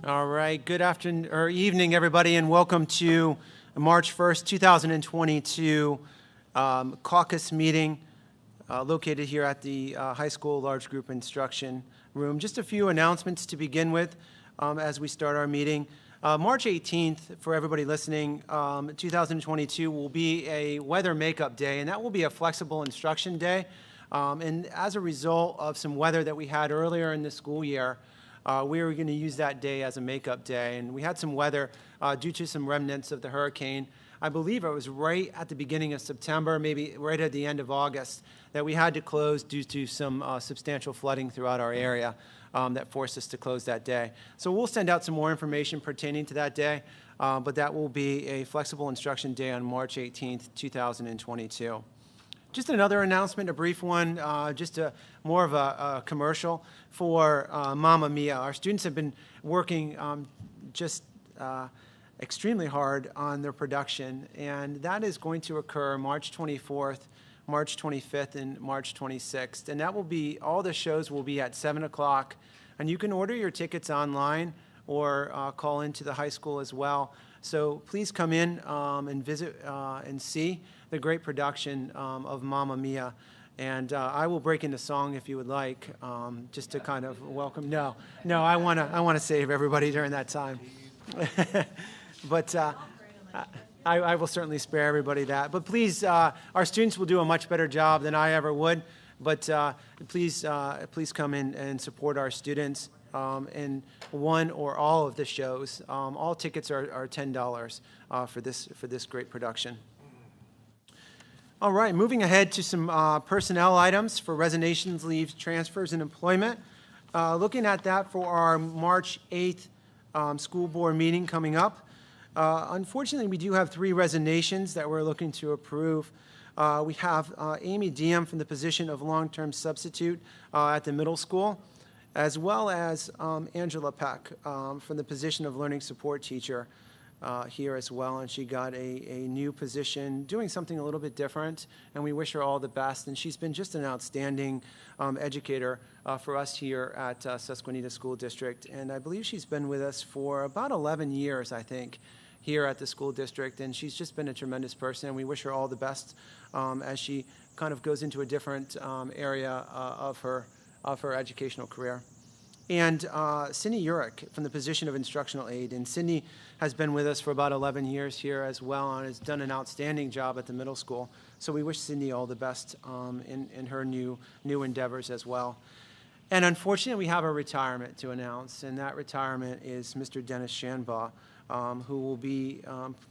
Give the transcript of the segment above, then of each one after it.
All right, good afternoon or evening, everybody, and welcome to March 1st, 2022 caucus meeting located here at the high school large group instruction room. Just a few announcements to begin with as we start our meeting. March 18th, for everybody listening, 2022 will be a weather makeup day, and that will be a flexible instruction day. And as a result of some weather that we had earlier in the school year, we were going to use that day as a makeup day. And we had some weather due to some remnants of the hurricane. I believe it was right at the beginning of September, maybe right at the end of August, that we had to close due to some substantial flooding throughout our area that forced us to close that day. So we'll send out some more information pertaining to that day, but that will be a flexible instruction day on March 18th, 2022. Just another announcement, a brief one, more of a commercial for Mamma Mia. Our students have been working extremely hard on their production, and that is going to occur March 24th, March 25th, and March 26th. And that will be, all the shows will be at 7 o'clock, and you can order your tickets online or call into the high school as well. So please come in and visit and see the great production of Mamma Mia. And I will break into song if you would like, just to kind of welcome. No, I want to save everybody during that time. But I will certainly spare everybody that. But please, our students will do a much better job than I ever would. But please come in and support our students in one or all of the shows. All tickets are $10 for this great production. All right, moving ahead to some personnel items for resignations, leaves, transfers, and employment. Looking at that for our March 8th school board meeting coming up. Unfortunately, we do have 3 resignations that we're looking to approve. We have Amy Diem from the position of long-term substitute at the middle school, as well as Angela Peck from the position of learning support teacher here as well, and she got a new position doing something a little bit different, and we wish her all the best. And she's been just an outstanding educator for us here at Susquenita School District, and I believe she's been with us for about 11 years, I think, here at the school district, and she's just been a tremendous person, and we wish her all the best as she kind of goes into a different area of her educational career. And Cindy Urich from the position of instructional aide. And Cindy has been with us for about 11 years here as well and has done an outstanding job at the middle school. So we wish Cindy all the best in her new endeavors as well. And unfortunately, we have a retirement to announce, and that retirement is Mr. Dennis Shanbaugh, who will be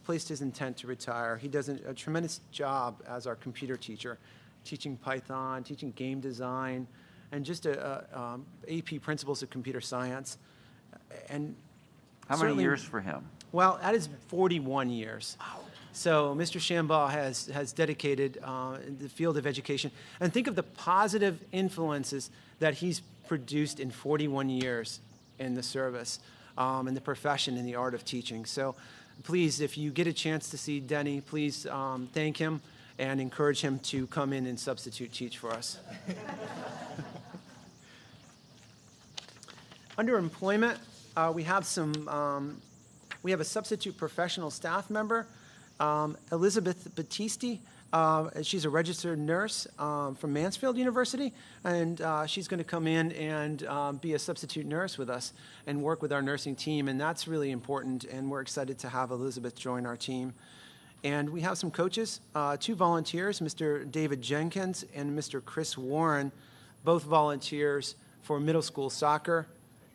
placed his intent to retire. He does a tremendous job as our computer teacher, teaching Python, teaching game design, and just AP Principles of Computer Science. And how many years for him? Well, that is 41 years. Wow. So Mr. Shanbaugh has dedicated the field of education. And think of the positive influences that he's produced in 41 years in the service, in the profession, in the art of teaching. So please, if you get a chance to see Denny, please thank him and encourage him to come in and substitute teach for us. Under employment, we have a substitute professional staff member, Elizabeth Battisti. She's a registered nurse from Mansfield University, and she's going to come in and be a substitute nurse with us and work with our nursing team, and that's really important, and we're excited to have Elizabeth join our team. And we have some coaches, 2 volunteers, Mr. David Jenkins and Mr. Chris Warren, both volunteers for middle school soccer,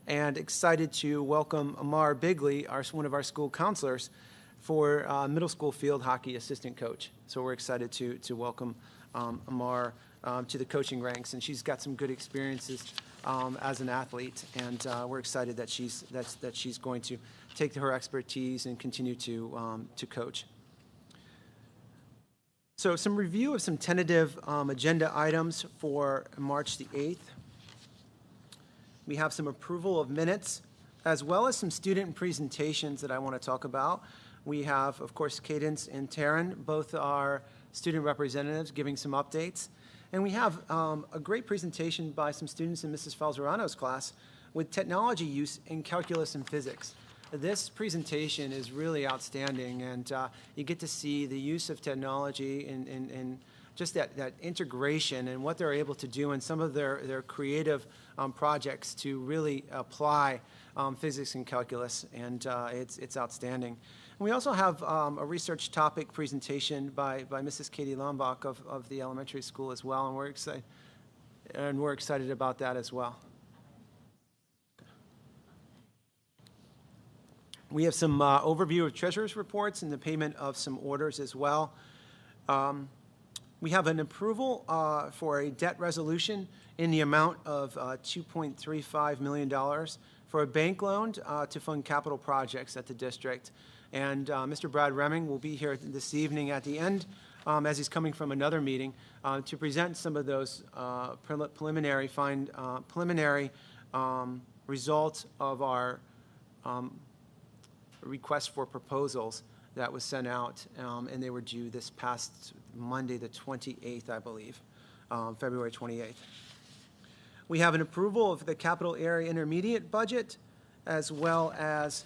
and excited to welcome Amar Bigley, one of our school counselors, for middle school field hockey assistant coach. So we're excited to welcome Amar to the coaching ranks, and she's got some good experiences as an athlete, and we're excited that she's going to take her expertise and continue to coach. So some review of some tentative agenda items for March the 8th. We have some approval of minutes, as well as some student presentations that I want to talk about. We have, of course, Cadence and Taryn, both are student representatives, giving some updates. And we have a great presentation by some students in Mrs. Falzerano's class with technology use in calculus and physics. This presentation is really outstanding, and you get to see the use of technology and just that integration and what they're able to do in some of their creative projects to really apply physics and calculus, and it's outstanding. And we also have a research topic presentation by Mrs. Katie Lombach of the elementary school as well, and we're excited about that as well. We have some overview of treasurer's reports and the payment of some orders as well. We have an approval for a debt resolution in the amount of $2.35 million for a bank loan to fund capital projects at the district. And Mr. Brad Remming will be here this evening at the end, as he's coming from another meeting, to present some of those preliminary results of our request for proposals that was sent out, and they were due this past Monday, the 28th, I believe, February 28th. We have an approval of the capital area intermediate budget, as well as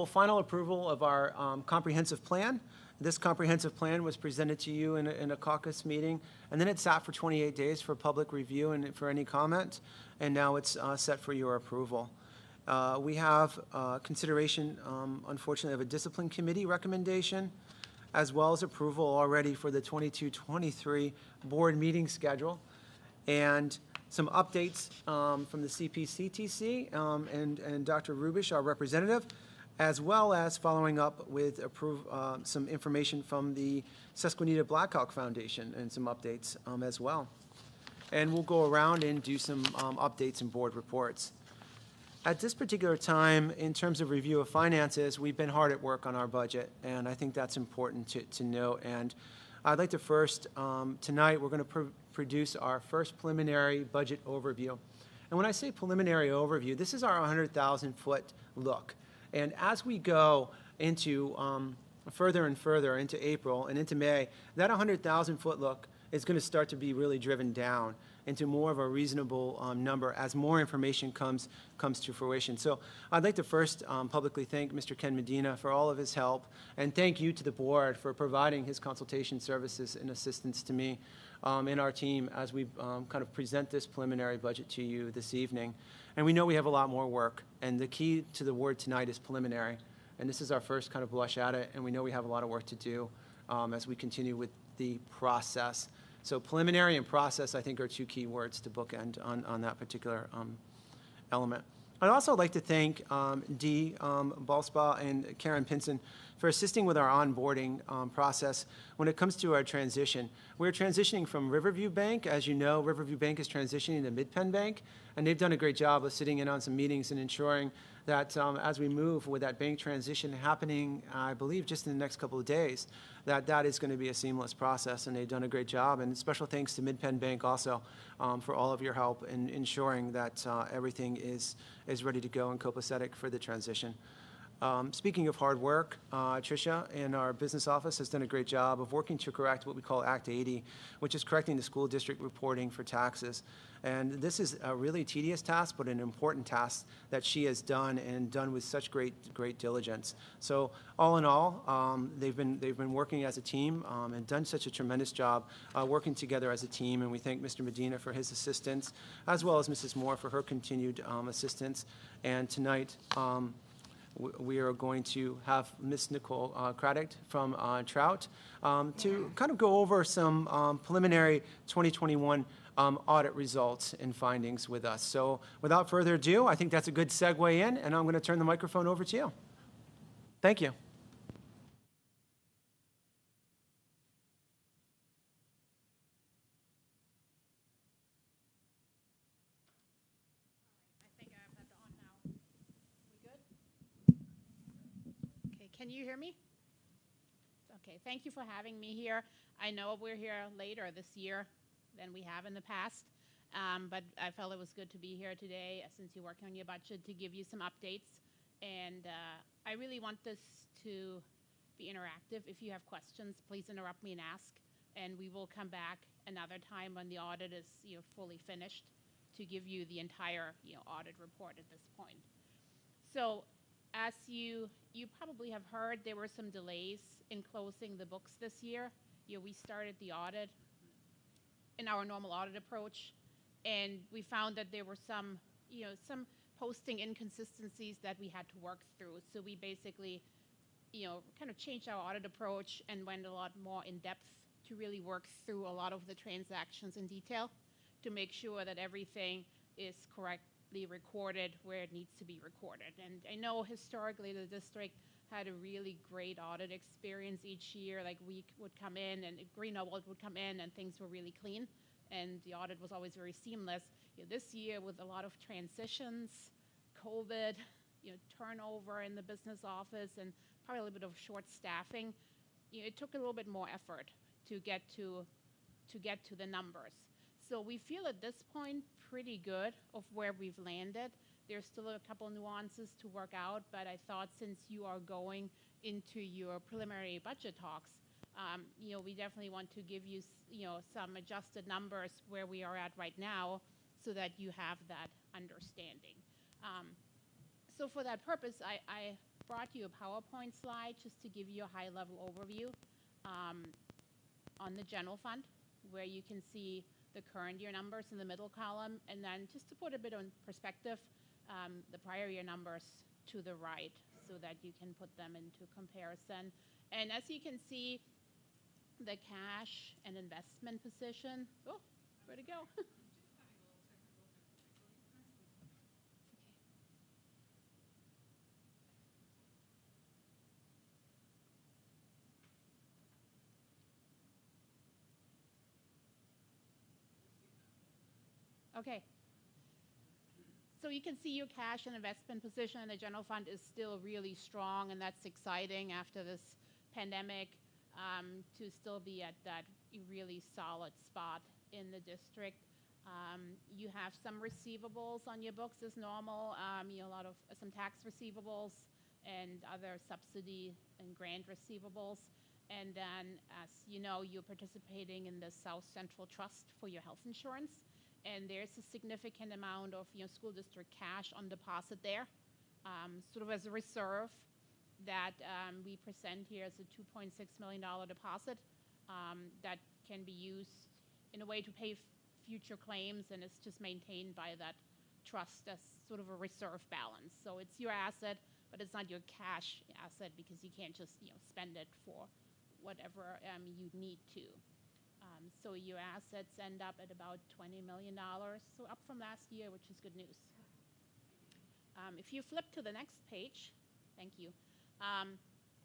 final approval of our comprehensive plan. This comprehensive plan was presented to you in a caucus meeting, and then it sat for 28 days for public review and for any comment, and now it's set for your approval. We have consideration, unfortunately, of a discipline committee recommendation, as well as approval already for the 22-23 board meeting schedule, and some updates from the CPCTC and Dr. Rubish, our representative, as well as following up with some information from the Susquenita Blackhawk Foundation and some updates as well. And we'll go around and do some updates and board reports. At this particular time, in terms of review of finances, we've been hard at work on our budget, and I think that's important to note. And I'd like to first, tonight, we're going to produce our first preliminary budget overview. And when I say preliminary overview, this is our 100,000-foot look. And as we go into further and further into April and into May, that 100,000-foot look is going to start to be really driven down into more of a reasonable number as more information comes to fruition. So I'd like to first publicly thank Mr. Ken Medina for all of his help, and thank you to the board for providing his consultation services and assistance to me and our team as we kind of present this preliminary budget to you this evening. And we know we have a lot more work, and the key to the word tonight is preliminary. And this is our first kind of blush at it, and we know we have a lot of work to do as we continue with the process. So preliminary and process, I think, are two key words to bookend on that particular element. I'd also like to thank Dee Balspa and Karen Pinson for assisting with our onboarding process when it comes to our transition. We're transitioning from Riverview Bank. As you know, Riverview Bank is transitioning to Mid-Penn Bank, and they've done a great job of sitting in on some meetings and ensuring that as we move with that bank transition happening, I believe just in the next couple of days, that is going to be a seamless process, and they've done a great job. And special thanks to Mid-Penn Bank also for all of your help in ensuring that everything is ready to go and copacetic for the transition. Speaking of hard work, Tricia in our business office has done a great job of working to correct what we call Act 80, which is correcting the school district reporting for taxes. And this is a really tedious task, but an important task that she has done, and done with such great diligence. So all in all, they've been working as a team and done such a tremendous job working together as a team. And we thank Mr. Medina for his assistance, as well as Mrs. Moore for her continued assistance. And tonight, we are going to have Ms. Nicole Craddock from Trout to kind of go over some preliminary 2021 audit results and findings with us. So without further ado, I think that's a good segue in, and I'm going to turn the microphone over to you. Thank you. Can you hear me? Okay, thank you for having me here. I know we're here later this year than we have in the past, but I felt it was good to be here today since you're working on your budget to give you some updates. And I really want this to be interactive. If you have questions, please interrupt me and ask, and we will come back another time when the audit is fully finished to give you the entire, audit report at this point. So as you probably have heard, there were some delays in closing the books this year. We started the audit in our normal audit approach, and we found that there were some posting inconsistencies that we had to work through. So we basically, kind of changed our audit approach and went a lot more in depth to really work through a lot of the transactions in detail to make sure that everything is correctly recorded where it needs to be recorded. And I know historically the district had a really great audit experience each year. Like we would come in and Greenwald would come in and things were really clean and the audit was always very seamless. This year with a lot of transitions, COVID, turnover in the business office and probably a little bit of short staffing, it took a little bit more effort to get to the numbers. So we feel at this point pretty good of where we've landed. There's still a couple nuances to work out, but I thought since you are going into your preliminary budget talks, we definitely want to give you, some adjusted numbers where we are at right now so that you have that understanding. So for that purpose, I brought you a PowerPoint slide just to give you a high-level overview on the general fund, where you can see the current year numbers in the middle column, and then just to put a bit on perspective, the prior year numbers to the right so that you can put them into comparison. And as you can see, the cash and investment position, oh, where'd it go? Okay. So you can see your cash and investment position in the general fund is still really strong, and that's exciting after this pandemic to still be at that really solid spot in the district. You have some receivables on your books as normal, a lot of some tax receivables and other subsidy and grant receivables. And then, as you know, you're participating in the South Central Trust for your health insurance. And there's a significant amount of school district cash on deposit there, sort of as a reserve that we present here as a $2.6 million deposit that can be used in a way to pay future claims, and it's just maintained by that trust as sort of a reserve balance. So it's your asset, but it's not your cash asset because you can't just spend it for whatever you need to. So your assets end up at about $20 million, so up from last year, which is good news. If you flip to the next page, thank you.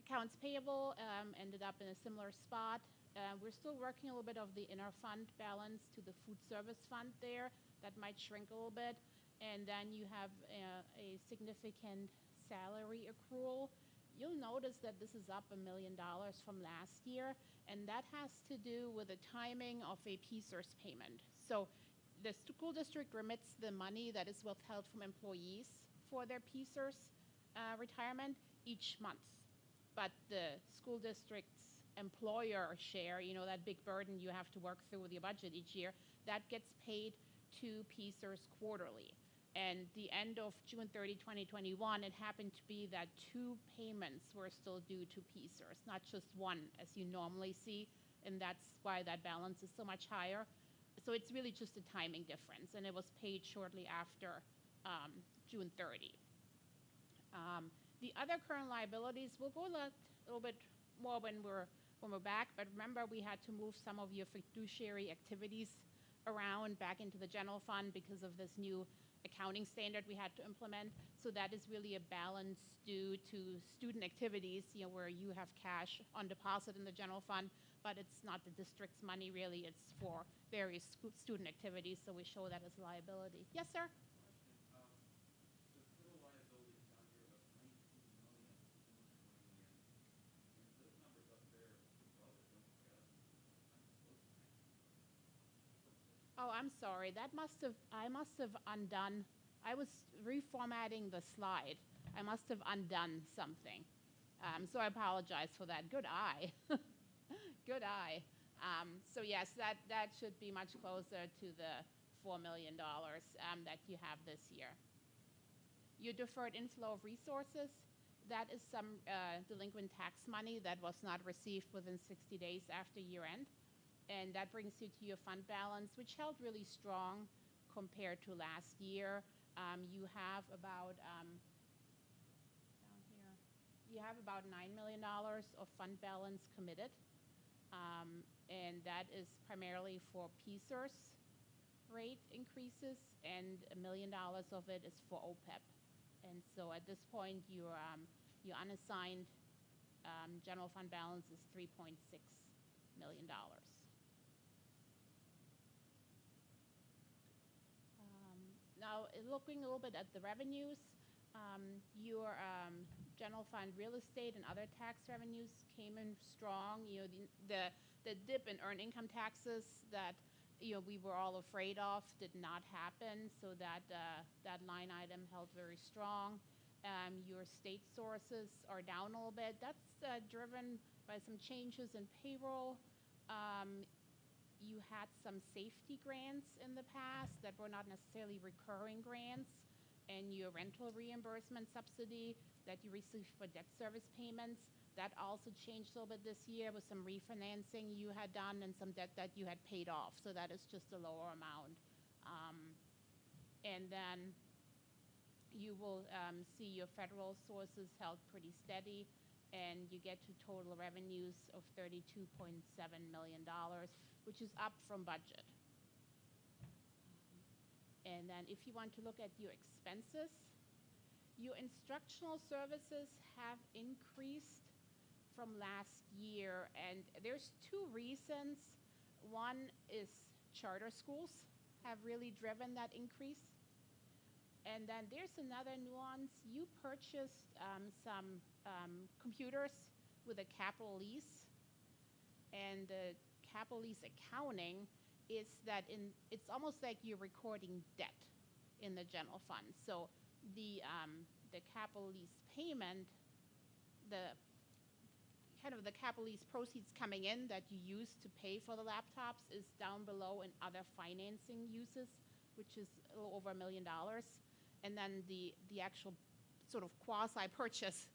Accounts payable ended up in a similar spot. We're still working a little bit of the interfund balance to the food service fund there. That might shrink a little bit. And then you have a significant salary accrual. You'll notice that this is up $1 million from last year, and that has to do with the timing of a PSERS payment. So the school district remits the money that is withheld from employees for their PSERS retirement each month. But the school district's employer share, that big burden you have to work through with your budget each year, that gets paid to PSERS quarterly. And the end of June 30, 2021, it happened to be that 2 payments were still due to PSERS, not just one, as you normally see, and that's why that balance is so much higher. So it's really just a timing difference, and it was paid shortly after June 30. The other current liabilities, we'll go a little bit more when we're back, but remember we had to move some of your fiduciary activities around back into the general fund because of this new accounting standard we had to implement. So that is really a balance due to student activities, where you have cash on deposit in the general fund, but it's not the district's money really, it's for various student activities, so we show that as a liability. Yes, sir? Oh, I'm sorry. I must have undone. I was reformatting the slide. I must have undone something. So I apologize for that. Good eye. Good eye. So yes, that should be much closer to the $4 million that you have this year. Your deferred inflow of resources, that is some delinquent tax money that was not received within 60 days after year end. And that brings you to your fund balance, which held really strong compared to last year. You have about, down here, you have about $9 million of fund balance committed. And that is primarily for PSERS rate increases, and $1 million of it is for OPEB. And so at this point, your unassigned general fund balance is $3.6 million. Now, looking a little bit at the revenues, your general fund real estate and other tax revenues came in strong. You know, the dip in earned income taxes that we were all afraid of did not happen, so that line item held very strong. Your state sources are down a little bit. That's driven by some changes in payroll. You had some safety grants in the past that were not necessarily recurring grants, and your rental reimbursement subsidy that you received for debt service payments, that also changed a little bit this year with some refinancing you had done and some debt that you had paid off. So that is just a lower amount. And then you will see your federal sources held pretty steady, and you get to total revenues of $32.7 million, which is up from budget. And then if you want to look at your expenses, your instructional services have increased from last year, and there's two reasons. One is charter schools have really driven that increase. And then there's another nuance. You purchased some computers with a capital lease, and the capital lease accounting is that it's almost like you're recording debt in the general fund. So the capital lease payment, the capital lease proceeds coming in that you use to pay for the laptops is down below in other financing uses, which is a little over $1 million. And then the actual sort of quasi-purchase,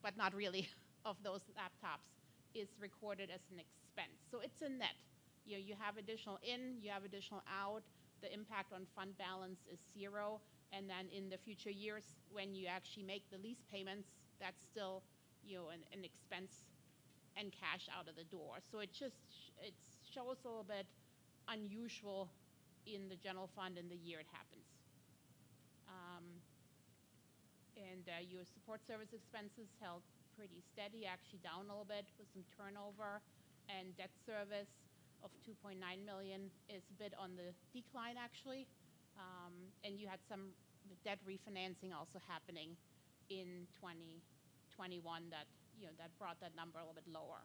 but not really, of those laptops is recorded as an expense. So it's a net. You have additional in, you have additional out. The impact on fund balance is zero. And then in the future years, when you actually make the lease payments, that's still an expense and cash out of the door. So it shows a little bit unusual in the general fund in the year it happens. And your support service expenses held pretty steady, actually down a little bit with some turnover, and debt service of $2.9 million is a bit on the decline actually. And you had some debt refinancing also happening in 2021 that brought that number a little bit lower.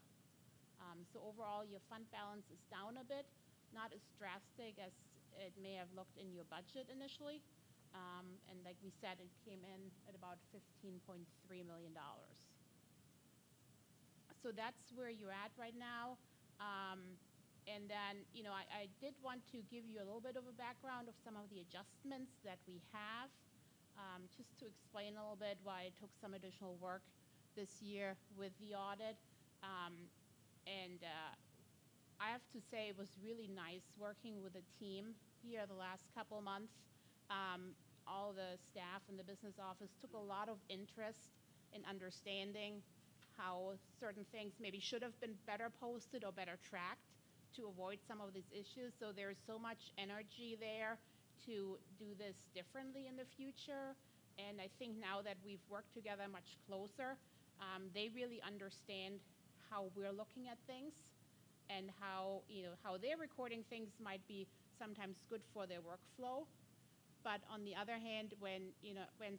So overall, your fund balance is down a bit, not as drastic as it may have looked in your budget initially. And like we said, it came in at about $15.3 million. So that's where you're at right now. And then, I did want to give you a little bit of a background of some of the adjustments that we have, just to explain a little bit why it took some additional work this year with the audit. And I have to say it was really nice working with a team here the last couple months. All the staff in the business office took a lot of interest in understanding how certain things maybe should have been better posted or better tracked to avoid some of these issues. So there's so much energy there to do this differently in the future. And I think now that we've worked together much closer, they really understand how we're looking at things and how they're recording things might be sometimes good for their workflow. But on the other hand, when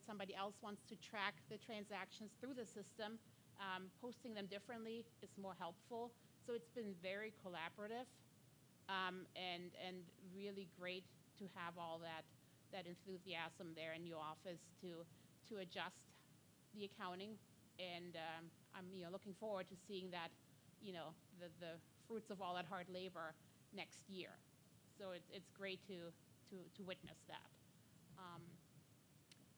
somebody else wants to track the transactions through the system, posting them differently is more helpful. So it's been very collaborative, and really great to have all that enthusiasm there in your office to adjust the accounting. And I'm looking forward to seeing that the fruits of all that hard labor next year. So it's great to to witness that.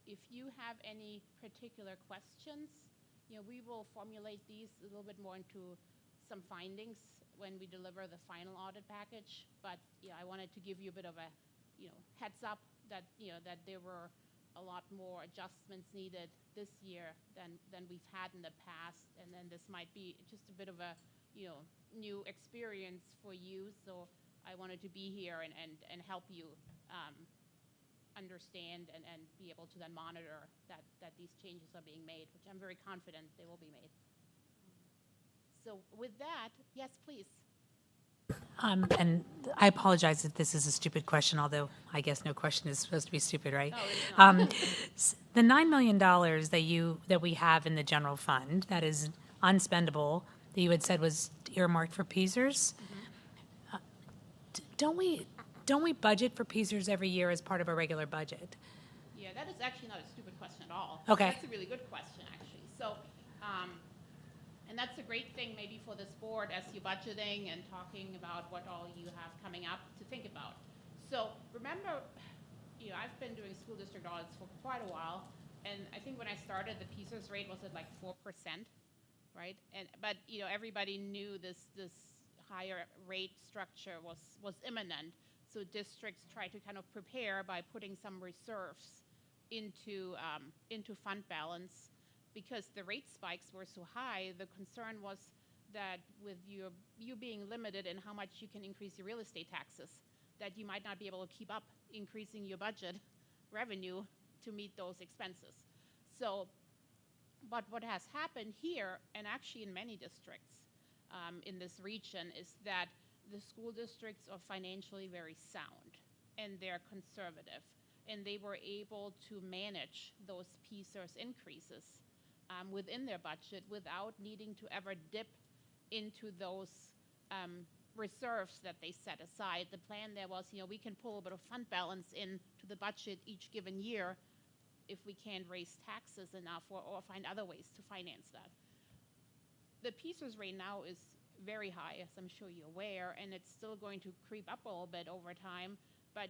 If you have any particular questions, we will formulate these a little bit more into some findings when we deliver the final audit package. But I wanted to give you a bit of a heads up that that there were a lot more adjustments needed this year than we've had in the past, and then this might be just a bit of a new experience for you. So I wanted to be here and help you understand and be able to then monitor that these changes are being made, which I'm very confident they will be made. So with that, yes, please. And I apologize if this is a stupid question, although I guess no question is supposed to be stupid, right? No, it's not. The $9 million that we have in the general fund that is unspendable, that you had said was earmarked for PSERS. Don't we budget for PSERS every year as part of a regular budget? Yeah, that is actually not a stupid question at all. Okay. That's a really good question, actually. So, and that's a great thing maybe for this board as you're budgeting and talking about what all you have coming up to think about. So remember, I've been doing school district audits for quite a while, and I think when I started, the PSERS rate was at like 4%, right? But everybody knew this higher rate structure was imminent. So districts try to kind of prepare by putting some reserves into fund balance, because the rate spikes were so high. The concern was that with you being limited in how much you can increase your real estate taxes, that you might not be able to keep up increasing your budget revenue to meet those expenses. So, but what has happened here, and actually in many districts in this region, is that the school districts are financially very sound, and they're conservative, and they were able to manage those PSERS increases within their budget without needing to ever dip into those reserves that they set aside. The plan there was, we can pull a bit of fund balance into the budget each given year if we can't raise taxes enough or find other ways to finance that. The PSERS rate now is very high, as I'm sure you're aware, and it's still going to creep up a little bit over time, but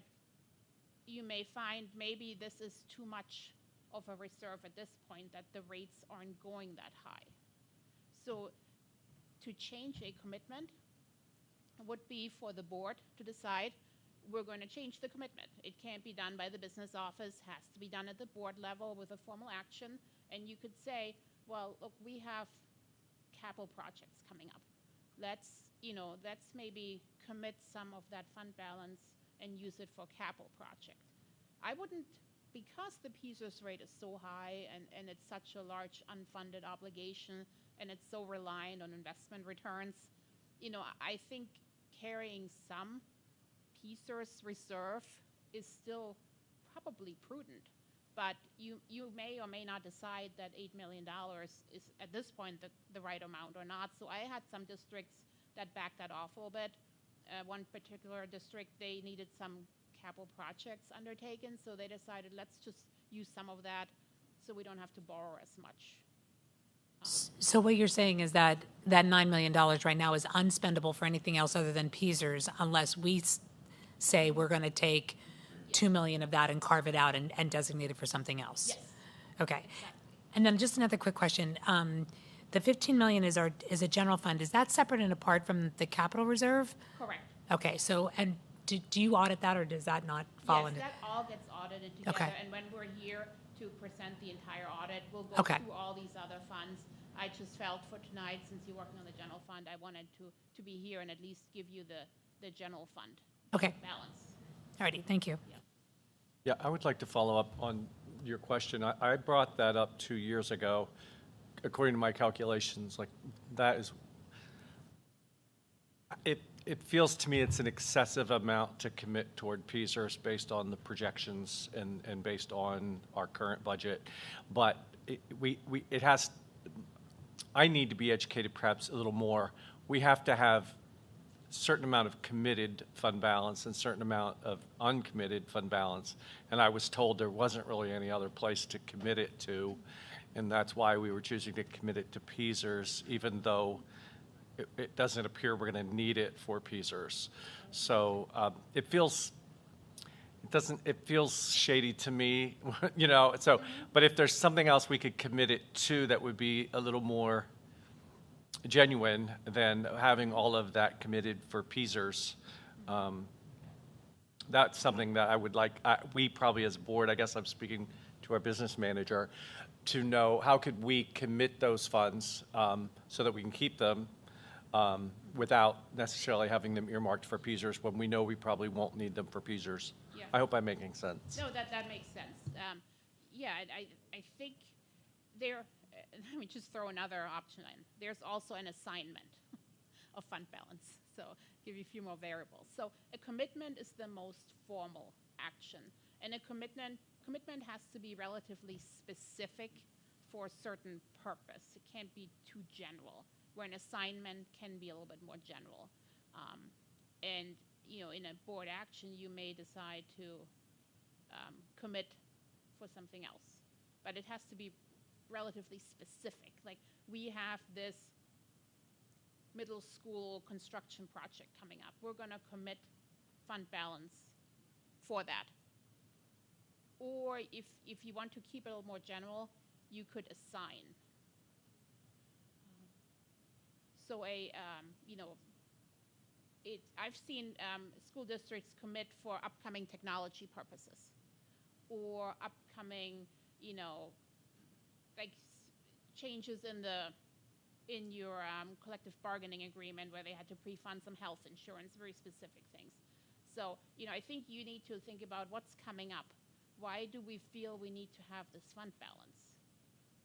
you may find maybe this is too much of a reserve at this point, that the rates aren't going that high. So to change a commitment would be for the board to decide, we're going to change the commitment. It can't be done by the business office, has to be done at the board level with a formal action, and you could say, well, look, we have capital projects coming up. Let's maybe commit some of that fund balance and use it for capital project. I wouldn't, because the PSERS rate is so high and it's such a large unfunded obligation and it's so reliant on investment returns, I think carrying some PSERS reserve is still probably prudent. But you may or may not decide that $8 million is at this point the right amount or not. So I had some districts that backed that off a little bit. One particular district, they needed some capital projects undertaken, so they decided let's just use some of that so we don't have to borrow as much. So what you're saying is that $9 million right now is unspendable for anything else other than PSERS, unless we say we're going to take $2 million of that and carve it out and designate it for something else. Yes. Okay. Exactly. And then just another quick question. The $15 million is a general fund. Is that separate and apart from the capital reserve? Correct. Okay. So, and do you audit that, or does that not fall into? Yes, that all gets audited together. Okay. And when we're here to present the entire audit, we'll go Okay. through all these other funds. I just felt for tonight, since you're working on the general fund, I wanted to be here and at least give you the general fund Okay. balance. All righty. Thank you. Yeah, I would like to follow up on your question. I brought that up 2 years ago. According to my calculations, like that is, it feels to me it's an excessive amount to commit toward PSERS based on the projections and based on our current budget. But it has, I need to be educated perhaps a little more. We have to have a certain amount of committed fund balance and certain amount of uncommitted fund balance. And I was told there wasn't really any other place to commit it to. And that's why we were choosing to commit it to PSERS, even though it doesn't appear we're going to need it for PSERS. So it feels it feels shady to me, you know, so, but if there's something else we could commit it to that would be a little more genuine than having all of that committed for Peasers, that's something that I would like, we probably as a board, I guess I'm speaking to our business manager, to know how could we commit those funds so that we can keep them without necessarily having them earmarked for Peasers when we know we probably won't need them for Peasers. Yeah. I hope I'm making sense. No, that makes sense. Yeah, I think there, let me just throw another option in. There's also an assignment of fund balance. So give you a few more variables. So a commitment is the most formal action. And a commitment has to be relatively specific for a certain purpose. It can't be too general, where an assignment can be a little bit more general. And you know, in a board action, you may decide to commit for something else. But it has to be relatively specific. Like, we have this middle school construction project coming up. We're going to commit fund balance for that. Or if you want to keep it a little more general, you could assign. So you know, I've seen school districts commit for upcoming technology purposes, or upcoming, you know, like changes in your collective bargaining agreement where they had to pre-fund some health insurance, very specific things. So, you know, I think you need to think about what's coming up. Why do we feel we need to have this fund balance?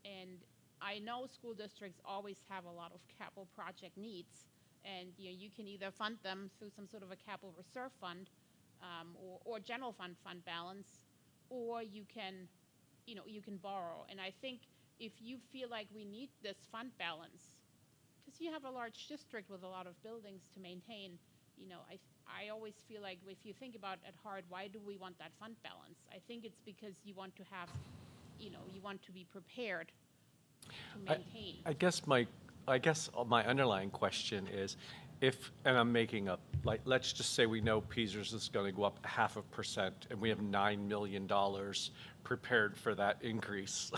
And I know school districts always have a lot of capital project needs, and you know, you can either fund them through some sort of a capital reserve fund or general fund balance, or you can, you know, you can borrow. And I think if you feel like we need this fund balance, because you have a large district with a lot of buildings to maintain, you know, I always feel like if you think about at heart, why do we want that fund balance? I think it's because you want to have, you know, you want to be prepared to maintain. I guess my underlying question is, if, and I'm making up, like, let's just say we know Peasers is going to go up 0.5%, and we have $9 million prepared for that increase,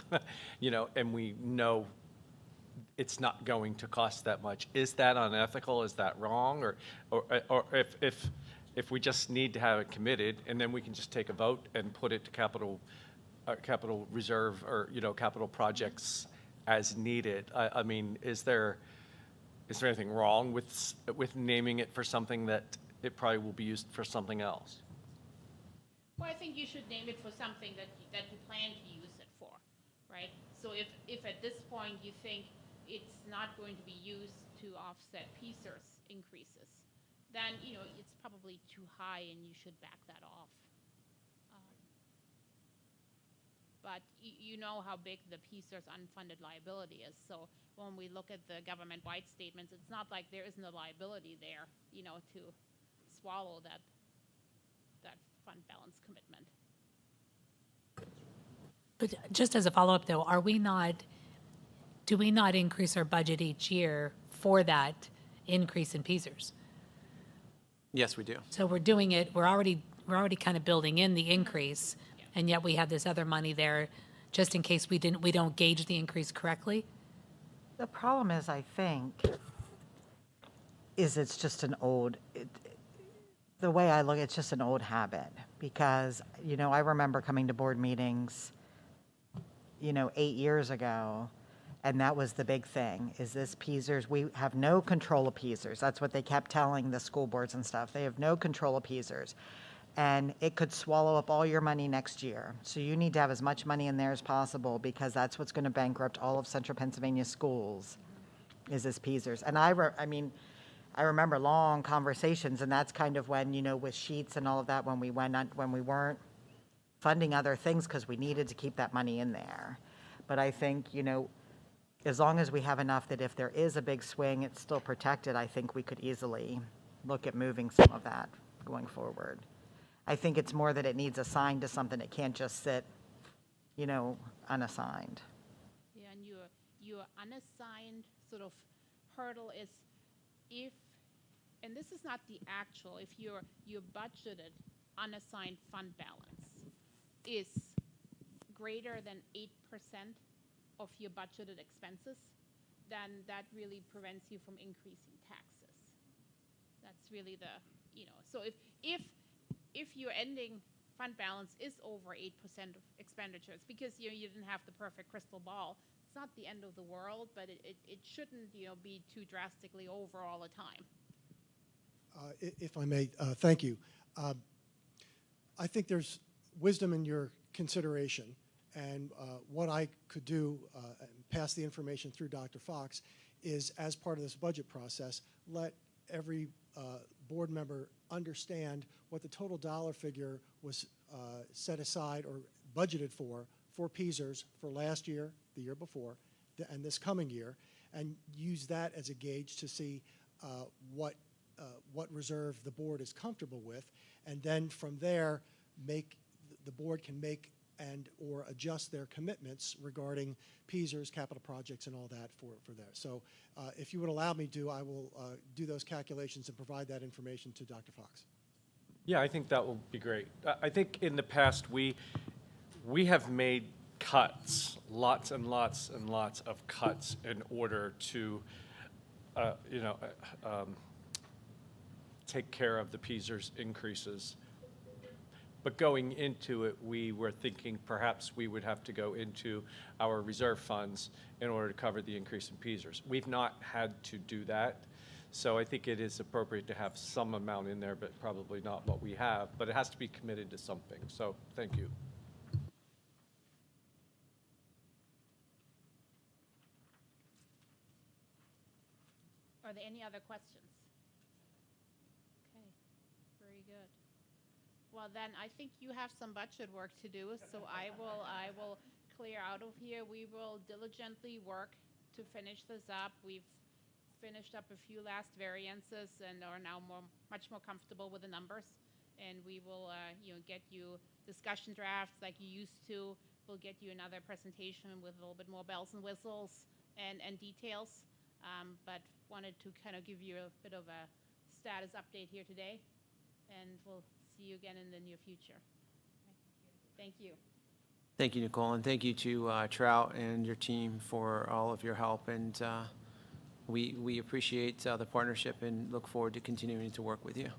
you know, and we know it's not going to cost that much. Is that unethical? Is that wrong? Or if we just need to have it committed, and then we can just take a vote and put it to capital reserve, or, you know, capital projects as needed. I mean, is there anything wrong with naming it for something that it probably will be used for something else? Well, I think you should name it for something that you plan to use it for, right? So if at this point you think it's not going to be used to offset PSERS increases, then, you know, it's probably too high and you should back that off. But you know how big the PSERS unfunded liability is. So when we look at the government-wide statements, it's not like there isn't a liability there, you know, to swallow that fund balance commitment. But just as a follow-up, though, do we not increase our budget each year for that increase in PSERS? Yes, we do. So we're doing it, we're already kind of building in the increase, and yet we have this other money there just in case we don't gauge the increase correctly? The problem is, I think, it's just an old, the way I look, it's just an old habit. Because, you know, I remember coming to board meetings, you know, 8 years ago, and that was the big thing, is this PSERS, we have no control of PSERS. That's what they kept telling the school boards and stuff. They have no control of PSERS. And it could swallow up all your money next year. So you need to have as much money in there as possible, because that's what's going to bankrupt all of Central Pennsylvania schools, is this PSERS. And I remember long conversations, and that's kind of when, you know, with sheets and all of that, when we weren't funding other things because we needed to keep that money in there. But I think, you know, as long as we have enough that if there is a big swing, it's still protected, I think we could easily look at moving some of that going forward. I think it's more that it needs assigned to something. It can't just sit, you know, unassigned. Yeah, and your unassigned sort of hurdle is if, and this is not the actual, if you budgeted unassigned fund balance is greater than 8% of your budgeted expenses, then that really prevents you from increasing taxes. That's really the, so if your ending fund balance is over 8% of expenditures, because you didn't have the perfect crystal ball, it's not the end of the world, but it shouldn't be too drastically over all the time. If I may, thank you. I think there's wisdom in your consideration, and what I could do, and pass the information through Dr. Fox, is as part of this budget process, let every board member understand what the total dollar figure was set aside or budgeted for PSERS for last year, the year before, and this coming year, and use that as a gauge to see what reserve the board is comfortable with, and then from there, the board can make and or adjust their commitments regarding PSERS, capital projects, and all that for there. So if you would allow me to, I will do those calculations and provide that information to Dr. Fox. Yeah, I think that will be great. I think in the past, we have made cuts, lots and lots and lots of cuts in order to, take care of the PSERS increases. But going into it, we were thinking perhaps we would have to go into our reserve funds in order to cover the increase in PSERS. We've not had to do that, so I think it is appropriate to have some amount in there, but probably not what we have, but it has to be committed to something, so thank you. Are there any other questions? Okay, very good. Well, then I think you have some budget work to do, so I will clear out of here. We will diligently work to finish this up. We've finished up a few last variances and are now much more comfortable with the numbers. And we will, get you discussion drafts like you used to. We'll get you another presentation with a little bit more bells and whistles and details. But wanted to kind of give you a bit of a status update here today, and we'll see you again in the near future. Thank you. Thank you, Nicole, and thank you to Trout and your team for all of your help. And we appreciate the partnership and look forward to continuing to work with you.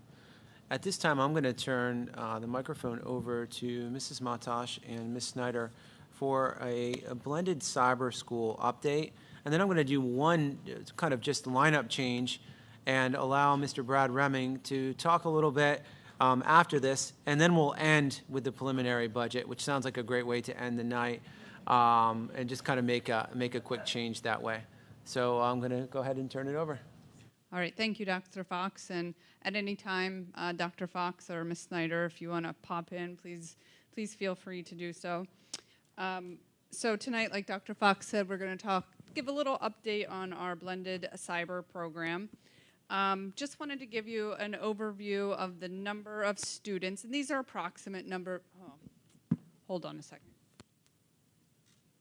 At this time, I'm going to turn the microphone over to Mrs. Matosh and Ms. Snyder for a blended cyber school update. And then I'm going to do one kind of just lineup change and allow Mr. Brad Remming to talk a little bit after this, and then we'll end with the preliminary budget, which sounds like a great way to end the night, and just kind of make a quick change that way. So I'm going to go ahead and turn it over. All right, thank you, Dr. Fox. And at any time, Dr. Fox or Ms. Snyder, if you want to pop in, please feel free to do so. So tonight, like Dr. Fox said, we're going to give a little update on our blended cyber program. Just wanted to give you an overview of the number of students, and these are approximate number. Oh, hold on a second.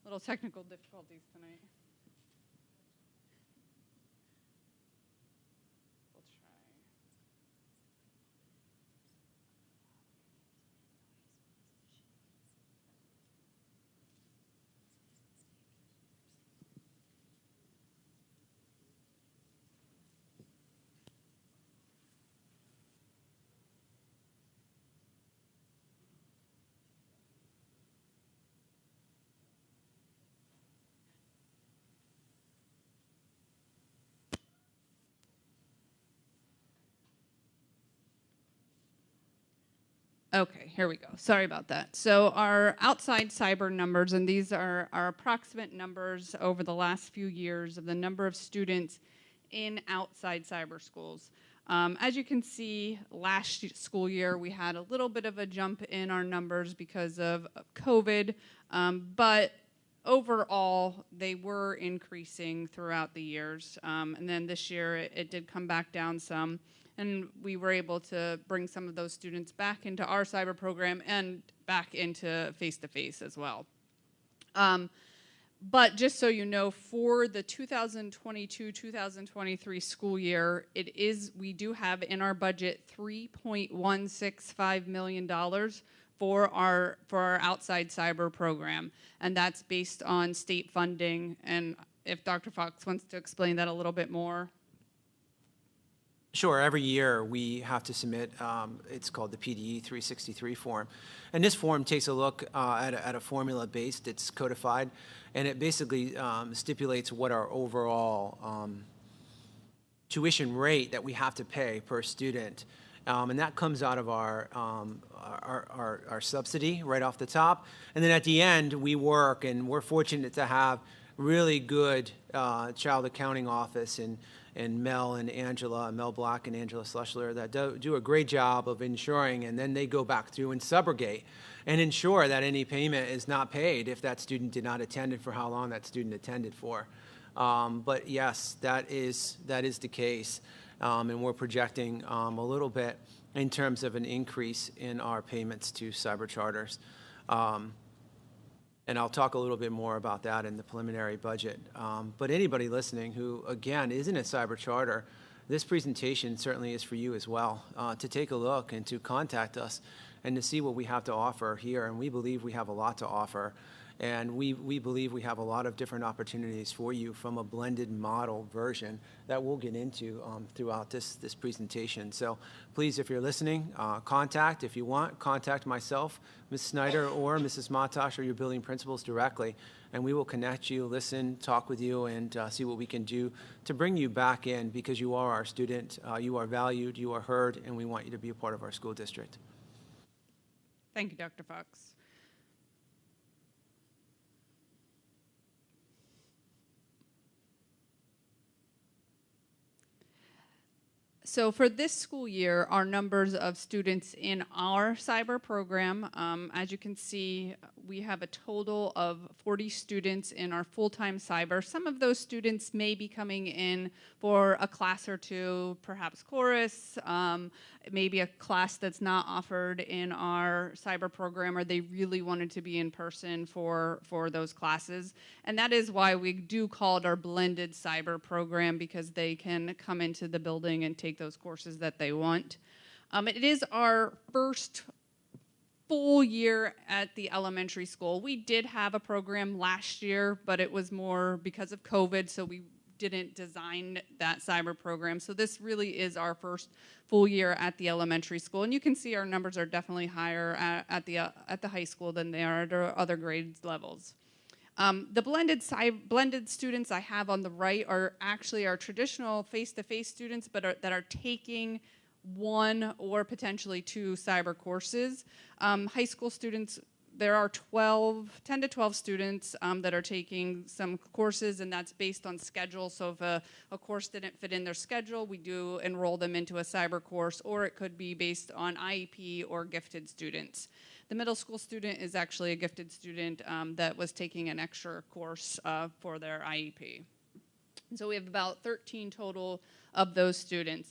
Little technical difficulties tonight. We'll try. Okay, here we go. Sorry about that. So our outside cyber numbers, and these are our approximate numbers over the last few years of the number of students in outside cyber schools. As you can see, last school year we had a little bit of a jump in our numbers because of COVID, but overall they were increasing throughout the years. And then this year it did come back down some. And we were able to bring some of those students back into our cyber program and back into face-to-face as well. But just so you know, for the 2022-2023 school year, we do have in our budget $3.165 million for our outside cyber program, and that's based on state funding. And if Dr. Fox wants to explain that a little bit more. Sure. Every year we have to submit, it's called the PDE 363 form. And this form takes a look at a formula based, it's codified, and it basically stipulates what our overall tuition rate that we have to pay per student. And that comes out of our subsidy right off the top. And then at the end, we work, and we're fortunate to have really good child accounting office and Mel and Angela, Mel Black and Angela Schlussler that do a great job of ensuring, and then they go back through and subrogate and ensure that any payment is not paid if that student did not attend and for how long that student attended for. But yes, that is the case, and we're projecting a little bit in terms of an increase in our payments to cyber charters. And I'll talk a little bit more about that in the preliminary budget. But anybody listening who, again, isn't a cyber charter, this presentation certainly is for you as well, to take a look and to contact us and to see what we have to offer here. And we believe we have a lot to offer. And we believe we have a lot of different opportunities for you from a blended model version that we'll get into throughout this presentation. So please, if you're listening, if you want, contact myself, Ms. Snyder, or Mrs. Matosh, or your building principals directly, and we will connect you, listen, talk with you, and see what we can do to bring you back in, because you are our student, you are valued, you are heard, and we want you to be a part of our school district. Thank you, Dr. Fox. So for this school year, our numbers of students in our cyber program, as you can see, we have a total of 40 students in our full-time cyber. Some of those students may be coming in for a class or two, perhaps chorus, maybe a class that's not offered in our cyber program, or they really wanted to be in person for those classes. And that is why we do call it our blended cyber program, because they can come into the building and take those courses that they want. It is our first full year at the elementary school. We did have a program last year, but it was more because of COVID, so we didn't design that cyber program. So this really is our first full year at the elementary school. And you can see our numbers are definitely higher at the high school than they are at other grade levels. The blended students I have on the right are actually our traditional face-to-face students, but that are taking one or potentially two cyber courses. High school students, there are 10 to 12 students that are taking some courses, and that's based on schedule. So if a course didn't fit in their schedule, we do enroll them into a cyber course, or it could be based on IEP or gifted students. The middle school student is actually a gifted student that was taking an extra course for their IEP. And so we have about 13 total of those students.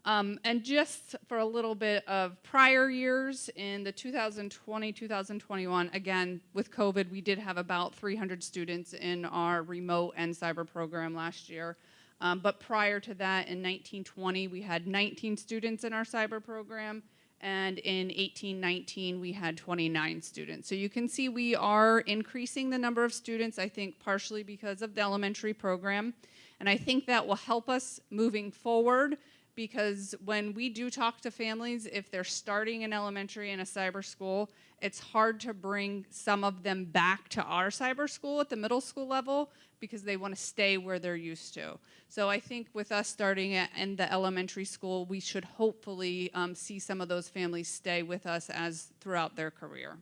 And just for a little bit of prior years, in the 2020-2021, again, with COVID, we did have about 300 students in our remote and cyber program last year. But prior to that, in 1920, we had 19 students in our cyber program. And in 18-19, we had 29 students. So you can see we are increasing the number of students, I think partially because of the elementary program. And I think that will help us moving forward, because when we do talk to families, if they're starting in elementary in a cyber school, it's hard to bring some of them back to our cyber school at the middle school level, because they want to stay where they're used to. So I think with us starting in the elementary school, we should hopefully see some of those families stay with us throughout their career.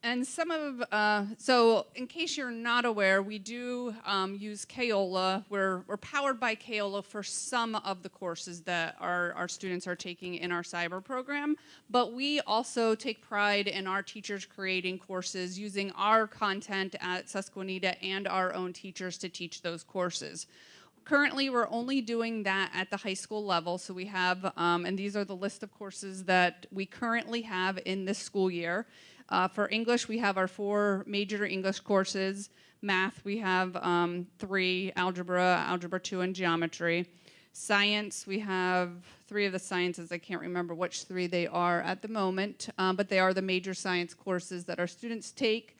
And so in case you're not aware, we do use Kaola. We're powered by Kaola for some of the courses that our students are taking in our cyber program, but we also take pride in our teachers creating courses using our content at Susquenita and our own teachers to teach those courses. Currently, we're only doing that at the high school level. So we have, and these are the list of courses that we currently have in this school year. For English, we have our 4 major English courses. Math, we have 3, algebra, algebra 2, and geometry. Science, we have 3 of the sciences. I can't remember which 3 they are at the moment, but they are the major science courses that our students take.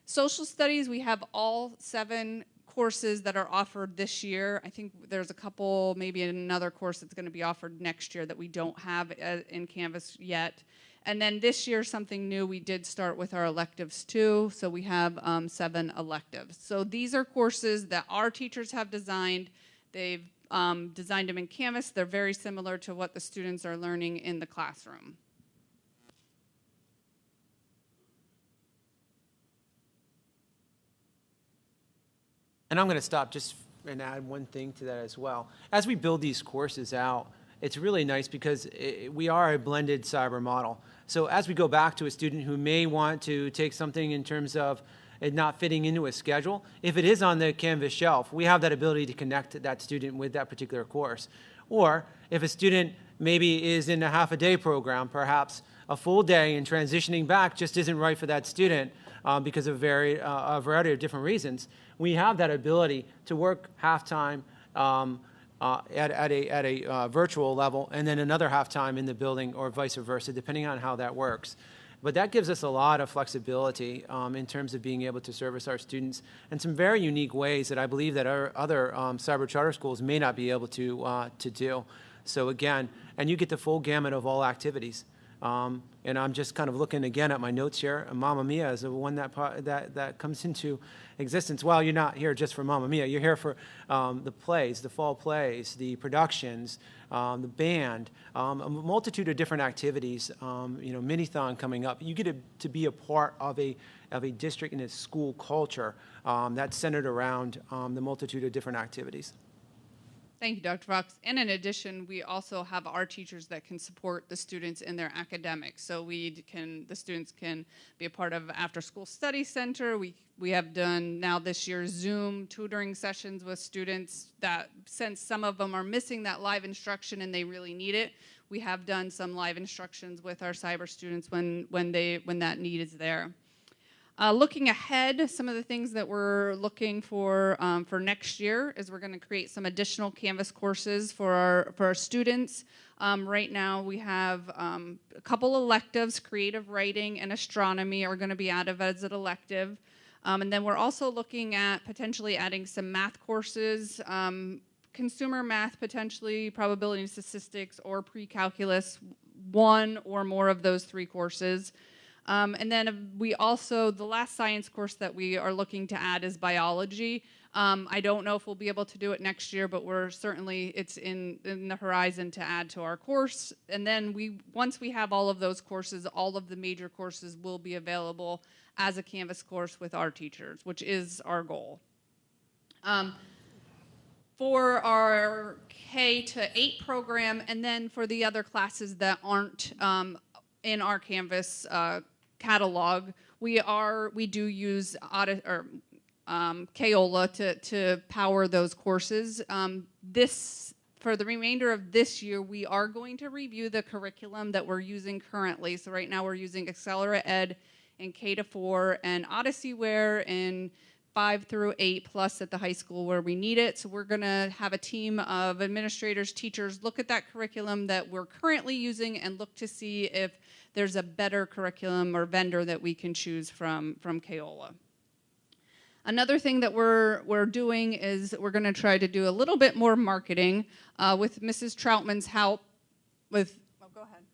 Social studies, we have all 7 courses that are offered this year. I think there's a couple, maybe another course that's going to be offered next year that we don't have in Canvas yet. And then this year, something new, we did start with our electives too. So we have 7 electives. So these are courses that our teachers have designed. They've designed them in Canvas. They're very similar to what the students are learning in the classroom. And I'm going to stop just and add one thing to that as well. As we build these courses out, it's really nice because we are a blended cyber model. So as we go back to a student who may want to take something in terms of it not fitting into a schedule, if it is on the Canvas shelf, we have that ability to connect that student with that particular course. Or if a student maybe is in a half-a-day program, perhaps a full day and transitioning back just isn't right for that student because of a variety of different reasons, we have that ability to work half-time at a virtual level and then another half-time in the building or vice versa, depending on how that works. But that gives us a lot of flexibility in terms of being able to service our students in some very unique ways that I believe that our other cyber charter schools may not be able to do. So again, and you get the full gamut of all activities. And I'm just kind of looking again at my notes here. Mamma Mia is the one that comes into existence. Well, you're not here just for Mamma Mia. You're here for the plays, the fall plays, the productions, the band, a multitude of different activities. Mini-thon coming up. You get to be a part of a district and a school culture that's centered around the multitude of different activities. Thank you, Dr. Fox. And in addition, we also have our teachers that can support the students in their academics. So the students can be a part of after-school study center. We have done now this year Zoom tutoring sessions with students that, since some of them are missing that live instruction and they really need it, we have done some live instructions with our cyber students when that need is there. Looking ahead, some of the things that we're looking for next year is we're going to create some additional Canvas courses for our students. Right now we have a couple electives, creative writing and astronomy are going to be added as an elective. And then we're also looking at potentially adding some math courses, consumer math potentially, probability and statistics, or pre-calculus, 1 or more of those 3 courses. And then we also, the last science course that we are looking to add is biology. I don't know if we'll be able to do it next year, but it's in the horizon to add to our course. And then once we have all of those courses, all of the major courses will be available as a Canvas course with our teachers, which is our goal. For our K-8 program, and then for the other classes that aren't in our Canvas catalog, we do use Kaola to power those courses. For the remainder of this year, we are going to review the curriculum that we're using currently. So right now we're using Accelerate Ed in K-4 and OdysseyWare in 5 through 8 plus at the high school where we need it. So we're going to have a team of administrators, teachers look at that curriculum that we're currently using and look to see if there's a better curriculum or vendor that we can choose from Kaola. Another thing that we're doing is we're going to try to do a little bit more marketing with Mrs. Troutman's help with, oh, go ahead.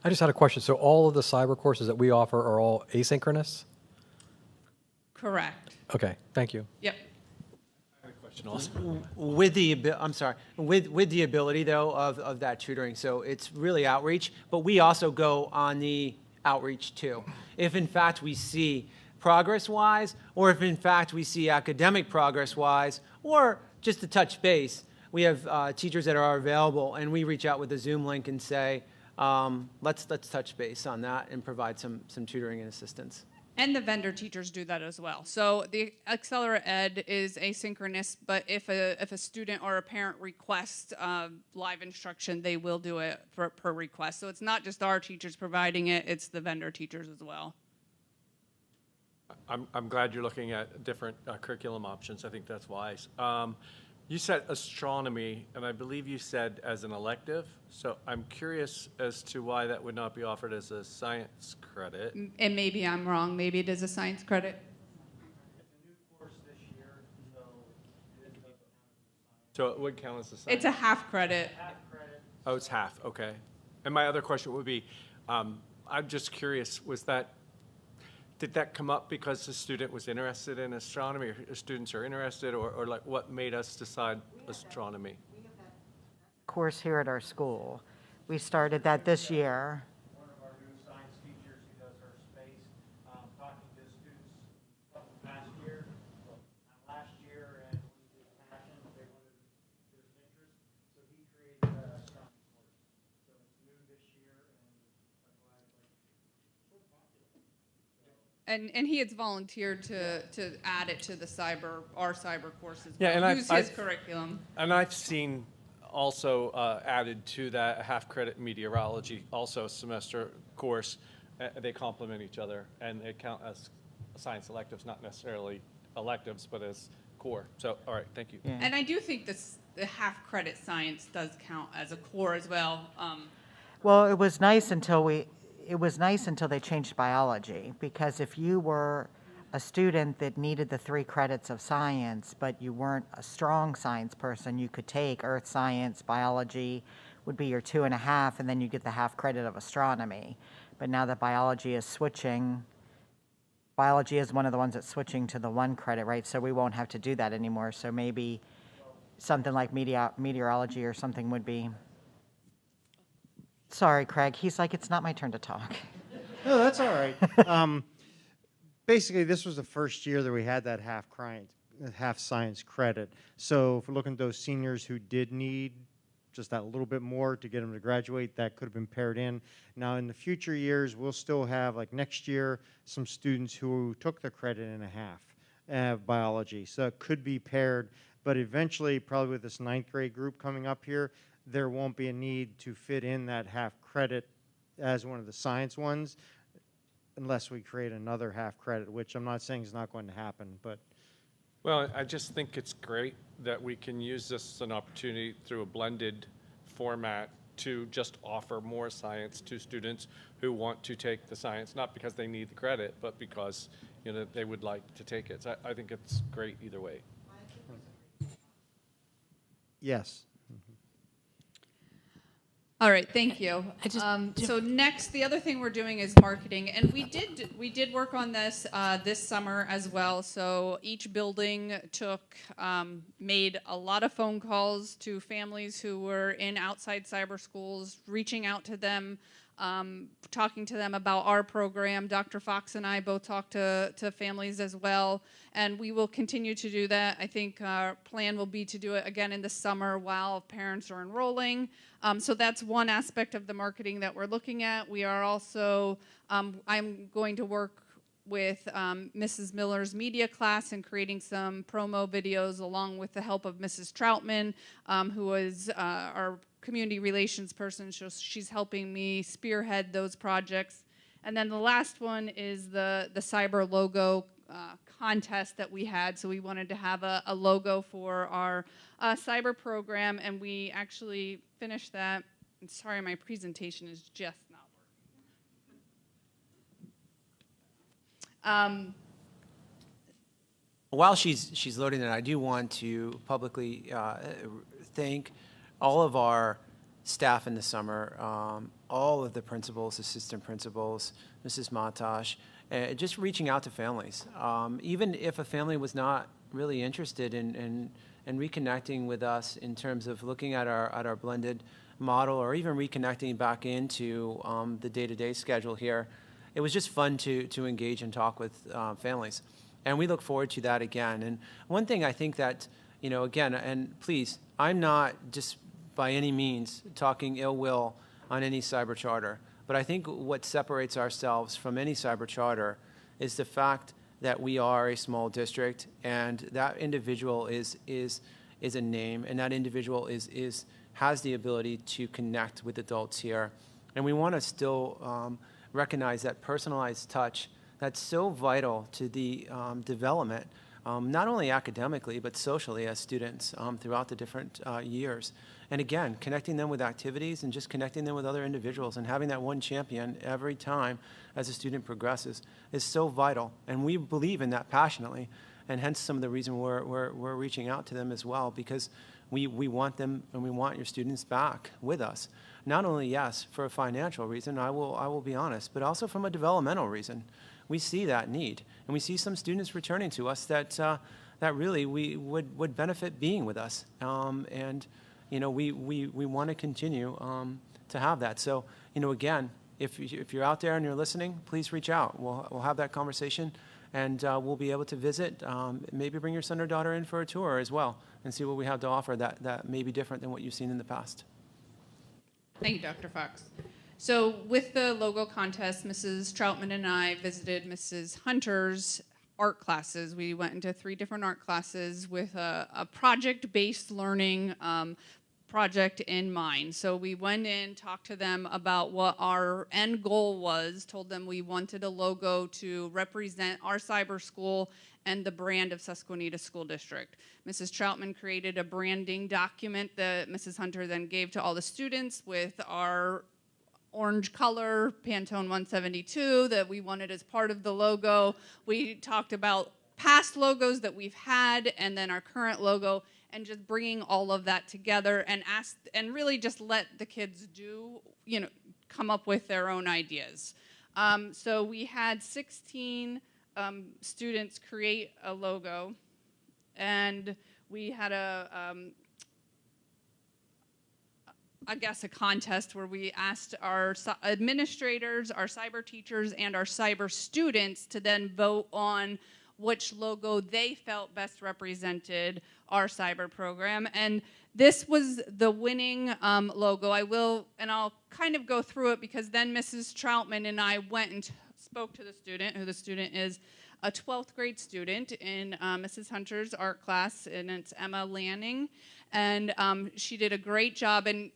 I just had a question. So all of the cyber courses that we offer are all asynchronous? Correct. Okay, thank you. Yep. With the ability though of that tutoring, so it's really outreach, but we also go on the outreach too. If in fact we see progress-wise, or if in fact we see academic progress-wise, or just to touch base, we have teachers that are available, and we reach out with a Zoom link and say, let's touch base on that and provide some tutoring and assistance. And the vendor teachers do that as well. So the Accelerate Ed is asynchronous, but if a student or a parent requests live instruction, they will do it per request. So it's not just our teachers providing it, it's the vendor teachers as well. I'm glad you're looking at different curriculum options. I think that's wise. You said astronomy, and I believe you said as an elective. So I'm curious as to why that would not be offered as a science credit. And maybe I'm wrong. Maybe it is a science credit. So it would count as a science? It's a half credit. Oh, it's half, okay. And my other question would be, I'm just curious, did that come up because the student was interested in astronomy, or students are interested, or like what made us decide astronomy? Course here at our school. We started that this year. One of our new science teachers who does our space, talking to students last year, and with passion, they wanted, there's an interest, so he created an astronomy course. So it's new this year, and I'm glad, sort of popular. And he has volunteered to add it to the our cyber course as well. Yeah, and use his curriculum. And I've seen also added to that a half-credit meteorology, also a semester course. They complement each other, and they count as science electives, not necessarily electives, but as core. So, all right, thank you. Yeah. And I do think the half-credit science does count as a core as well. Well, it was nice until they changed biology, because if you were a student that needed the 3 credits of science, but you weren't a strong science person, you could take earth science, biology would be your 2.5, and then you get the half credit of astronomy. But now that biology is switching, biology is one of the ones that's switching to the 1 credit, right? So we won't have to do that anymore. So maybe something like meteorology or something would be. Sorry, Craig. He's like, it's not my turn to talk. No, that's all right. Basically, this was the first year that we had that half science credit. So if we're looking at those seniors who did need just that little bit more to get them to graduate, that could have been paired in. Now, in the future years, we'll still have, like next year, some students who took the credit in a half biology. So it could be paired, but eventually, probably with this 9th grade group coming up here, there won't be a need to fit in that half credit as one of the science ones, unless we create another half credit, which I'm not saying is not going to happen, but. Well, I just think it's great that we can use this as an opportunity through a blended format to just offer more science to students who want to take the science, not because they need the credit, but because, you know, they would like to take it. So I think it's great either way. Yes. All right, thank you. So next, the other thing we're doing is marketing, and we did work on this this summer as well. So each building made a lot of phone calls to families who were in outside cyber schools, reaching out to them, talking to them about our program. Dr. Fox and I both talked to families as well, and we will continue to do that. I think our plan will be to do it again in the summer while parents are enrolling. So that's one aspect of the marketing that we're looking at. We are also, I'm going to work with Mrs. Miller's media class and creating some promo videos along with the help of Mrs. Troutman, who is our community relations person. So she's helping me spearhead those projects. And then the last one is the cyber logo contest that we had. So we wanted to have a logo for our cyber program, and we actually finished that. I'm sorry, my presentation is just not working. While she's loading it, I do want to publicly thank all of our staff in the summer, all of the principals, assistant principals, Mrs. Matash, just reaching out to families. Even if a family was not really interested in reconnecting with us in terms of looking at our blended model, or even reconnecting back into the day-to-day schedule here, it was just fun to engage and talk with families. And we look forward to that again. And one thing I think that, you know, again, and please, I'm not just by any means talking ill will on any cyber charter, but I think what separates ourselves from any cyber charter is the fact that we are a small district, and that individual is a name, and that individual has the ability to connect with adults here. And we want to still recognize that personalized touch that's so vital to the development, not only academically, but socially as students throughout the different years. And again, connecting them with activities and just connecting them with other individuals and having that one champion every time as a student progresses is so vital. And we believe in that passionately, and hence some of the reason we're reaching out to them as well, because we want them and we want your students back with us. Not only, yes, for a financial reason, I will be honest, but also from a developmental reason. We see that need, and we see some students returning to us that really we would benefit being with us. And you know, we want to continue to have that. So, you know, again, if you're out there and you're listening, please reach out. We'll have that conversation, and we'll be able to visit. Maybe bring your son or daughter in for a tour as well, and see what we have to offer that may be different than what you've seen in the past. Thank you, Dr. Fox. So with the logo contest, Mrs. Troutman and I visited Mrs. Hunter's art classes. We went into 3 different art classes with a project-based learning project in mind. So we went in, talked to them about what our end goal was, told them we wanted a logo to represent our cyber school and the brand of Susquenita School District. Mrs. Troutman created a branding document that Mrs. Hunter then gave to all the students with our orange color Pantone 172 that we wanted as part of the logo. We talked about past logos that we've had and then our current logo, and just bringing all of that together and really just let the kids come up with their own ideas. So we had 16 students create a logo, and we had I guess a contest where we asked our administrators, our cyber teachers, and our cyber students to then vote on which logo they felt best represented our cyber program. And this was the winning logo. I'll kind of go through it, because then Mrs. Troutman and I went and spoke to the student, who the student is a 12th grade student in Mrs. Hunter's art class, and it's Emma Lanning. And she did a great job. And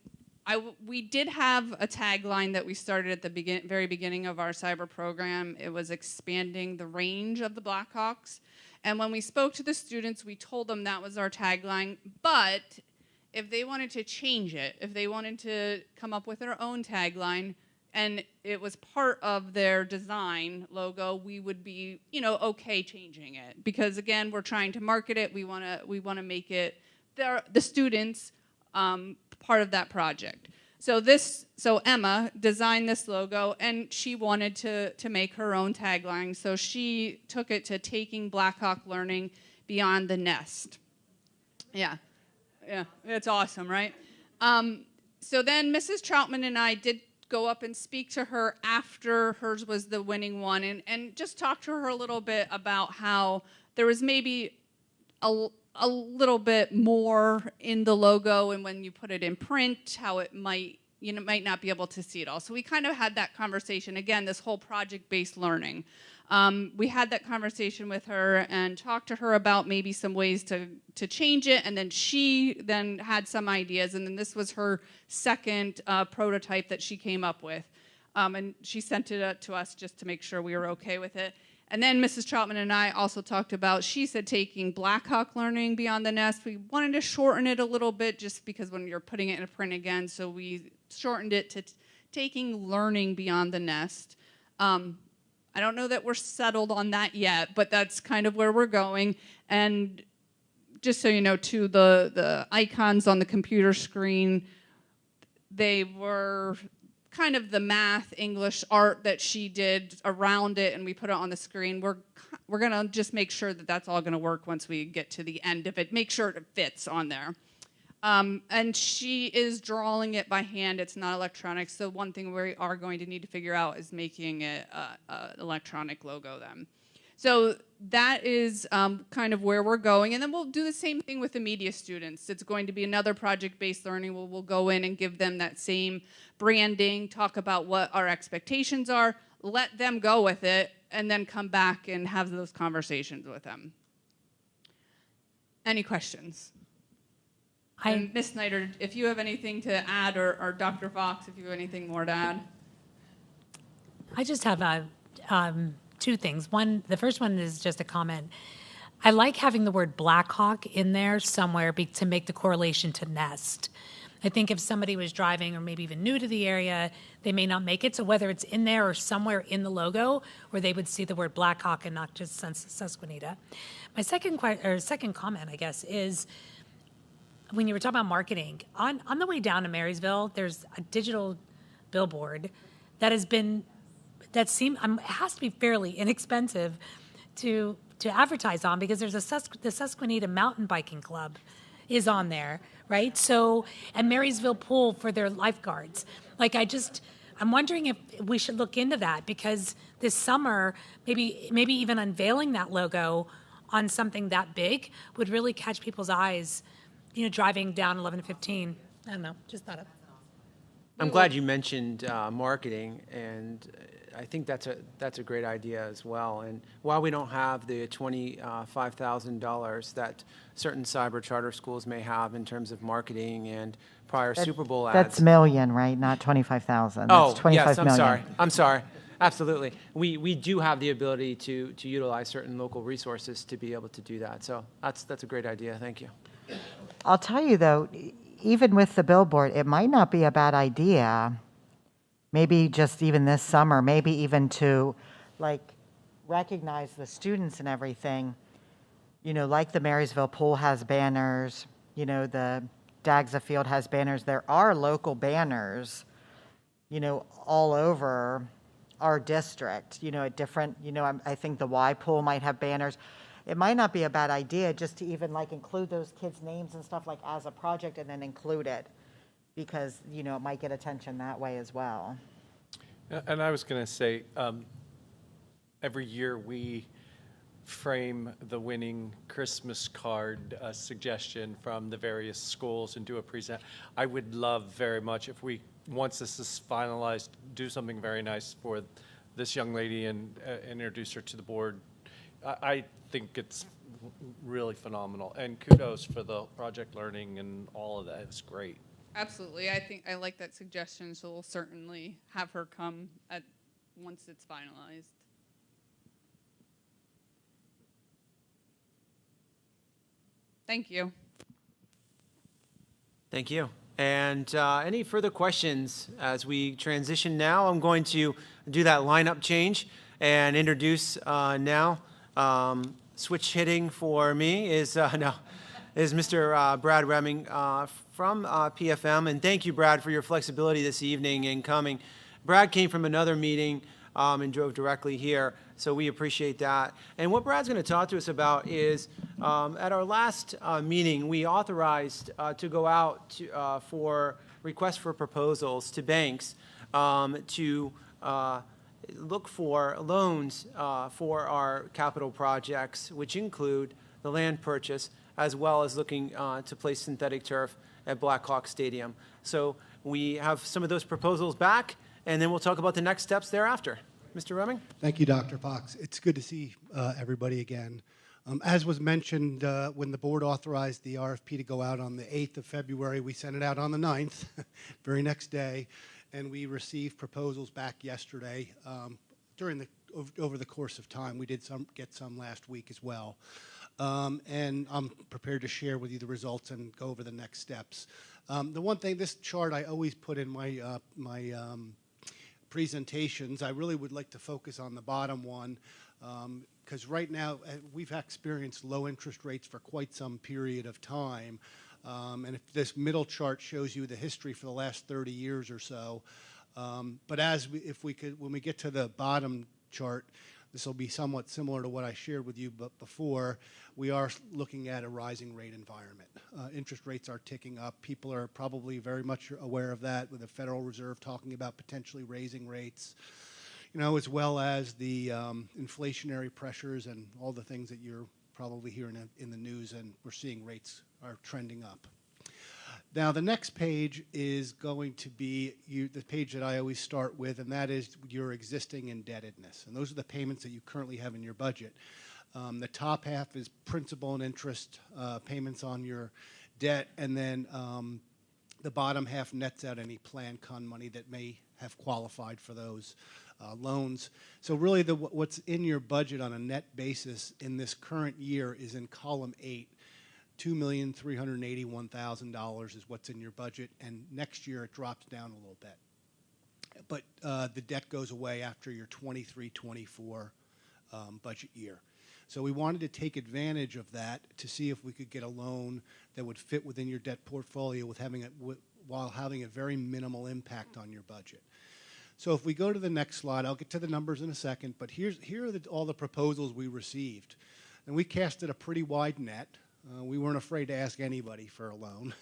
we did have a tagline that we started at the very beginning of our cyber program. It was expanding the range of the Blackhawks. And when we spoke to the students, we told them that was our tagline. But if they wanted to change it, if they wanted to come up with their own tagline, and it was part of their design logo, we would be, okay changing it. Because again, we're trying to market it. We want to make it the students part of that project. So Emma designed this logo, and she wanted to make her own tagline. So she took it to Taking Blackhawk Learning Beyond the Nest. Yeah, it's awesome, right? So then Mrs. Troutman and I did go up and speak to her after hers was the winning one, and just talk to her a little bit about how there was maybe a little bit more in the logo, and when you put it in print, how it might not be able to see it all. So we kind of had that conversation. Again, this whole project-based learning. We had that conversation with her and talked to her about maybe some ways to change it, and then she had some ideas, and then this was her second prototype that she came up with. And she sent it to us just to make sure we were okay with it. And then Mrs. Troutman and I also talked about, she said, Taking Blackhawk Learning Beyond the Nest. We wanted to shorten it a little bit just because when you're putting it in a print again, so we shortened it to Taking Learning Beyond the Nest. I don't know that we're settled on that yet, but that's kind of where we're going. And just so you know, too, the icons on the computer screen, they were kind of the math, English, art that she did around it, and we put it on the screen. We're going to just make sure that that's all going to work once we get to the end of it. Make sure it fits on there. And she is drawing it by hand. It's not electronic. So one thing we are going to need to figure out is making it an electronic logo then. So that is kind of where we're going. And then we'll do the same thing with the media students. It's going to be another project-based learning where we'll go in and give them that same branding, talk about what our expectations are, let them go with it, and then come back and have those conversations with them. Any questions? And Ms. Snyder, if you have anything to add, or Dr. Fox, if you have anything more to add. I just have two things. One, the first one is just a comment. I like having the word Blackhawk in there somewhere to make the correlation to Nest. I think if somebody was driving or maybe even new to the area, they may not make it. So whether it's in there or somewhere in the logo where they would see the word Blackhawk and not just Susquenita. My second comment, I guess, is when you were talking about marketing, on the way down to Marysville, there's a digital billboard that has been, it has to be fairly inexpensive to advertise on, because there's the Susquenita Mountain Biking Club is on there, right? So, and Marysville Pool for their lifeguards. Like, I'm wondering if we should look into that, because this summer, maybe even unveiling that logo on something that big would really catch people's eyes, driving down 11 to 15. I don't know, just thought of. I'm glad you mentioned marketing, and I think that's a great idea as well. And while we don't have the $25,000 that certain cyber charter schools may have in terms of marketing and prior Super Bowl ads. That's million, right? Not 25,000. Oh, That's 25 yes, million. I'm sorry. Absolutely. We do have the ability to utilize certain local resources to be able to do that. So that's a great idea. Thank you. I'll tell you, though, even with the billboard, it might not be a bad idea, maybe just even this summer, maybe even to, recognize the students and everything. Like the Marysville Pool has banners, the Dagsa Field has banners. There are local banners, all over our district, at different, I think the Y Pool might have banners. It might not be a bad idea just to even include those kids' names and stuff as a project, and then include it, because it might get attention that way as well. And I was going to say, every year we frame the winning Christmas card suggestion from the various schools and do a present. I would love very much if we, once this is finalized, do something very nice for this young lady and introduce her to the board. I think it's really phenomenal, and kudos for the project learning and all of that. It's great. Absolutely. I think I like that suggestion, so we'll certainly have her come once it's finalized. Thank you. Thank you. And any further questions as we transition now? I'm going to do that lineup change and introduce now. Switch hitting for me is Mr. Brad Remming from PFM. And thank you, Brad, for your flexibility this evening in coming. Brad came from another meeting and drove directly here, so we appreciate that. And what Brad's going to talk to us about is, at our last meeting, we authorized to go out for requests for proposals to banks to look for loans for our capital projects, which include the land purchase, as well as looking to place synthetic turf at Blackhawk Stadium. So we have some of those proposals back, and then we'll talk about the next steps thereafter. Mr. Remming? Thank you, Dr. Fox. It's good to see everybody again. As was mentioned, when the board authorized the RFP to go out on the 8th of February, we sent it out on the 9th, very next day, and we received proposals back yesterday. Over the course of time, we did get some last week as well. And I'm prepared to share with you the results and go over the next steps. The one thing, this chart I always put in my presentations. I really would like to focus on the bottom one, because right now we've experienced low interest rates for quite some period of time. And if this middle chart shows you the history for the last 30 years or so. But when we get to the bottom chart, this will be somewhat similar to what I shared with you before. We are looking at a rising rate environment. Interest rates are ticking up. People are probably very much aware of that, with the Federal Reserve talking about potentially raising rates, as well as the inflationary pressures and all the things that you're probably hearing in the news, and we're seeing rates are trending up. Now, the next page is going to be the page that I always start with, and that is your existing indebtedness. And those are the payments that you currently have in your budget. The top half is principal and interest payments on your debt, and then the bottom half nets out any planned con money that may have qualified for those loans. So really what's in your budget on a net basis in this current year is in column 8. $2,381,000 is what's in your budget, and next year it drops down a little bit. But the debt goes away after your 23-24 budget year. So we wanted to take advantage of that to see if we could get a loan that would fit within your debt portfolio while having a very minimal impact on your budget. So if we go to the next slide, I'll get to the numbers in a second, but here are all the proposals we received. And we casted a pretty wide net. We weren't afraid to ask anybody for a loan.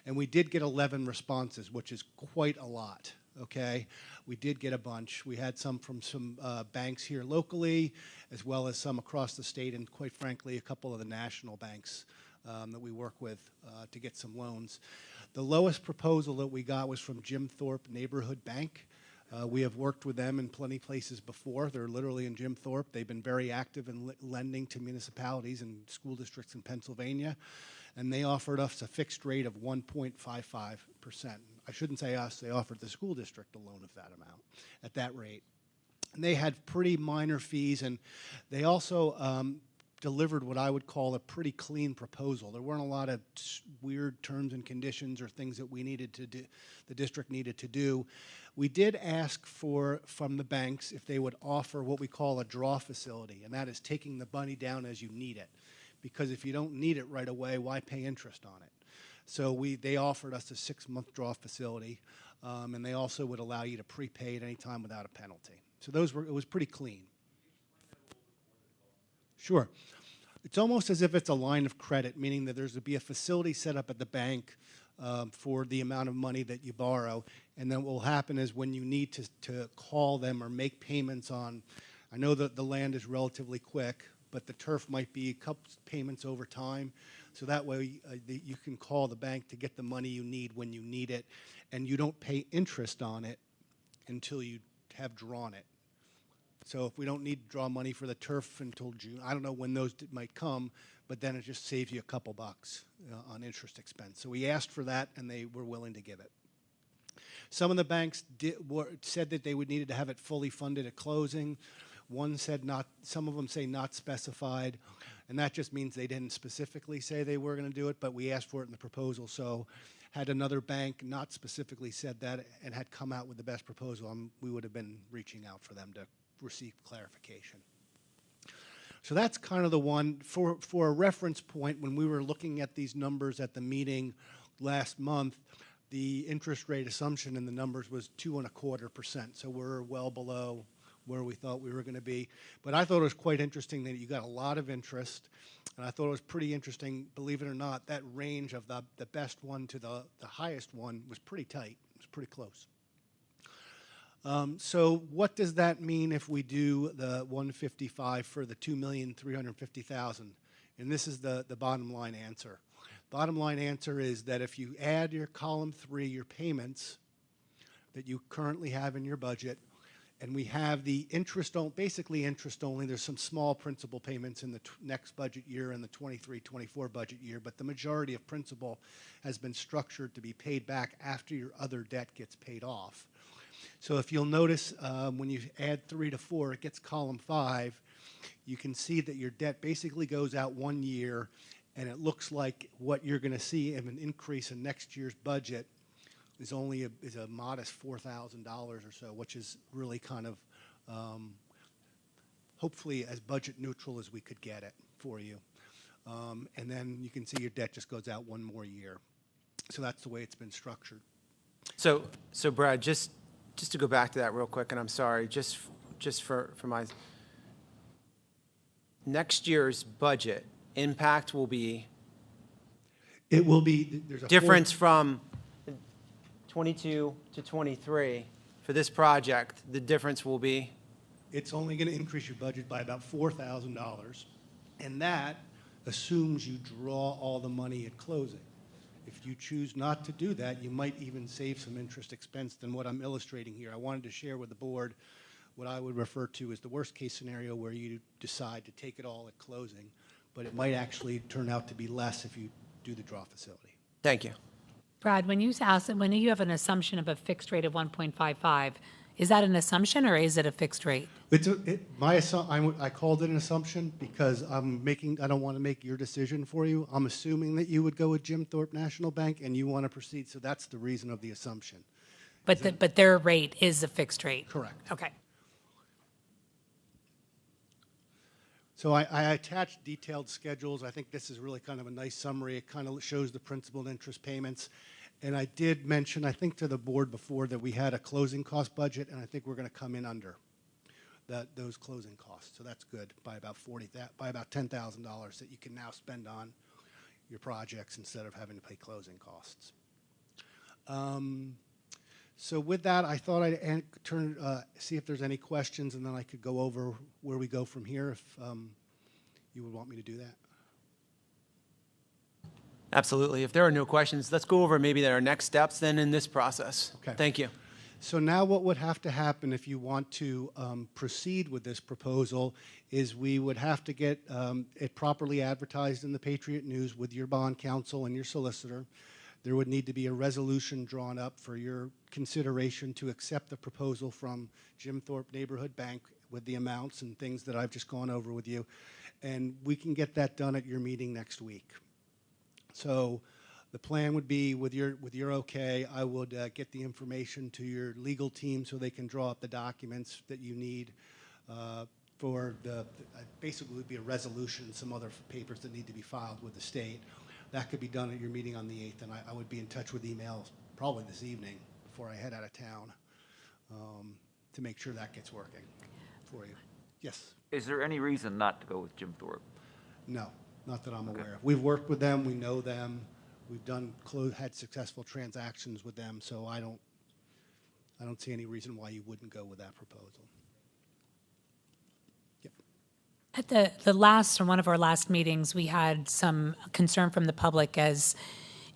And we did get 11 responses, which is quite a lot, okay? We did get a bunch. We had some from some banks here locally, as well as some across the state, and quite frankly, a couple of the national banks that we work with to get some loans. The lowest proposal that we got was from Jim Thorpe Neighborhood Bank. We have worked with them in plenty of places before. They're literally in Jim Thorpe. They've been very active in lending to municipalities and school districts in Pennsylvania. And they offered us a fixed rate of 1.55%. I shouldn't say us. They offered the school district a loan of that amount at that rate. And they had pretty minor fees, and they also delivered what I would call a pretty clean proposal. There weren't a lot of weird terms and conditions or things that we needed to do, the district needed to do. We did ask from the banks if they would offer what we call a draw facility, and that is taking the money down as you need it. Because if you don't need it right away, why pay interest on it? So they offered us a 6-month draw facility, and they also would allow you to prepay at any time without a penalty. So it was pretty clean. Sure. It's almost as if it's a line of credit, meaning that there's to be a facility set up at the bank for the amount of money that you borrow. And then what will happen is when you need to call them or make payments on, I know that the land is relatively quick, but the turf might be a couple payments over time. So that way you can call the bank to get the money you need when you need it, and you don't pay interest on it until you have drawn it. So if we don't need to draw money for the turf until June, I don't know when those might come, but then it just saves you a couple bucks on interest expense. So we asked for that, and they were willing to give it. Some of the banks said that they would needed to have it fully funded at closing. One said not. Some of them say not specified, and that just means they didn't specifically say they were going to do it, but we asked for it in the proposal. So had another bank not specifically said that and had come out with the best proposal, we would have been reaching out for them to receive clarification. So that's kind of the one. For a reference point, when we were looking at these numbers at the meeting last month, the interest rate assumption in the numbers was 2.25%. So we're well below where we thought we were going to be. But I thought it was quite interesting that you got a lot of interest. And I thought it was pretty interesting, believe it or not, that range of the best one to the highest one was pretty tight. It was pretty close. So what does that mean if we do the 155 for the $2,350,000? And this is the bottom line answer. Bottom line answer is that if you add your column 3, your payments that you currently have in your budget, and we have the interest, basically interest only. There's some small principal payments in the next budget year and the 23-24 budget year, but the majority of principal has been structured to be paid back after your other debt gets paid off. So if you'll notice, when you add 3 to 4, it gets column 5. You can see that your debt basically goes out 1 year, and it looks like what you're going to see in an increase in next year's budget is only a modest $4,000 or so, which is really kind of hopefully as budget neutral as we could get it for you. And then you can see your debt just goes out 1 more year. So that's the way it's been structured. So Brad, just to go back to that real quick, and I'm sorry, just for my next year's budget impact will be. It will be there's a difference from 22 to 23 for this project. The difference will be. It's only going to increase your budget by about $4,000, and that assumes you draw all the money at closing. If you choose not to do that, you might even save some interest expense than what I'm illustrating here. I wanted to share with the board what I would refer to as the worst-case scenario where you decide to take it all at closing, but it might actually turn out to be less if you do the draw facility. Thank you. Brad, when you have an assumption of a fixed rate of 1.55, is that an assumption or is it a fixed rate? I called it an assumption because I don't want to make your decision for you. I'm assuming that you would go with Jim Thorpe National Bank and you want to proceed, so that's the reason of the assumption. But their rate is a fixed rate? Correct. Okay. So I attached detailed schedules. I think this is really kind of a nice summary. It kind of shows the principal and interest payments. And I did mention, I think to the board before, that we had a closing cost budget, and I think we're going to come in under those closing costs. So that's good by about $10,000 that you can now spend on your projects instead of having to pay closing costs. So with that, I thought I'd see if there's any questions, and then I could go over where we go from here if you would want me to do that. Absolutely. If there are no questions, let's go over maybe our next steps then in this process. Okay. Thank you. So now what would have to happen if you want to proceed with this proposal is we would have to get it properly advertised in the Patriot News with your bond counsel and your solicitor. There would need to be a resolution drawn up for your consideration to accept the proposal from Jim Thorpe Neighborhood Bank with the amounts and things that I've just gone over with you. And we can get that done at your meeting next week. So the plan would be, with your okay, I would get the information to your legal team so they can draw up the documents that you need for basically would be a resolution, some other papers that need to be filed with the state. That could be done at your meeting on the 8th, and I would be in touch with emails probably this evening before I head out of town to make sure that gets working for you. Yes? Is there any reason not to go with Jim Thorpe? No, not that I'm aware of. We've worked with them. We know them. We've had successful transactions with them, so I don't see any reason why you wouldn't go with that proposal. At one of our last meetings, we had some concern from the public as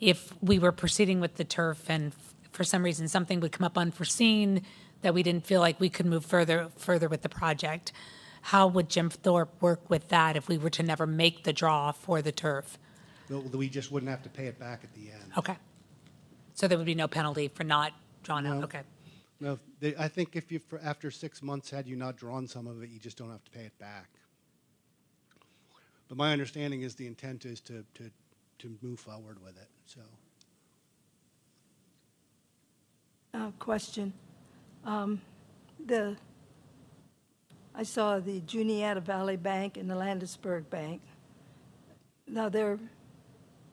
if we were proceeding with the turf and for some reason something would come up unforeseen that we didn't feel like we could move further with the project. How would Jim Thorpe work with that if we were to never make the draw for the turf? We just wouldn't have to pay it back at the end. Okay. So there would be no penalty for not drawing out? Okay. No, I think after 6 months, had you not drawn some of it, you just don't have to pay it back. But my understanding is the intent is to move forward with it, so. Question. I saw the Juniata Valley Bank and the Landisburg Bank. Now, their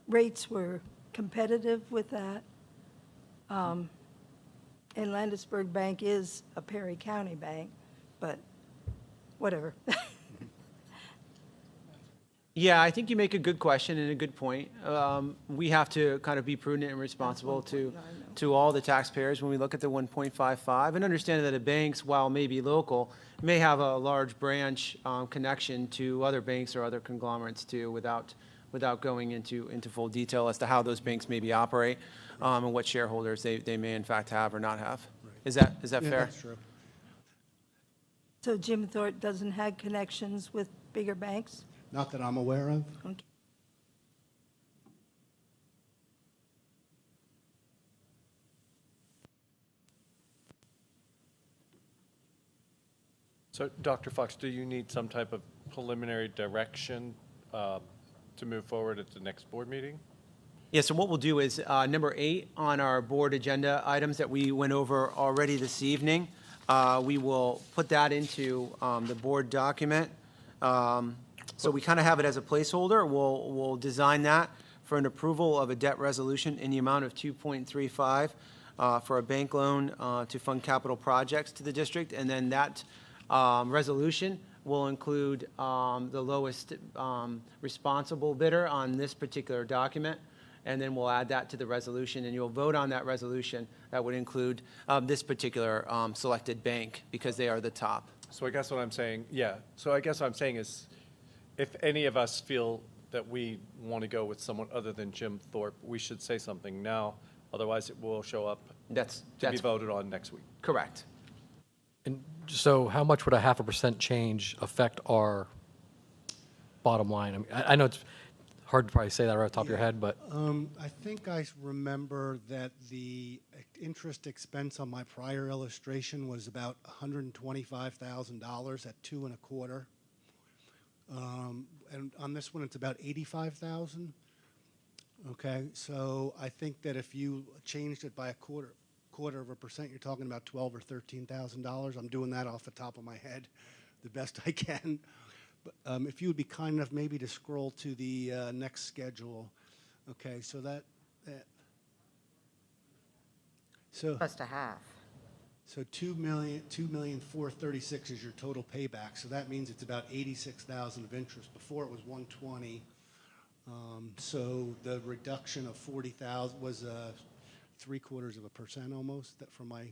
rates were competitive with that. And Landisburg Bank is a Perry County bank, but whatever. Yeah, I think you make a good question and a good point. We have to kind of be prudent and responsible to all the taxpayers when we look at the 1.55 and understand that the banks, while maybe local, may have a large branch connection to other banks or other conglomerates too, without going into full detail as to how those banks maybe operate and what shareholders they may in fact have or not have. Right. Is that Yeah, fair? that's true. So Jim Thorpe doesn't have connections with bigger banks? Not that I'm aware of. Okay. So, Dr. Fox, do you need some type of preliminary direction to move forward at the next board meeting? Yeah, so what we'll do is number 8 on our board agenda items that we went over already this evening, we will put that into the board document. So we kind of have it as a placeholder. We'll design that for an approval of a debt resolution in the amount of 2.35 for a bank loan to fund capital projects to the district. And then that resolution will include the lowest responsible bidder on this particular document. And then we'll add that to the resolution, and you'll vote on that resolution that would include this particular selected bank because they are the top. So I guess what I'm saying, yeah. So I guess what I'm saying is, if any of us feel that we want to go with someone other than Jim Thorpe, we should say something now. Otherwise, it will show up to be voted on next week. Correct. And so how much would a 0.5% change affect our bottom line? I mean, I know it's hard to probably say that right off the top of your head, but I think I remember that the interest expense on my prior illustration was about $125,000 at 2 1/4. And on this one, it's about 85,000. Okay, so I think that if you changed it by a quarter of a percent, you're talking about $12,000 or $13,000. I'm doing that off the top of my head, the best I can. But if you would be kind enough, maybe to scroll to the next schedule. Okay, so so Close to half. so 2,436 is your total payback. So that means it's about 86,000 of interest. Before it was 120. So the reduction of 40,000 was 0.75% almost. That from my.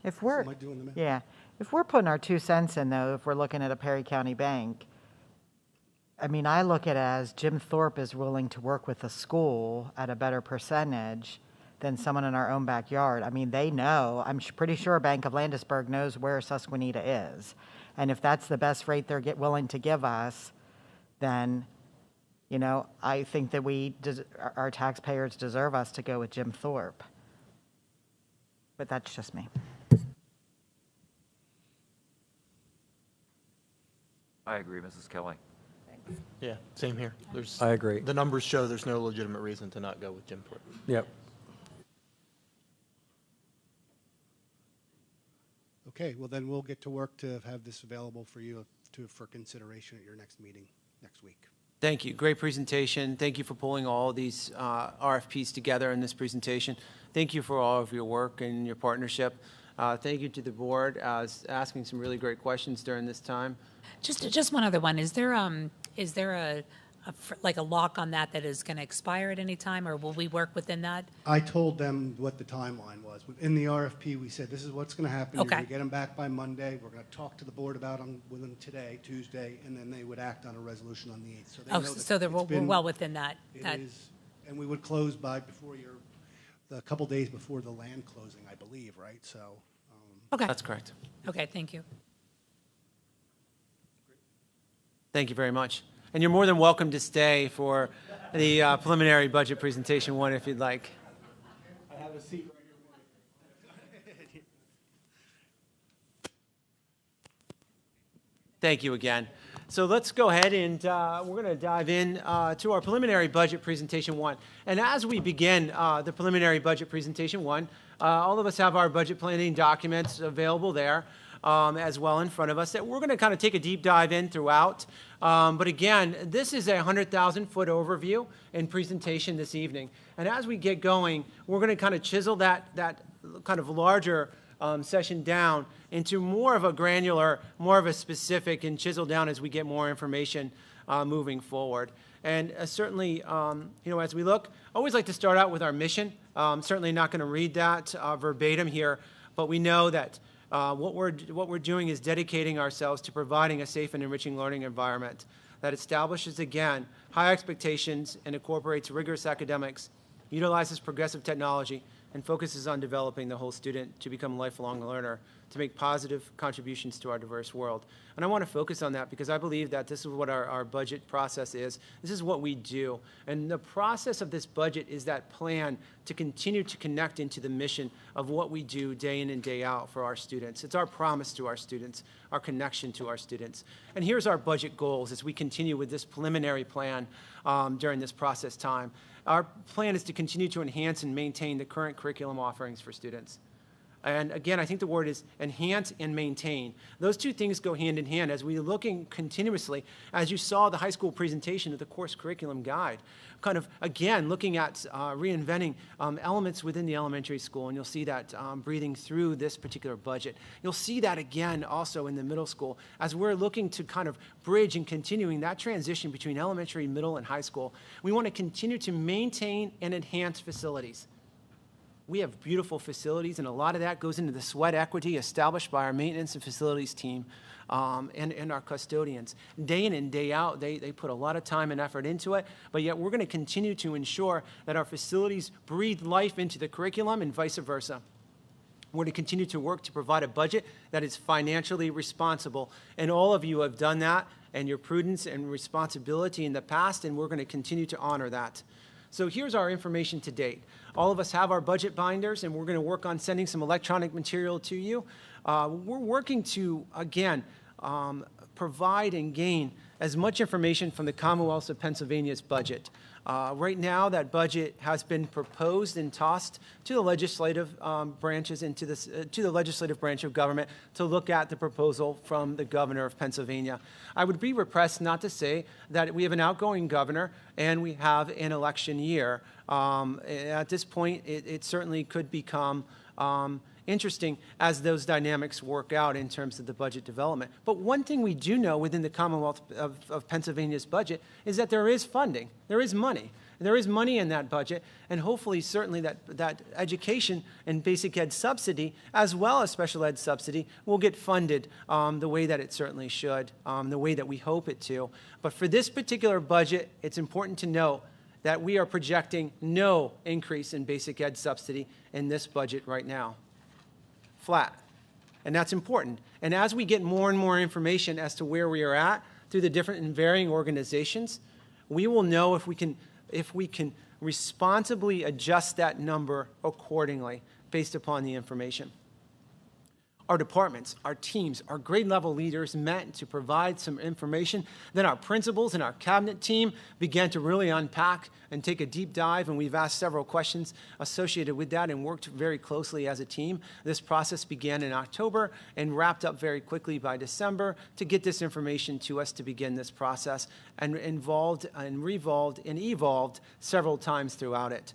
If we're, Am I doing the math? yeah, if we're putting our 2 cents in though, if we're looking at a Perry County bank, I mean, I look at it as Jim Thorpe is willing to work with the school at a better percentage than someone in our own backyard. I mean, they know, I'm pretty sure Bank of Landisburg knows where Susquenita is. And if that's the best rate they're willing to give us, then, you know, I think that our taxpayers deserve us to go with Jim Thorpe. But that's just me. I agree, Mrs. Kelly. Yeah, same here. I agree. The numbers show there's no legitimate reason to not go with Jim Thorpe. Yep. Okay, well then we'll get to work to have this available for you for consideration at your next meeting next week. Thank you. Great presentation. Thank you for pulling all these RFPs together in this presentation. Thank you for all of your work and your partnership. Thank you to the board asking some really great questions during this time. Just one other one. Is there a lock on that is going to expire at any time, or will we work within that? I told them what the timeline was. In the RFP, we said, this is what's going to happen. Okay. You're going to get them back by Monday. We're going to talk to the board about them with them today, Tuesday, and then they would act on a resolution on the 8th. So they know that So we're well within that. It is, and we would close before a couple days before the land closing, I believe, right? So. Okay. That's correct. Okay, thank you. Thank you very much. And you're more than welcome to stay for the preliminary budget presentation one if you'd like. I have a seat right here. Thank you again. So let's go ahead and we're going to dive in to our preliminary budget presentation one. And as we begin the preliminary budget presentation one, all of us have our budget planning documents available there as well in front of us that we're going to kind of take a deep dive in throughout. But again, this is a 100,000-foot overview and presentation this evening. And as we get going, we're going to kind of chisel that kind of larger session down into more of a granular, more of a specific, and chisel down as we get more information moving forward. And certainly, as we look, I always like to start out with our mission. Certainly not going to read that verbatim here, but we know that what we're doing is dedicating ourselves to providing a safe and enriching learning environment that establishes, again, high expectations and incorporates rigorous academics, utilizes progressive technology, and focuses on developing the whole student to become a lifelong learner, to make positive contributions to our diverse world. And I want to focus on that because I believe that this is what our budget process is. This is what we do. And the process of this budget is that plan to continue to connect into the mission of what we do day in and day out for our students. It's our promise to our students, our connection to our students. And here's our budget goals as we continue with this preliminary plan during this process time. Our plan is to continue to enhance and maintain the current curriculum offerings for students. And again, I think the word is enhance and maintain. Those two things go hand in hand as we're looking continuously, as you saw the high school presentation of the course curriculum guide, kind of, again, looking at reinventing elements within the elementary school, and you'll see that breathing through this particular budget. You'll see that again also in the middle school as we're looking to kind of bridge and continuing that transition between elementary, middle, and high school. We want to continue to maintain and enhance facilities. We have beautiful facilities, and a lot of that goes into the sweat equity established by our maintenance and facilities team and our custodians. Day in and day out, they put a lot of time and effort into it, but yet we're going to continue to ensure that our facilities breathe life into the curriculum and vice versa. We're going to continue to work to provide a budget that is financially responsible, and all of you have done that and your prudence and responsibility in the past, and we're going to continue to honor that. So here's our information to date. All of us have our budget binders, and we're going to work on sending some electronic material to you. We're working to, again, provide and gain as much information from the Commonwealth of Pennsylvania's budget. Right now, that budget has been proposed and tossed to the legislative branches and to the legislative branch of government to look at the proposal from the governor of Pennsylvania. I would be repressed not to say that we have an outgoing governor and we have an election year. At this point, it certainly could become interesting as those dynamics work out in terms of the budget development. But one thing we do know within the Commonwealth of Pennsylvania's budget is that there is funding. There is money. There is money in that budget, and hopefully, certainly, that education and basic ed subsidy, as well as special ed subsidy, will get funded the way that it certainly should, the way that we hope it to. But for this particular budget, it's important to note that we are projecting no increase in basic ed subsidy in this budget right now. Flat. And that's important. And as we get more and more information as to where we are at through the different and varying organizations, we will know if we can responsibly adjust that number accordingly based upon the information. Our departments, our teams, our grade level leaders met to provide some information. Then our principals and our cabinet team began to really unpack and take a deep dive, and we've asked several questions associated with that and worked very closely as a team. This process began in October and wrapped up very quickly by December to get this information to us to begin this process, and involved and revolved and evolved several times throughout it.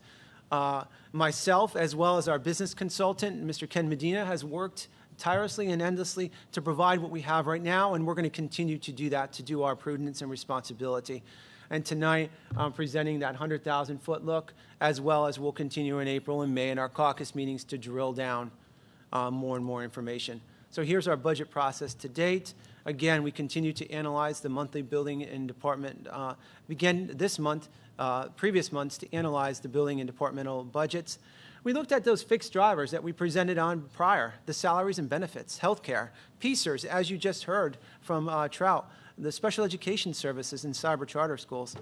Myself, as well as our business consultant, Mr. Ken Medina, has worked tirelessly and endlessly to provide what we have right now, and we're going to continue to do that, to do our prudence and responsibility. And tonight, I'm presenting that 100,000-foot look, as well as we'll continue in April and May in our caucus meetings to drill down more and more information. So here's our budget process to date. Again, we continue to analyze the monthly building and department, began this month, previous months, to analyze the building and departmental budgets. We looked at those fixed drivers that we presented on prior, the salaries and benefits, healthcare, PSERS, as you just heard from Trout, the special education services and cyber charter schools.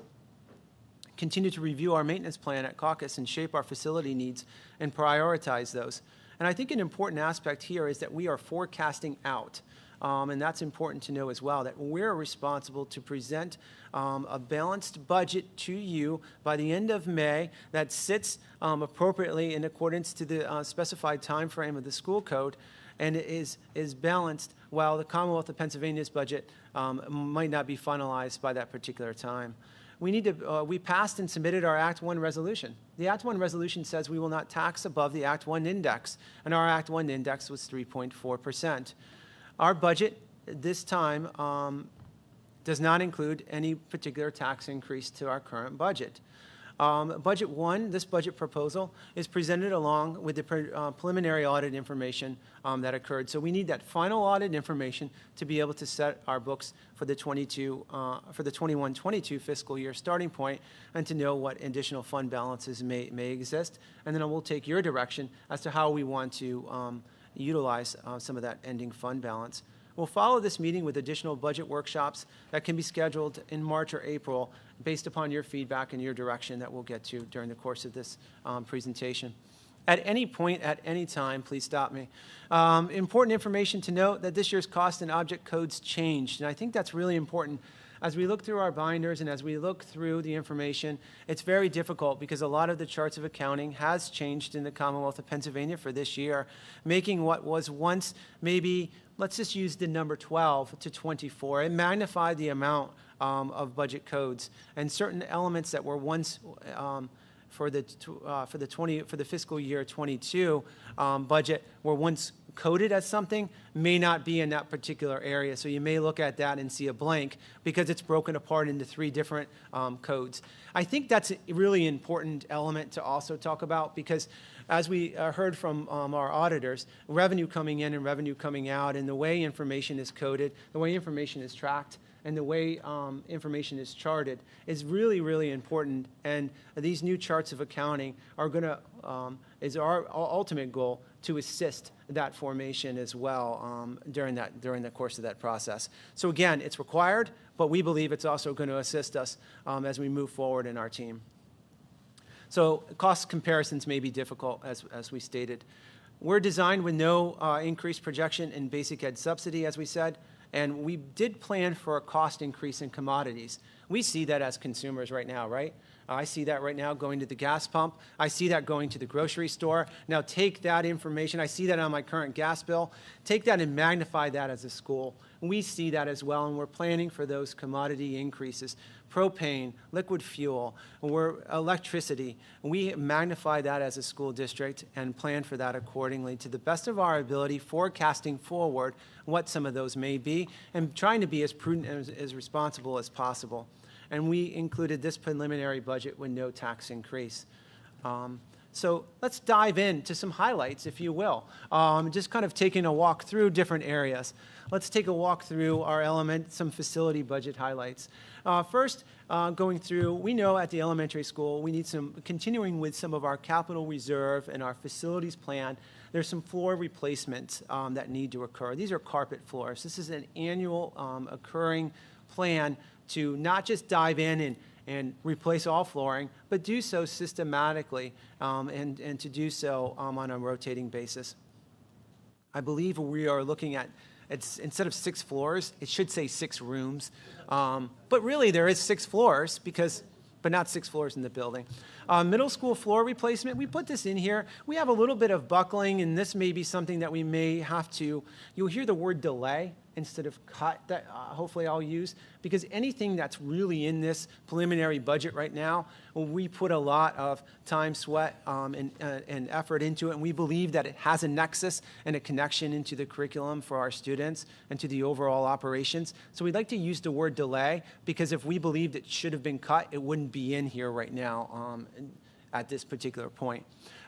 Continue to review our maintenance plan at caucus and shape our facility needs and prioritize those. And I think an important aspect here is that we are forecasting out. And that's important to know as well, that we're responsible to present a balanced budget to you by the end of May that sits appropriately in accordance to the specified time frame of the school code, and is balanced while the Commonwealth of Pennsylvania's budget might not be finalized by that particular time. We passed and submitted our Act 1 resolution. The Act 1 resolution says we will not tax above the Act 1 index, and our Act 1 index was 3.4%. Our budget this time does not include any particular tax increase to our current budget. Budget 1, this budget proposal, is presented along with the preliminary audit information that occurred. So we need that final audit information to be able to set our books for the 21-22 fiscal year starting point, and to know what additional fund balances may exist. And then we'll take your direction as to how we want to utilize some of that ending fund balance. We'll follow this meeting with additional budget workshops that can be scheduled in March or April based upon your feedback and your direction that we'll get to during the course of this presentation. At any point, at any time, please stop me. Important information to note that this year's cost and object codes changed, and I think that's really important. As we look through our binders and as we look through the information, it's very difficult because a lot of the charts of accounting has changed in the Commonwealth of Pennsylvania for this year, making what was once maybe, let's just use the number 12 to 24. It magnified the amount of budget codes, and certain elements that were once for the fiscal year 22 budget were once coded as something may not be in that particular area. So you may look at that and see a blank because it's broken apart into 3 different codes. I think that's a really important element to also talk about because as we heard from our auditors, revenue coming in and revenue coming out, and the way information is coded, the way information is tracked, and the way information is charted is really, really important. And these new charts of accounting are going to, is our ultimate goal to assist that formation as well during the course of that process. So again, it's required, but we believe it's also going to assist us as we move forward in our team. So cost comparisons may be difficult, as we stated. We're designed with no increased projection in basic ed subsidy, as we said, and we did plan for a cost increase in commodities. We see that as consumers right now, right? I see that right now going to the gas pump. I see that going to the grocery store. Now take that information. I see that on my current gas bill. Take that and magnify that as a school. We see that as well, and we're planning for those commodity increases. Propane, liquid fuel, electricity. We magnify that as a school district and plan for that accordingly to the best of our ability, forecasting forward what some of those may be and trying to be as prudent and as responsible as possible. And we included this preliminary budget with no tax increase. So let's dive into some highlights, if you will. Just kind of taking a walk through different areas. Let's take a walk through our some facility budget highlights. First, going through, we know at the elementary school, we need continuing with some of our capital reserve and our facilities plan. There's some floor replacements that need to occur. These are carpet floors. This is an annual occurring plan to not just dive in and replace all flooring, but do so systematically and to do so on a rotating basis. I believe we are looking at, instead of 6 floors, it should say 6 rooms. But really there is 6 floors but not 6 floors in the building. Middle school floor replacement, we put this in here. We have a little bit of buckling, and this may be something that we may have to, you'll hear the word delay instead of cut that hopefully I'll use, because anything that's really in this preliminary budget right now, we put a lot of time, sweat, and effort into it, and we believe that it has a nexus and a connection into the curriculum for our students and to the overall operations. So we'd like to use the word delay, because if we believed it should have been cut, it wouldn't be in here right now at this particular point.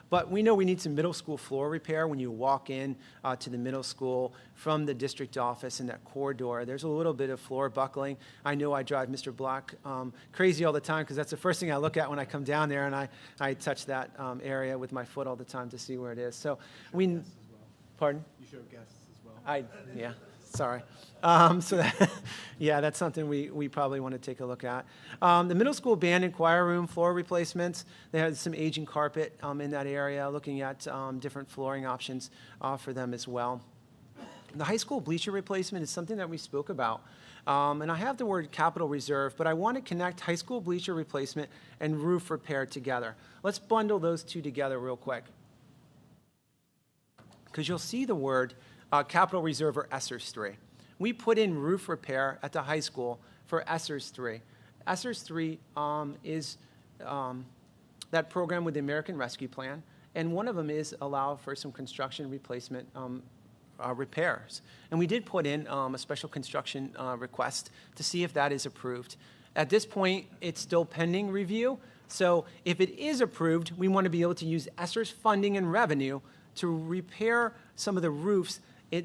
But we know we need some middle school floor repair when you walk in to the middle school from the district office in that corridor. There's a little bit of floor buckling. I know I drive Mr. Black crazy all the time because that's the first thing I look at when I come down there, and I touch that area with my foot all the time to see where it is. So we, pardon? You show guests as well. Yeah, sorry. Yeah, that's something we probably want to take a look at. The middle school band and choir room floor replacements, they had some aging carpet in that area, looking at different flooring options for them as well. The high school bleacher replacement is something that we spoke about. And I have the word capital reserve, but I want to connect high school bleacher replacement and roof repair together. Let's bundle those two together real quick, because you'll see the word capital reserve, or ESSERS 3. We put in roof repair at the high school for ESSERS 3. ESSERS 3 is that program with the American Rescue Plan, and one of them is allow for some construction replacement repairs. And we did put in a special construction request to see if that is approved. At this point, it's still pending review, so if it is approved, we want to be able to use ESSERS funding and revenue to repair some of the roofs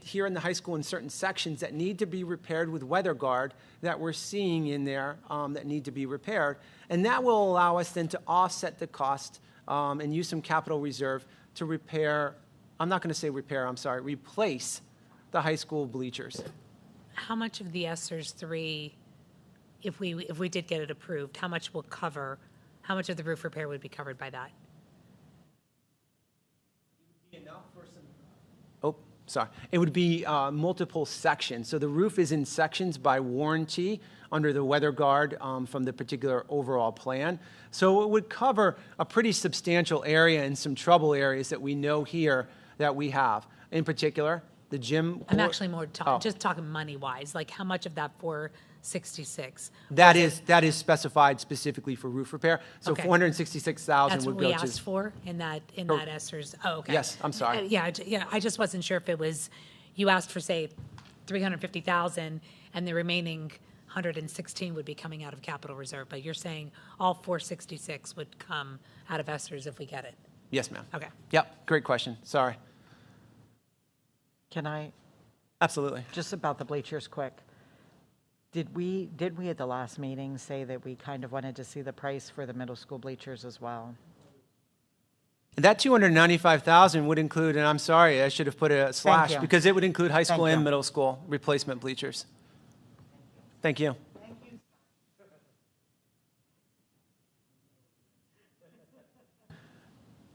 here in the high school in certain sections that need to be repaired with weather guard that we're seeing in there that need to be repaired. And that will allow us then to offset the cost and use some capital reserve to repair, I'm not going to say repair, I'm sorry, replace the high school bleachers. How much of the ESSERS 3, if we did get it approved, how much will cover, how much of the roof repair would be covered by that? Sorry, it would be multiple sections. So the roof is in sections by warranty under the weather guard from the particular overall plan. So it would cover a pretty substantial area and some trouble areas that we know here that we have. In particular, The gym. I'm court- actually more just talking money-wise, like how much of that 466? That is specified specifically for roof repair. So Okay. 466,000 That's would what go we to. asked for in that Esther's, okay. Yes, I'm sorry. Yeah, I just wasn't sure if it was, you asked for, say, 350,000, and the remaining 116 would be coming out of capital reserve, but you're saying all 466 would come out of Esther's if we get it? Yes, ma'am. Okay. Yep, great question. Sorry. Can I, Absolutely. just about the bleachers quick, did we at the last meeting say that we kind of wanted to see the price for the middle school bleachers as well? That 295,000 would include, and I'm sorry, I should have put a slash, you. because it would include high school Thank and you. middle school replacement bleachers. Thank you.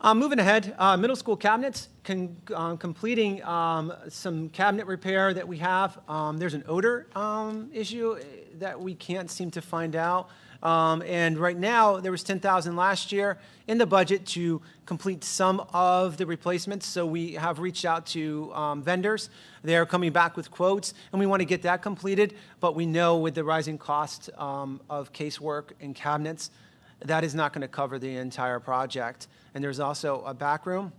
Moving ahead, middle school cabinets, completing some cabinet repair that we have. There's an odor issue that we can't seem to find out. And right now, there was 10,000 last year in the budget to complete some of the replacements. So we have reached out to vendors. They're coming back with quotes, and we want to get that completed. But we know with the rising cost of casework and cabinets, that is not going to cover the entire project. And there's also a back room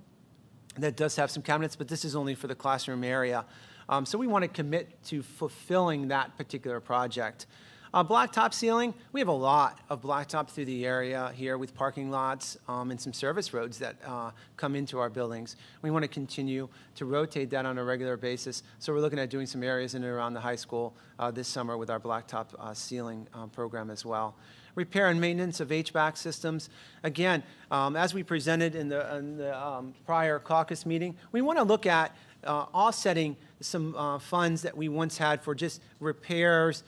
that does have some cabinets, but this is only for the classroom area. So we want to commit to fulfilling that particular project. Blacktop ceiling, we have a lot of blacktop through the area here with parking lots and some service roads that come into our buildings. We want to continue to rotate that on a regular basis. So we're looking at doing some areas in and around the high school this summer with our blacktop ceiling program as well. Repair and maintenance of HVAC systems. Again, as we presented in the prior caucus meeting, we want to look at offsetting some funds that we once had for just repairs,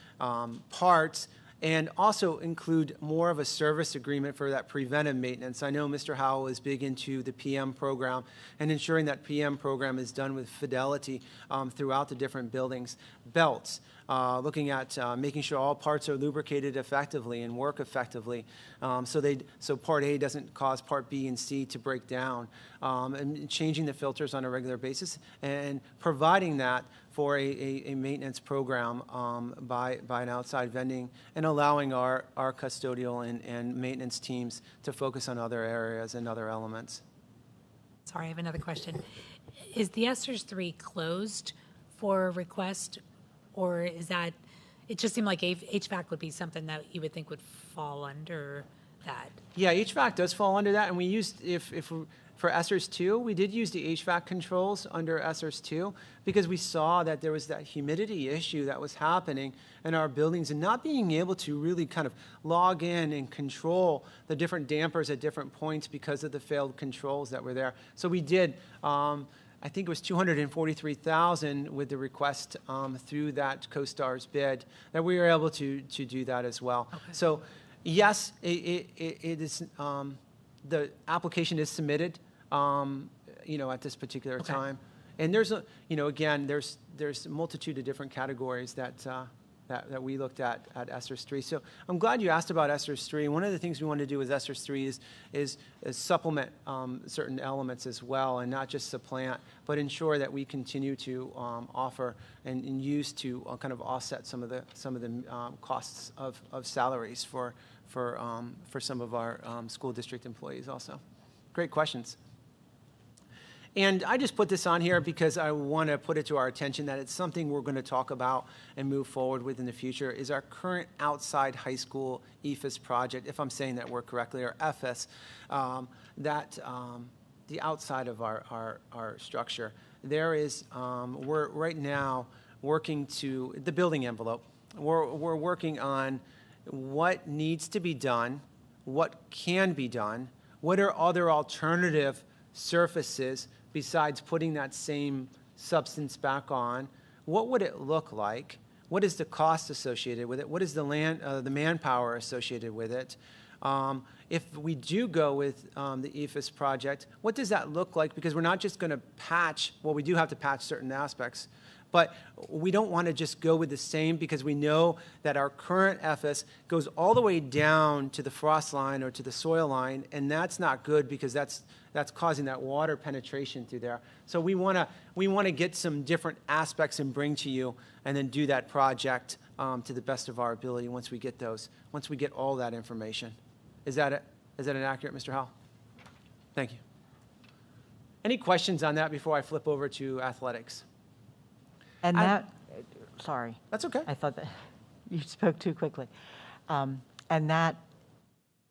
parts, and also include more of a service agreement for that preventive maintenance. I know Mr. Howell is big into the PM program and ensuring that PM program is done with fidelity throughout the different buildings. Belts, looking at making sure all parts are lubricated effectively and work effectively, so Part A doesn't cause Part B and C to break down, and changing the filters on a regular basis and providing that for a maintenance program by an outside vending and allowing our custodial and maintenance teams to focus on other areas and other elements. Sorry, I have another question. Is the Esther's 3 closed for request, or is that, it just seemed like HVAC would be something that you would think would fall under that? Yeah, HVAC does fall under that, and we used, for ESSERS 2, we did use the HVAC controls under ESSERS 2 because we saw that there was that humidity issue that was happening in our buildings and not being able to really kind of log in and control the different dampers at different points because of the failed controls that were there. So we did, I think it was $243,000 with the request through that CoStar's bid that we were able to do that as well. Okay. So yes, it is, the application is submitted, at this particular Okay. time. And there's again, there's a multitude of different categories that we looked at ESSERS 3. So I'm glad you asked about ESSERS 3. One of the things we want to do with ESSERS 3 is supplement certain elements as well, and not just supplant, but ensure that we continue to offer and use to kind of offset some of the costs of salaries for some of our school district employees also. Great questions. And I just put this on here because I want to put it to our attention that it's something we're going to talk about and move forward with in the future is our current outside high school EFS project, if I'm saying that word correctly, or FS, the outside of our structure. There is, we're right now working to, the building envelope, we're working on what needs to be done, what can be done, what are other alternative surfaces besides putting that same substance back on. What would it look like? What is the cost associated with it? What is the manpower associated with it? If we do go with the EFS project, what does that look like? Because we're not just going to patch, well, we do have to patch certain aspects, But we don't want to just go with the same because we know that our current FS goes all the way down to the frost line or to the soil line, and that's not good because that's causing that water penetration through there. So we want to get some different aspects and bring to you, and then do that project to the best of our ability once we get all that information. Is that inaccurate, Mr. Howell? Thank you. Any questions on that before I flip over to athletics? And that, sorry. That's okay. I thought that you spoke too quickly. And that,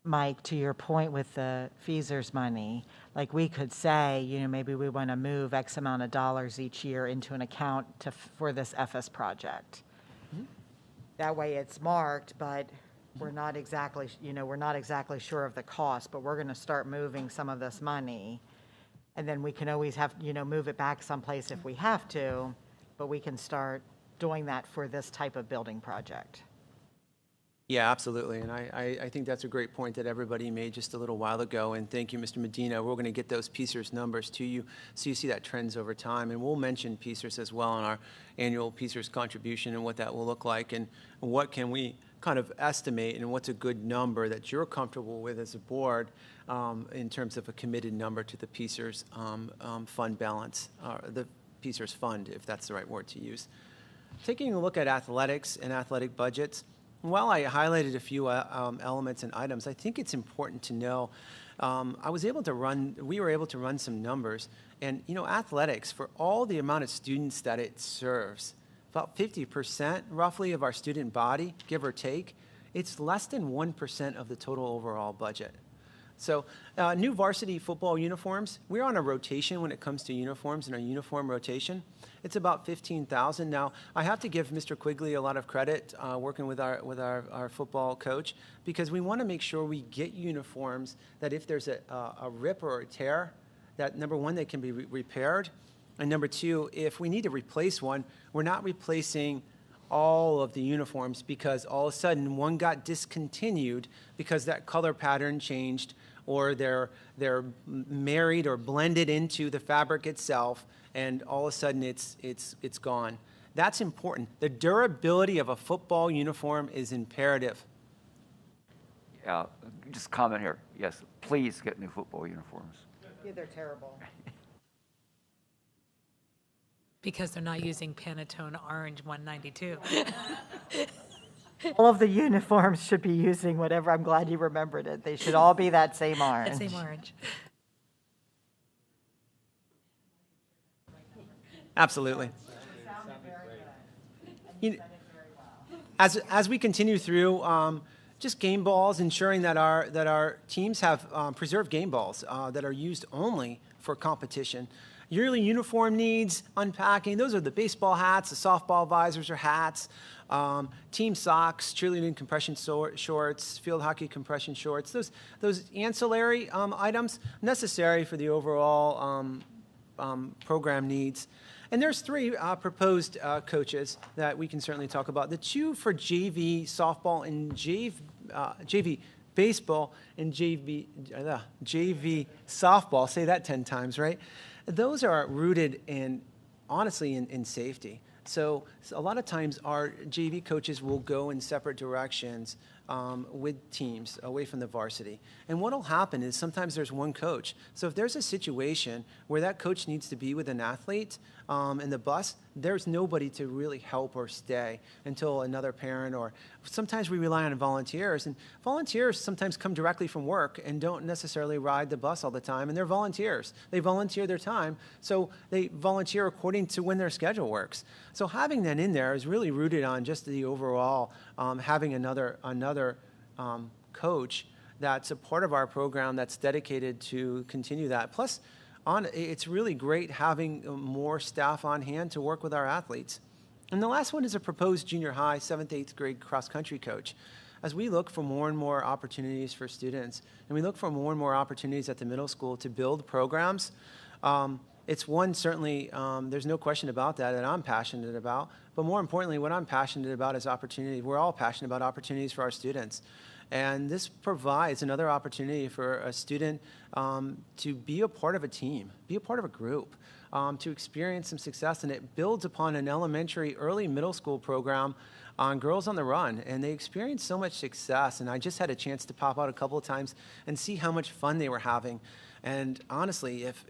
Mike, to your point with the Feasers money, like we could say, you know, maybe we want to move X amount of dollars each year into an account for this FS project. That way it's marked, but we're not exactly, you know, we're not exactly sure of the cost, but we're going to start moving some of this money. And then we can always have, you know, move it back someplace if we have to, but we can start doing that for this type of building project. Yeah, absolutely. And I think that's a great point that everybody made just a little while ago. And thank you, Mr. Medina. We're going to get those PSERS numbers to you so you see that trends over time. And we'll mention PSERS as well in our annual PSERS contribution and what that will look like and what can we kind of estimate and what's a good number that you're comfortable with as a board in terms of a committed number to the PSERS fund balance, the PSERS fund, if that's the right word to use. Taking a look at athletics and athletic budgets, while I highlighted a few elements and items, I think it's important to know we were able to run some numbers, and you know, athletics, for all the amount of students that it serves, about 50% roughly of our student body, give or take, it's less than 1% of the total overall budget. So new varsity football uniforms, we're on a rotation when it comes to uniforms and our uniform rotation. It's about $15,000. Now, I have to give Mr. Quigley a lot of credit working with our football coach because we want to make sure we get uniforms that if there's a rip or a tear, that number one, they can be repaired. And number two, if we need to replace one, we're not replacing all of the uniforms because all of a sudden one got discontinued because that color pattern changed or they're married or blended into the fabric itself and all of a sudden it's gone. That's important. The durability of a football uniform is imperative. Yeah, just comment here. Yes, please get new football uniforms. Yeah, they're terrible. Because they're not using Pantone Orange 192. All of the uniforms should be using whatever, I'm glad you remembered it. They should all be that same orange. That same orange. Absolutely. As we continue through, just game balls, ensuring that our teams have preserved game balls that are used only for competition. Yearly uniform needs, unpacking, those are the baseball hats, the softball visors or hats, team socks, cheerleading compression shorts, field hockey compression shorts, those ancillary items necessary for the overall program needs. And there's three proposed coaches that we can certainly talk about. The two for JV softball and JV baseball and JV softball, say that 10 times, right? Those are rooted in, honestly, in safety. So a lot of times our JV coaches will go in separate directions with teams away from the varsity. And what will happen is sometimes there's one coach. So if there's a situation where that coach needs to be with an athlete in the bus, there's nobody to really help or stay until another parent, or sometimes we rely on volunteers. And volunteers sometimes come directly from work and don't necessarily ride the bus all the time. And they're volunteers. They volunteer their time. So they volunteer according to when their schedule works. So having that in there is really rooted on just the overall having another coach that's a part of our program that's dedicated to continue that. Plus, it's really great having more staff on hand to work with our athletes. And the last one is a proposed junior high 7th, 8th grade cross-country coach. As we look for more and more opportunities for students, and we look for more and more opportunities at the middle school to build programs, it's one, certainly, there's no question about that I'm passionate about. But more importantly, what I'm passionate about is opportunity. We're all passionate about opportunities for our students. And this provides another opportunity for a student to be a part of a team, be a part of a group. to experience some success, and it builds upon an elementary, early middle school program on Girls on the Run, and they experienced so much success, and I just had a chance to pop out a couple of times and see how much fun they were having. And honestly, if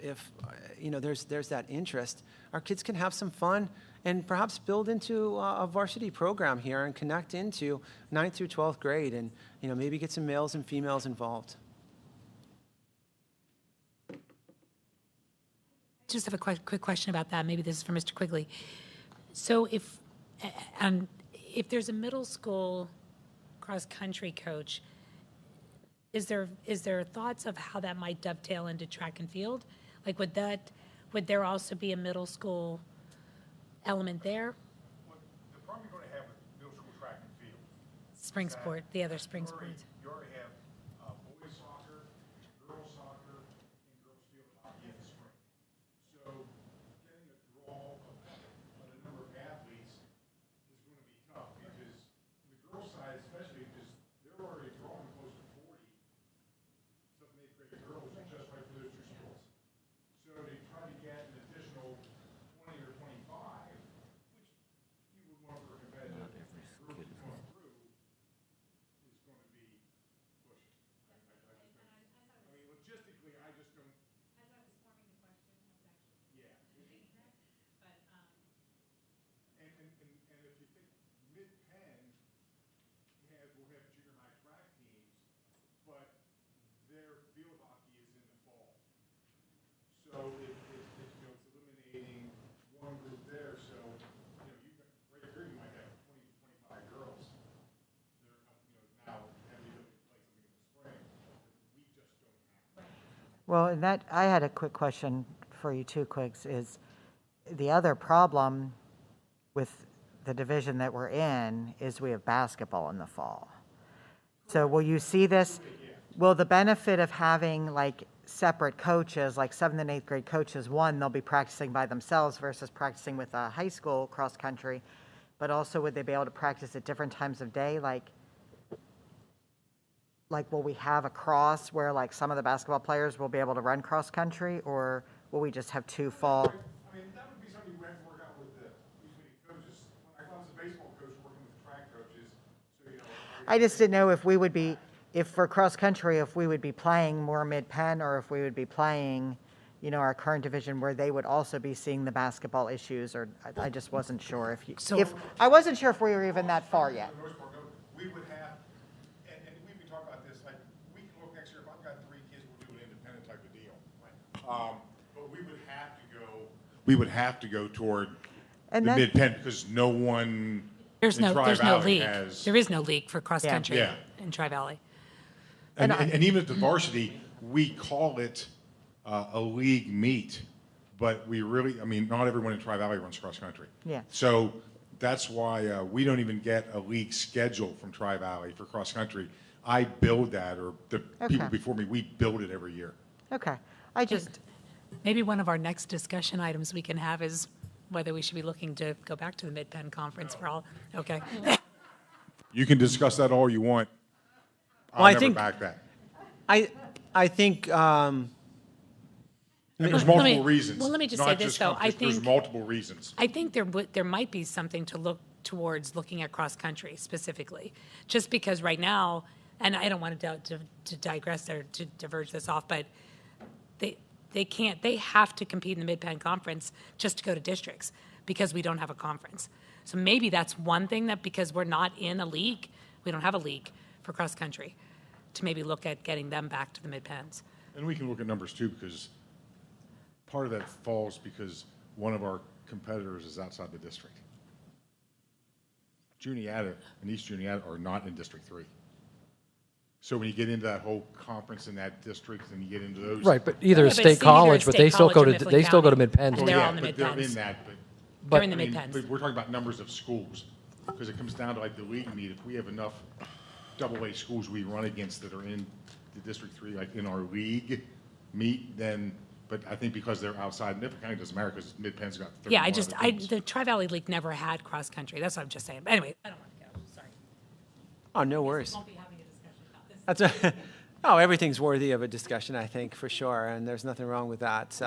there's that interest, our kids can have some fun and perhaps build into a varsity program here and connect into 9th through 12th grade, and maybe get some males and females involved. Just have a quick question about that. Maybe this is for Mr. Quigley. So if there's a middle school cross-country coach, is there thoughts of how that might dovetail into track and field? Like, would there also be a middle school element there? Well, the problem you're going to have with middle school track and field. Spring sport, the other spring sports. You already have boys soccer, girls soccer, and girls field hockey in the spring. So getting a draw of a number of athletes is going to be tough, because the girls side especially, because they're already drawing close to 40 7th and 8th grade girls just right for those two sports. So to try to get an additional 20 or 25, which you would want for a competitive group to come through, is going to be pushing. I mean, logistically, I just don't. As I was forming the question, I was actually. Yeah. And if you think mid-Penn will have junior high track teams, but their field hockey is in the fall. So it's eliminating one group there. So right here you might have 20 to 25 girls that are now have the ability to play something in the spring. We just don't have. Well, and that, I had a quick question for you too, Quiggs, is the other problem with the division that we're in is we have basketball in the fall. So will you see this? Will the benefit of having like separate coaches, like 7th and 8th grade coaches, one, they'll be practicing by themselves versus practicing with a high school cross country, but also would they be able to practice at different times of day? Like will we have a cross where like some of the basketball players will be able to run cross country, or will we just have two fall? I mean, that would be something we have to work out with between coaches. When I was a baseball coach working with the track coaches, so I just didn't know if we would be, if for cross country, if we would be playing more mid-Penn, or if we would be playing, our current division where they would also be seeing the basketball issues, or I just wasn't sure I wasn't sure if we were even that far yet. For the most part, no, we would have, and we've been talking about this, like, we can look next year, if I've got 3 kids, we'll do an independent type of deal. But we would have to go toward the mid-Penn, because no one There's no league. has. There is no league for cross country Yeah. in Tri-Valley. And even at the varsity, we call it a league meet, but we really, not everyone in Tri-Valley runs cross-country. Yeah. So that's why we don't even get a league schedule from Tri-Valley for cross-country. I build that, or the people before me, we build it every year. Okay. Maybe one of our next discussion items we can have is whether we should be looking to go back to the Mid-Penn Conference for all, okay. You can discuss that all you want. Well, I'll never back that. I think. And there's multiple reasons. Well, let me just not say this, though. I think there's multiple reasons. I think there might be something to look towards looking at cross-country specifically, just because right now, and I don't want to digress or to diverge this off, but they have to compete in the Mid-Penn Conference just to go to districts because we don't have a conference. So maybe that's one thing, that because we're not in a league, we don't have a league for cross-country, to maybe look at getting them back to the Mid-Penns. And we can look at numbers too, because part of that falls because one of our competitors is outside the district. Juniata and East Juniata are not in District 3. So when you get into that whole conference in that district, and you get into those. Right, but either a state college, but they still go to Mid-Penn. And they're all in the but they're Mid-Penns. in that, They're in the I mean, Mid-Penns. but we're talking about numbers of schools, because it comes down to like the league meet. If we have enough AA schools we run against that are in the District 3, like in our league meet, then, but I think because they're outside, it kind of doesn't matter, because Mid-Penn's got 31 Yeah, other teams. the Tri-Valley League never had cross-country. That's what I'm just saying. But anyway, I don't want to go, sorry. Oh, no worries. Won't be having a discussion about this. Oh, everything's worthy of a discussion, I think, for sure, and there's nothing wrong with that.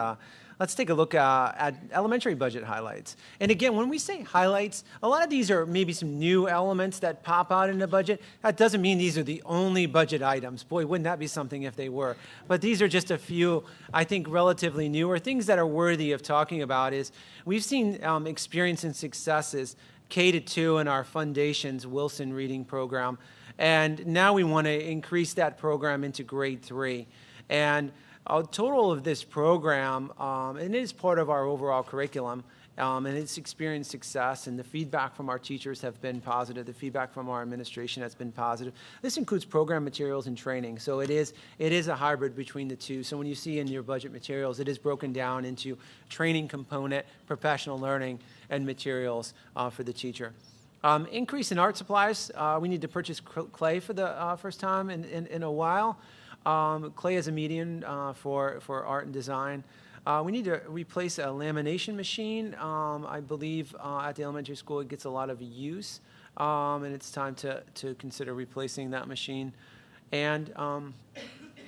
Let's take a look at elementary budget highlights. And again, when we say highlights, a lot of these are maybe some new elements that pop out in the budget. That doesn't mean these are the only budget items. Boy, wouldn't that be something if they were. But these are just a few, I think, relatively new or things that are worthy of talking about. Is we've seen experience and successes K-2 in our Foundations Wilson Reading Program. And now we want to increase that program into grade 3. And a total of this program, and it is part of our overall curriculum, and it's experienced success, and the feedback from our teachers have been positive. The feedback from our administration has been positive. This includes program materials and training, so it is a hybrid between the two. So when you see in your budget materials, it is broken down into training component, professional learning, and materials for the teacher. Increase in art supplies. We need to purchase clay for the first time in a while. Clay is a medium for art and design. We need to replace a lamination machine. I believe at the elementary school it gets a lot of use, and it's time to consider replacing that machine. And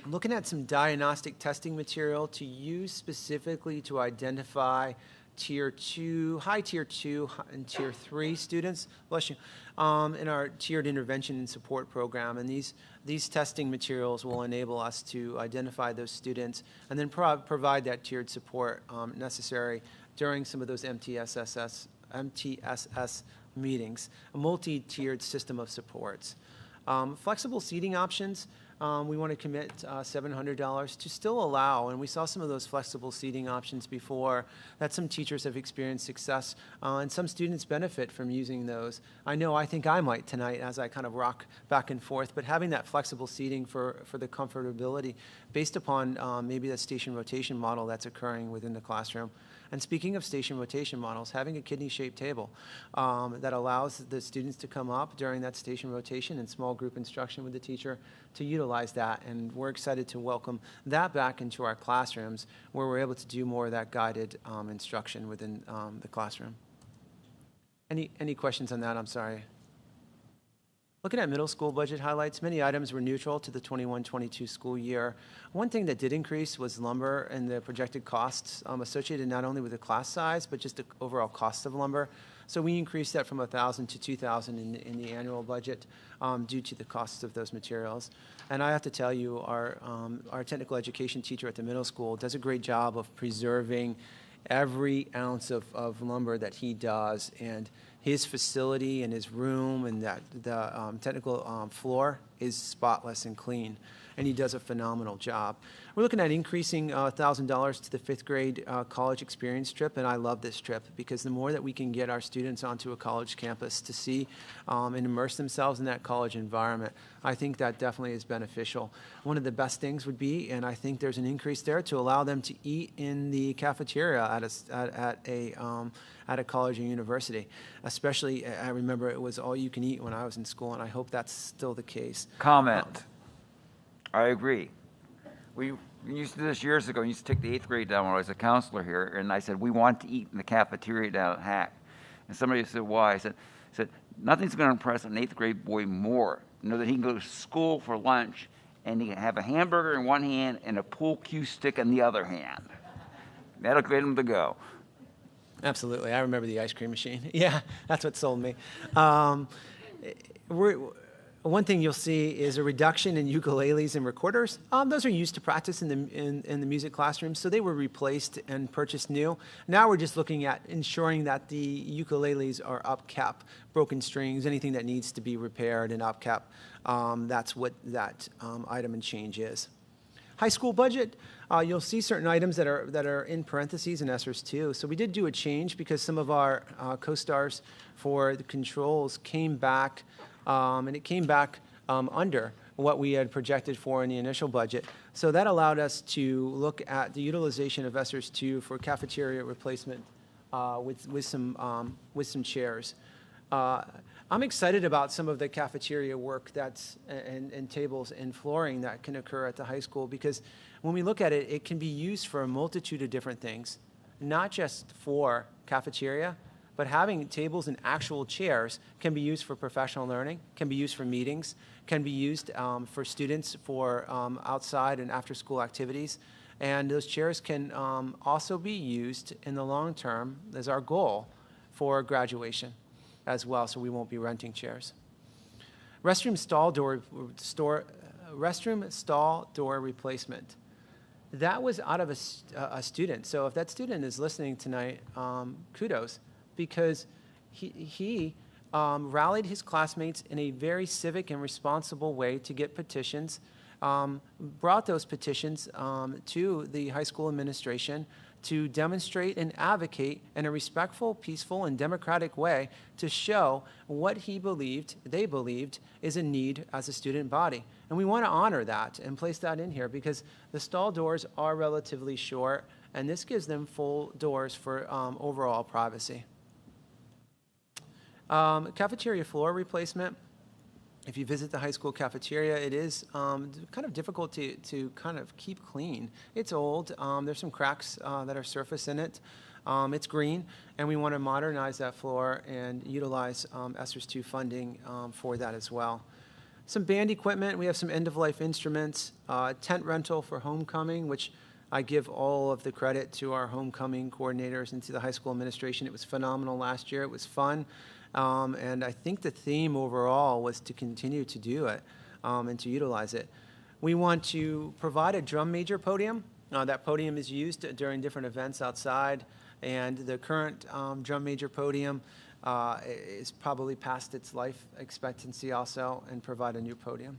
looking at some diagnostic testing material to use specifically to identify Tier 2, high Tier 2 and Tier 3 students, bless you, in our tiered intervention and support program. And these testing materials will enable us to identify those students and then provide that tiered support necessary during some of those MTSS meetings, a multi-tiered system of supports. Flexible seating options. We want to commit $700 to still allow, and we saw some of those flexible seating options before, that some teachers have experienced success, and some students benefit from using those. I think I might tonight as I kind of rock back and forth, but having that flexible seating for the comfortability based upon maybe that station rotation model that's occurring within the classroom. And speaking of station rotation models, having a kidney-shaped table that allows the students to come up during that station rotation and small group instruction with the teacher to utilize that. And we're excited to welcome that back into our classrooms where we're able to do more of that guided instruction within the classroom. Any questions on that? I'm sorry. Looking at middle school budget highlights, many items were neutral to the 21-22 school year. One thing that did increase was lumber and the projected costs associated not only with the class size, but just the overall cost of lumber. So we increased that from $1,000 to $2,000 in the annual budget due to the costs of those materials. And I have to tell you, our technical education teacher at the middle school does a great job of preserving every ounce of lumber that he does. And his facility and his room and the technical floor is spotless and clean, and he does a phenomenal job. We're looking at increasing $1,000 to the 5th grade college experience trip, and I love this trip because the more that we can get our students onto a college campus to see and immerse themselves in that college environment, I think that definitely is beneficial. One of the best things would be, and I think there's an increase there, to allow them to eat in the cafeteria at a college or university. Especially, I remember it was all you can eat when I was in school, and I hope that's still the case. Comment. I agree. We used to do this years ago. We used to take the 8th grade down when I was a counselor here, and I said, we want to eat in the cafeteria down at Hack. And somebody said, why? I said nothing's going to impress an 8th grade boy more. Know that he can go to school for lunch, and he can have a hamburger in one hand and a pool cue stick in the other hand. That'll get him to go. Absolutely. I remember the ice cream machine. Yeah, that's what sold me. One thing you'll see is a reduction in ukuleles and recorders. Those are used to practice in the music classroom, so they were replaced and purchased new. Now we're just looking at ensuring that the ukuleles are upkept, broken strings, anything that needs to be repaired and upkept. That's what that item and change is. High school budget, you'll see certain items that are in parentheses in ESSERS 2. So we did do a change because some of our co-stars for the controls came back, and it came back under what we had projected for in the initial budget. So that allowed us to look at the utilization of ESSERS 2 for cafeteria replacement with some chairs. I'm excited about some of the cafeteria work and tables and flooring that can occur at the high school, because when we look at it, it can be used for a multitude of different things, not just for cafeteria, but but having tables and actual chairs can be used for professional learning, can be used for meetings, can be used for students for outside and after-school activities. And those chairs can also be used in the long term as our goal for graduation as well, so we won't be renting chairs. Restroom stall door replacement. That was out of a student. So if that student is listening tonight, kudos, because he rallied his classmates in a very civic and responsible way to get petitions, brought those petitions to the high school administration to demonstrate and advocate in a respectful, peaceful, and democratic way to show what they believed is a need as a student body. And we want to honor that and place that in here because the stall doors are relatively short, and this gives them full doors for overall privacy. Cafeteria floor replacement. If you visit the high school cafeteria, it is kind of difficult to kind of keep clean. It's old. There's some cracks that are surface in it. It's green, and we want to modernize that floor and utilize ESSERS 2 funding for that as well. Some band equipment. We have some end-of-life instruments. Tent rental for homecoming, which I give all of the credit to our homecoming coordinators and to the high school administration. It was phenomenal last year. It was fun. And I think the theme overall was to continue to do it and to utilize it. We want to provide a drum major podium. That podium is used during different events outside, and the current drum major podium is probably past its life expectancy also, and provide a new podium.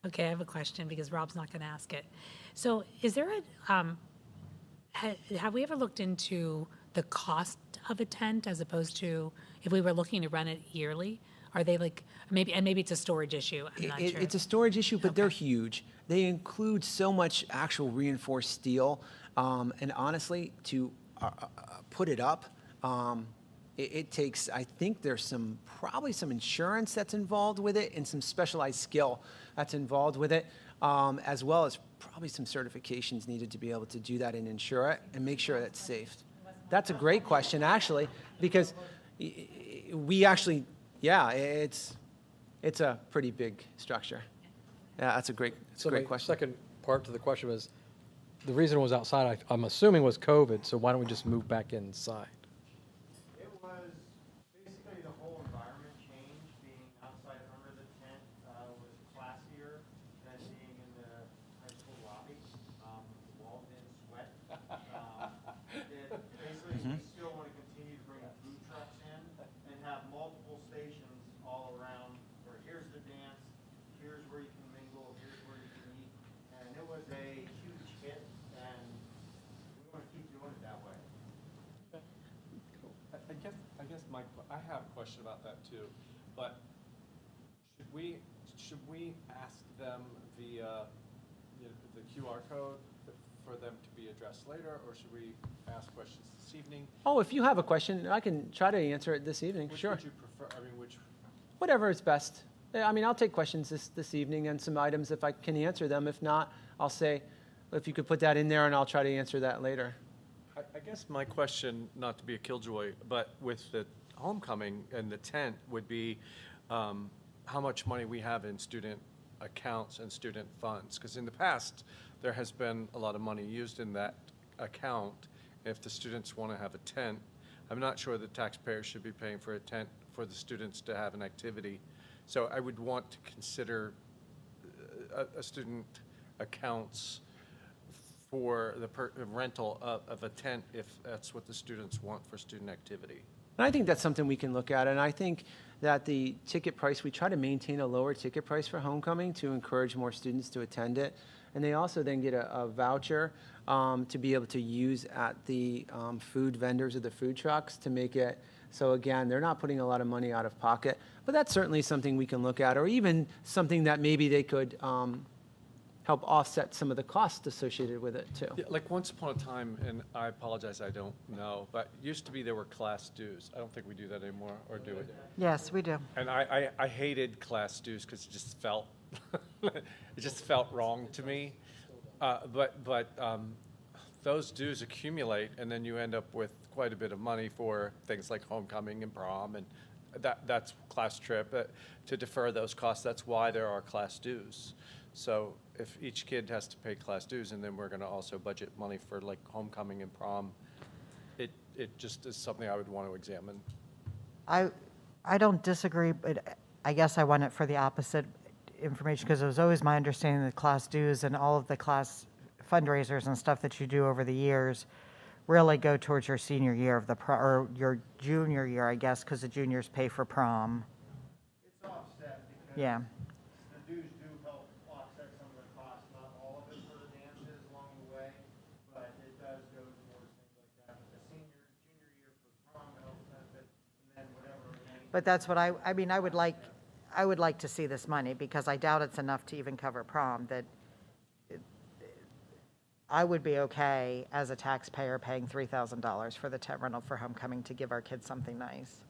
Okay, I have a question because Rob's not going to ask it. So is there have we ever looked into the cost of a tent as opposed to if we were looking to rent it yearly? Are they like, maybe it's a storage issue, I'm not sure. It's a storage issue, but they're huge. They include so much actual reinforced steel, and honestly, to put it up, it takes, I think there's probably some insurance that's involved with it and some specialized skill that's involved with it, as well as probably some certifications needed to be able to do that and insure it and make sure that's safe. That's a great question, actually, because we actually, yeah, it's a pretty big structure. Yeah, that's a great My question. second part to the question was, the reason it was outside, I'm assuming was COVID, so why don't we just move back inside? It was basically the whole environment change. Being outside under the tent was classier than being in the high school lobby. The walls didn't sweat. Basically, we still want to continue to bring food trucks in and have multiple stations all around where here's the dance, here's where you can mingle, here's where you can eat. And it was a huge hit, and we want to keep doing it that way. I guess I have a question about that too, but should we ask them via the QR code for them to be addressed later, or should we ask questions this evening? Oh, if you have a question, I can try to answer it this evening. Which Sure. would you prefer? I mean, which? Whatever is best. Yeah, I mean, I'll take questions this evening and some items if I can answer them. If not, I'll say, if you could put that in there, and I'll try to answer that later. I guess my question, not to be a killjoy, but with the homecoming and the tent would be how much money we have in student accounts and student funds. Because in the past, there has been a lot of money used in that account. If the students want to have a tent, I'm not sure the taxpayers should be paying for a tent for the students to have an activity. So I would want to consider a student accounts for the rental of a tent if that's what the students want for student activity. And I think that's something we can look at, and I think that the ticket price, we try to maintain a lower ticket price for homecoming to encourage more students to attend it. And they also then get a voucher to be able to use at the food vendors or the food trucks to make it, so again, they're not putting a lot of money out of pocket. But that's certainly something we can look at, or even something that maybe they could help offset some of the costs associated with it too. Yeah, like once upon a time, and I apologize, I don't know, but used to be there were class dues. I don't think we do that anymore, or do we? Yes, we do. And I hated class dues because it just felt, it just felt wrong to me. But those dues accumulate, and then you end up with quite a bit of money for things like homecoming and prom, and that's class trip. To defer those costs, that's why there are class dues. So if each kid has to pay class dues, and then we're going to also budget money for like homecoming and prom, it just is something I would want to examine. I don't disagree, but I guess I want it for the opposite information, because it was always my understanding that class dues and all of the class fundraisers and stuff that you do over the years really go towards your senior year of the or your junior year, I guess, because the juniors pay for prom. It's offset because Yeah. the dues do help offset some of the costs, not all of it for the dances along the way, but it does go towards things like that. But the junior year for prom helps benefit, and then whatever remaining. But that's what I mean, I would like to see this money, because I doubt it's enough to even cover prom, that I would be okay as a taxpayer paying $3,000 for the tent rental for homecoming to give our kids something nice.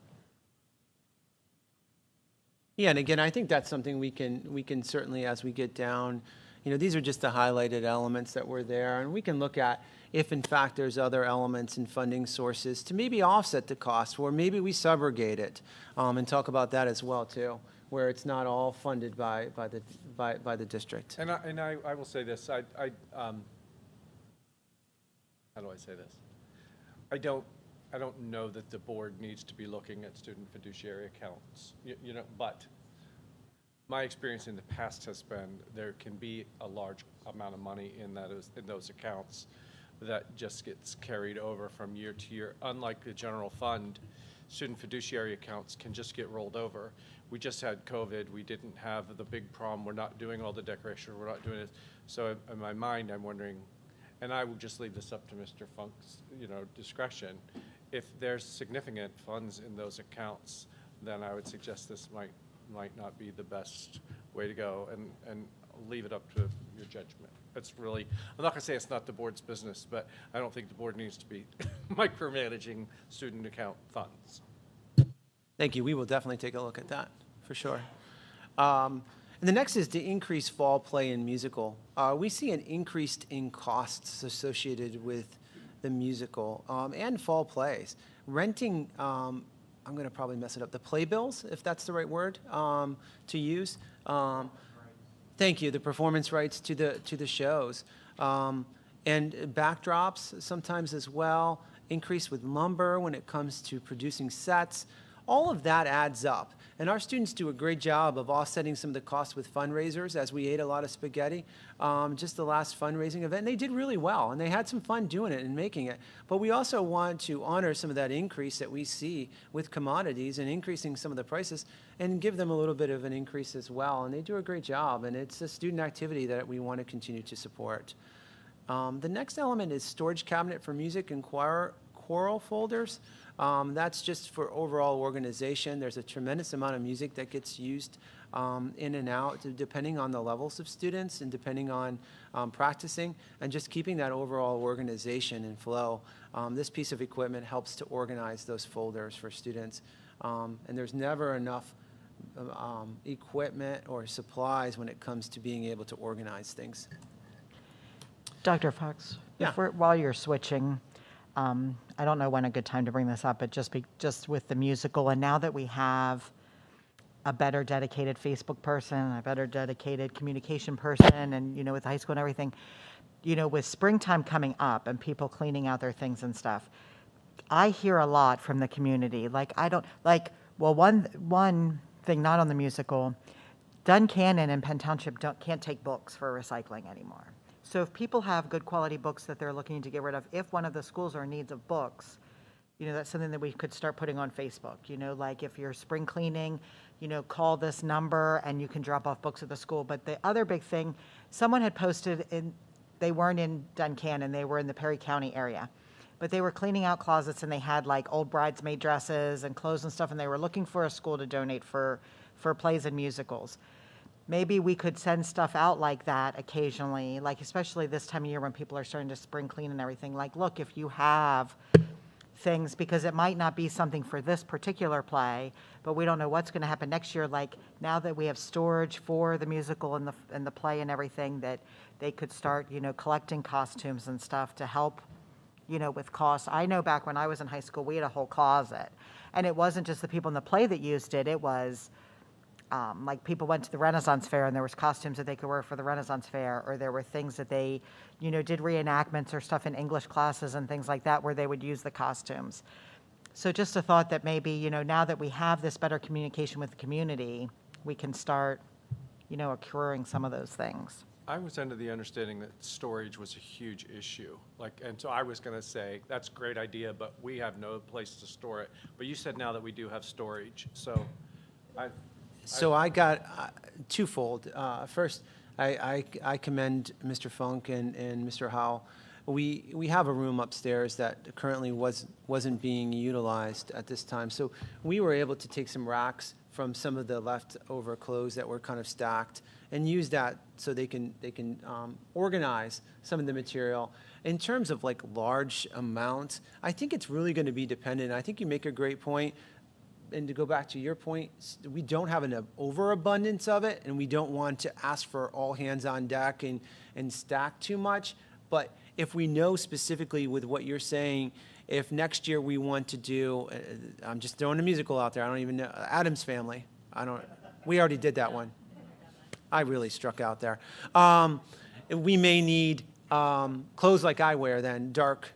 Yeah, and again, I think that's something we can certainly, as we get down, these are just the highlighted elements that were there, and we can look at if in fact there's other elements and funding sources to maybe offset the cost, or maybe we subrogate it, and talk about that as well too, where it's not all funded by the district. And I will say this, how do I say this? I don't know that the board needs to be looking at student fiduciary accounts, but my experience in the past has been there can be a large amount of money in those accounts that just gets carried over from year to year. Unlike the general fund, student fiduciary accounts can just get rolled over. We just had COVID. We didn't have the big prom. We're not doing all the decoration. We're not doing it. So in my mind, I'm wondering, and I would just leave this up to Mr. Funk's, discretion. If there's significant funds in those accounts, then I would suggest this might not be the best way to go, and leave it up to your judgment. It's really, I'm not going to say it's not the board's business, but I don't think the board needs to be micromanaging student account funds. Thank you. We will definitely take a look at that, for sure. And the next is to increase fall play and musical. We see an increase in costs associated with the musical and fall plays. Renting, I'm going to probably mess it up, the playbills, if that's the right word to use. Thank you. The performance rights to the shows. And backdrops sometimes as well. Increase with lumber when it comes to producing sets. All of that adds up. And our students do a great job of offsetting some of the costs with fundraisers, as we ate a lot of spaghetti. Just the last fundraising event, they did really well, and they had some fun doing it and making it. But we also want to honor some of that increase that we see with commodities and increasing some of the prices, and give them a little bit of an increase as well. And they do a great job, and it's a student activity that we want to continue to support. The next element is storage cabinet for music and choral folders. That's just for overall organization. There's a tremendous amount of music that gets used in and out, depending on the levels of students and depending on practicing, and just keeping that overall organization and flow. This piece of equipment helps to organize those folders for students. And there's never enough equipment or supplies when it comes to being able to organize things. Dr. Fox, Yeah. While you're switching, I don't know when a good time to bring this up, but just with the musical, and now that we have a better dedicated Facebook person, a better dedicated communication person, and with high school and everything, with springtime coming up and people cleaning out their things and stuff, I hear a lot from the community. One thing not on the musical, Duncannon and Penn Township can't take books for recycling anymore. So if people have good quality books that they're looking to get rid of, if one of the schools are in need of books, that's something that we could start putting on Facebook. Like if you're spring cleaning, call this number and you can drop off books at the school. But the other big thing, someone had posted they weren't in Duncannon, they were in the Perry County area. But they were cleaning out closets and they had like old bridesmaid dresses and clothes and stuff, and they were looking for a school to donate for plays and musicals. Maybe we could send stuff out like that occasionally, like especially this time of year when people are starting to spring clean and everything. Like, look, if you have things, because it might not be something for this particular play, but we don't know what's going to happen next year. Like, now that we have storage for the musical and the play and everything, that they could start, collecting costumes and stuff to help, with costs. I know back when I was in high school, we had a whole closet, and it wasn't just the people in the play that used it. It was like, people went to the Renaissance Fair and there was costumes that they could wear for the Renaissance Fair, or there were things that they, did reenactments or stuff in English classes and things like that where they would use the costumes. So just a thought that maybe, now that we have this better communication with the community, we can start, accruing some of those things. I was under the understanding that storage was a huge issue. And so I was going to say, that's a great idea, but we have no place to store it. But you said now that we do have storage. So I got twofold. First, I commend Mr. Funk and Mr. Howell. We have a room upstairs that currently wasn't being utilized at this time. So we were able to take some racks from some of the leftover clothes that were kind of stacked and use that so they can organize some of the material. In terms of like large amounts, I think it's really going to be dependent. I think you make a great point. And to go back to your point, we don't have an overabundance of it, and we don't want to ask for all hands on deck and stack too much. But if we know specifically with what you're saying, if next year we want to do, I'm just throwing a musical out there, I don't even know, Addams Family. We already did that one. I really struck out there. We may need clothes like I wear then, dark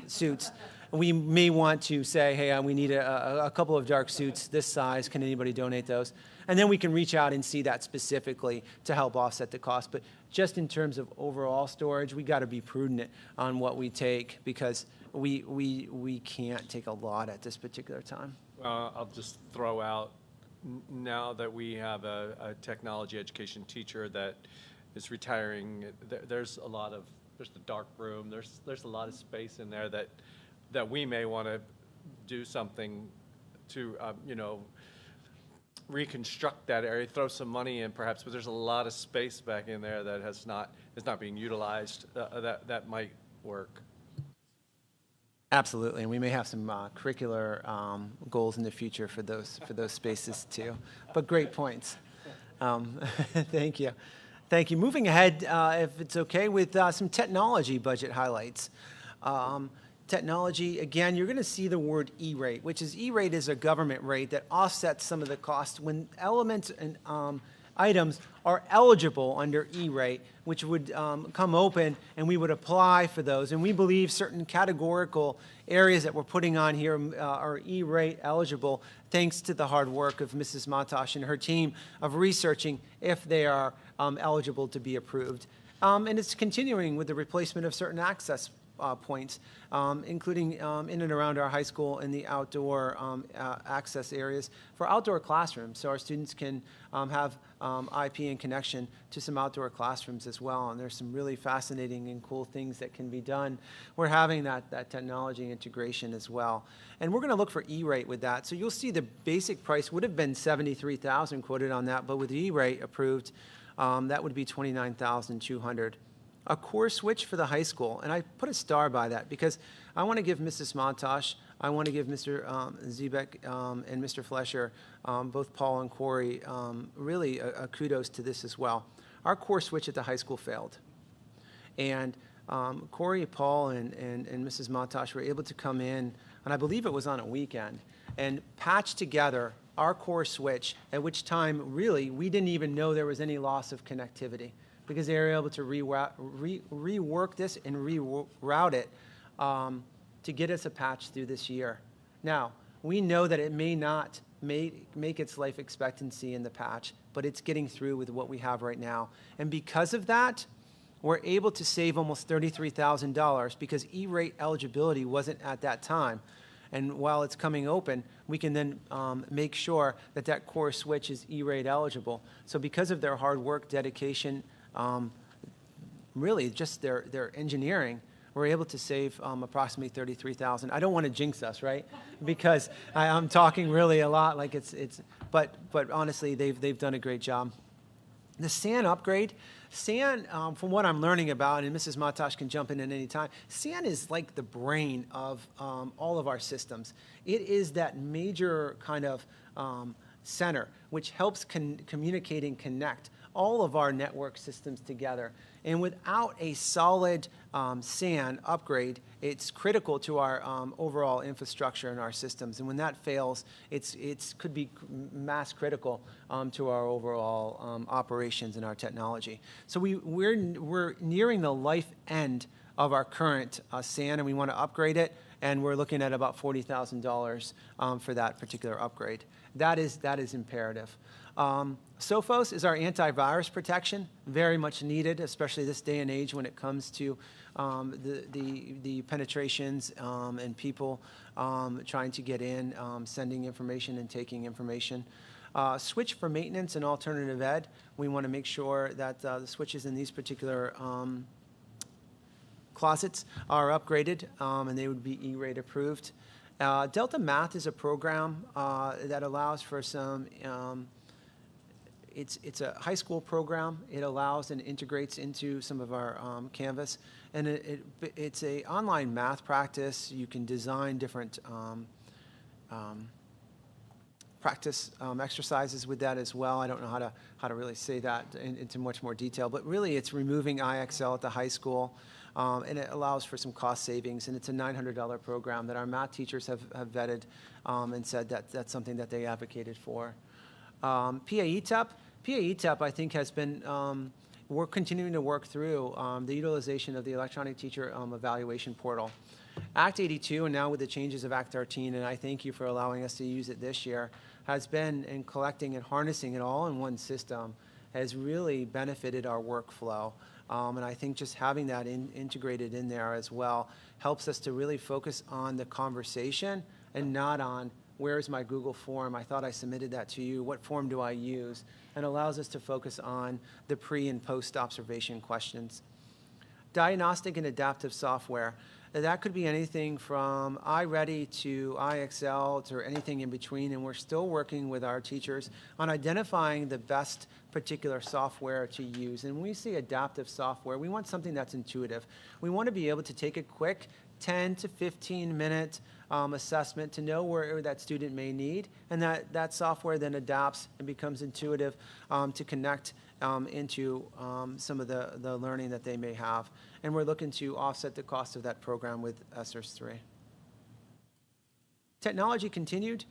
suits. We may want to say, hey, we need a couple of dark suits this size. Can anybody donate those? And then we can reach out and see that specifically to help offset the cost. But just in terms of overall storage, we got to be prudent on what we take, because we can't take a lot at this particular time. I'll just throw out, now that we have a technology education teacher that is retiring, there's the dark room, there's a lot of space in there that we may want to do something to, reconstruct that area, throw some money in perhaps, but there's a lot of space back in there that is not being utilized, that might work. Absolutely, and we may have some curricular goals in the future for those spaces too. But great points. Thank you. Thank you. Moving ahead, if it's okay, with some technology budget highlights. Technology, again, you're going to see the word E-rate, which is E-rate is a government rate that offsets some of the costs when elements and items are eligible under E-rate, which would come open, and we would apply for those. And we believe certain categorical areas that we're putting on here are E-rate eligible, thanks to the hard work of Mrs. Matosh and her team of researching if they are eligible to be approved. And it's continuing with the replacement of certain access points, including in and around our high school in the outdoor access areas for outdoor classrooms, so our students can have IP and connection to some outdoor classrooms as well. And there's some really fascinating and cool things that can be done. We're having that technology integration as well. And we're going to look for E-rate with that. So you'll see the basic price would have been $73,000 quoted on that, but with E-rate approved, that would be $29,200. A core switch for the high school, and I put a star by that because I want to give Mrs. Montosh, I want to give Mr. Zebek and Mr. Flesher, both Paul and Corey, really a kudos to this as well. Our core switch at the high school failed. And Corey, Paul, and Mrs. Montosh were able to come in, and I believe it was on a weekend, and patch together our core switch, at which time, really, we didn't even know there was any loss of connectivity, because they were able to rework this and reroute it to get us a patch through this year. Now, we know that it may not make its life expectancy in the patch, but it's getting through with what we have right now. And because of that, we're able to save almost $33,000 because E-rate eligibility wasn't at that time. And while it's coming open, we can then make sure that that core switch is E-rate eligible. So because of their hard work, dedication, really just their engineering, we're able to save approximately $33,000. I don't want to jinx us, right? Because I'm talking really a lot like but honestly, they've done a great job. The SAN upgrade, SAN, from what I'm learning about, and Mrs. Matash can jump in at any time, SAN is like the brain of all of our systems. It is that major kind of center which helps communicate and connect all of our network systems together. And without a solid SAN upgrade, it's critical to our overall infrastructure and our systems. And when that fails, it's could be mass critical to our overall operations and our technology. So we're nearing the life end of our current SAN, and we want to upgrade it. And we're looking at about $40,000 for that particular upgrade. That is imperative. Sophos is our antivirus protection, very much needed, especially this day and age when it comes to the penetrations and people trying to get in, sending information and taking information. Switch for maintenance and alternative ed. We want to make sure that the switches in these particular closets are upgraded, and they would be E-rate approved. Delta Math is a program that allows for some, it's a high school program. It allows and integrates into some of our Canvas. And it's a online math practice. You can design different practice exercises with that as well. I don't know how to really say that into much more detail, but really it's removing IXL at the high school. And it allows for some cost savings, and it's a $900 program that our math teachers have vetted and said that that's something that they advocated for. PAETEP, I think, has been, we're continuing to work through the utilization of the electronic teacher evaluation portal. Act 82, and now with the changes of Act 13, and I thank you for allowing us to use it this year, has been in collecting and harnessing it all in one system, has really benefited our workflow. And I think just having that integrated in there as well helps us to really focus on the conversation and not on where's my Google form, I thought I submitted that to you, what form do I use, and allows us to focus on the pre and post observation questions. Diagnostic and adaptive software. That could be anything from iReady to IXL to anything in between, and we're still working with our teachers on identifying the best particular software to use. And when we say adaptive software, we want something that's intuitive. We want to be able to take a quick 10 to 15 minute assessment to know where that student may need, and that software then adapts and becomes intuitive to connect into some of the learning that they may have. And we're looking to offset the cost of that program with ESSER 3. Technology continued.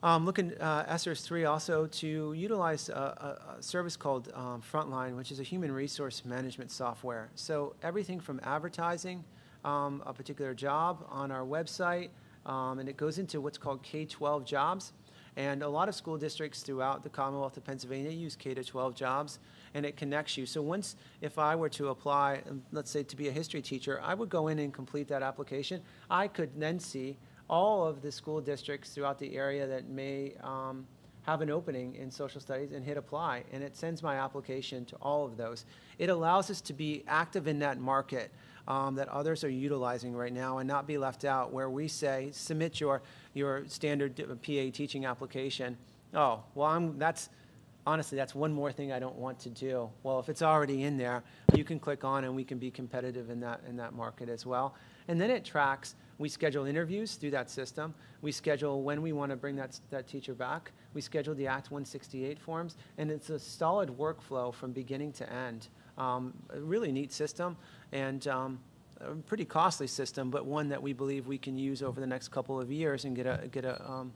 Looking at ESSER 3 also to utilize a service called Frontline, which is a human resource management software. So everything from advertising a particular job on our website, and it goes into what's called K-12 jobs. And a lot of school districts throughout the Commonwealth of Pennsylvania use K-12 jobs, and it connects you. So once, if I were to apply, let's say to be a history teacher, I would go in and complete that application. I could then see all of the school districts throughout the area that may have an opening in social studies and hit apply, and it sends my application to all of those. It allows us to be active in that market that others are utilizing right now and not be left out, where we say, submit your standard PA teaching application. Oh, well, honestly, that's one more thing I don't want to do. Well, if it's already in there, you can click on and we can be competitive in that market as well. And then it tracks, we schedule interviews through that system. We schedule when we want to bring that teacher back. We schedule the Act 168 forms, and it's a solid workflow from beginning to end. A really neat system, and a pretty costly system, but one that we believe we can use over the next couple of years and get a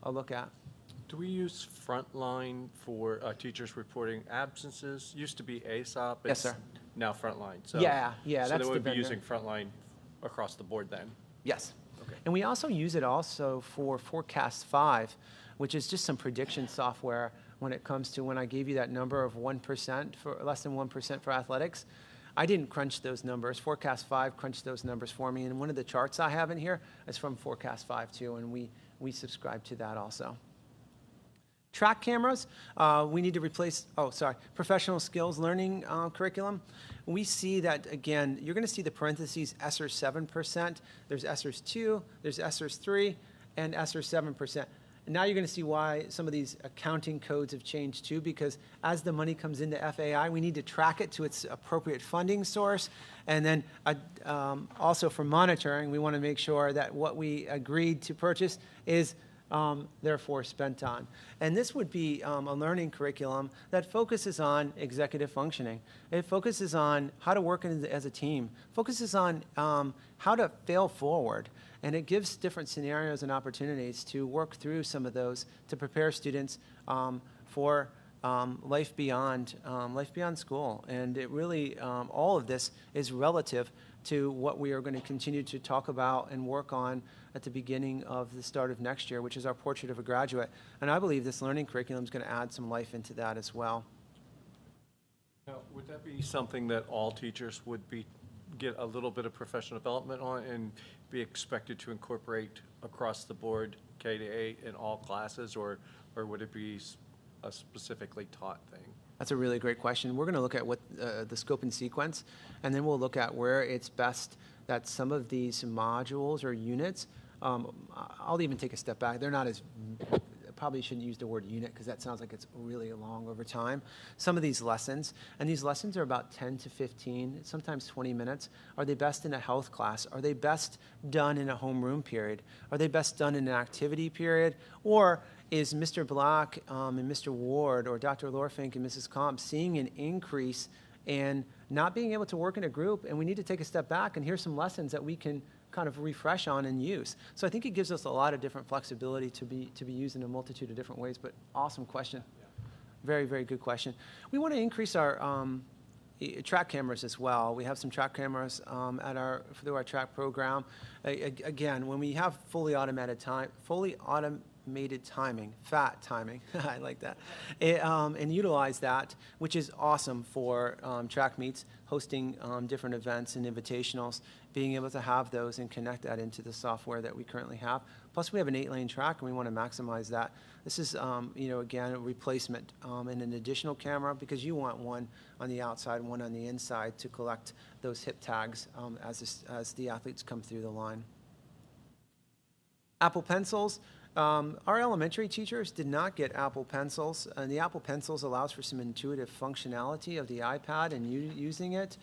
look at. Do we use Frontline for teachers reporting absences? Used to be ASOP. Yes, sir. Now Frontline. So, yeah, so that's they the would be vendor. using Frontline across the board then? Yes. Okay. And we also use it also for Forecast 5, which is just some prediction software when it comes to when I gave you that number of 1%, for less than 1% for athletics. I didn't crunch those numbers. Forecast 5 crunched those numbers for me. And one of the charts I have in here is from Forecast 5 too, and we subscribe to that also. Track cameras, we need to replace, professional skills learning curriculum. We see that, again, you're going to see the parentheses ESSER 7%. There's ESSER 2, there's ESSER 3, and ESSER 7%. now you're going to see why some of these accounting codes have changed too, because as the money comes into FAI, we need to track it to its appropriate funding source. And then also for monitoring, we want to make sure that what we agreed to purchase is therefore spent on. And this would be a learning curriculum that focuses on executive functioning. It focuses on how to work as a team, focuses on how to fail forward. And it gives different scenarios and opportunities to work through some of those to prepare students for life beyond school. And it really, all of this is relative to what we are going to continue to talk about and work on at the beginning of the start of next year, which is our Portrait of a Graduate. And I believe this learning curriculum is going to add some life into that as well. Now, would that be something that all teachers would get a little bit of professional development on and be expected to incorporate across the board K-8 in all classes, or would it be a specifically taught thing? That's a really great question. We're going to look at what the scope and sequence, and then we'll look at where it's best that some of these modules or units, I'll even take a step back. They're not as, probably shouldn't use the word unit because that sounds like it's really long over time. Some of these lessons, and these lessons are about 10 to 15, sometimes 20 minutes. Are they best in a health class? Are they best done in a homeroom period? Are they best done in an activity period? Or is Mr. Black and Mr. Ward or Dr. Lorfink and Mrs. Comp seeing an increase in not being able to work in a group, and we need to take a step back and here's some lessons that we can kind of refresh on and use. So I think it gives us a lot of different flexibility to be used in a multitude of different ways, but awesome question. Very, very good question. We want to increase our track cameras as well. We have some track cameras through our track program. Again, when we have fully automated timing, FAT timing, I like that, and utilize that, which is awesome for track meets, hosting different events and invitationals, being able to have those and connect that into the software that we currently have. Plus, we have an 8-lane track, and we want to maximize that. This is, again, a replacement and an additional camera because you want one on the outside, one on the inside to collect those hip tags as the athletes come through the line. Apple Pencils. Our elementary teachers did not get Apple Pencils, and the Apple Pencils allows for some intuitive functionality of the iPad and using it,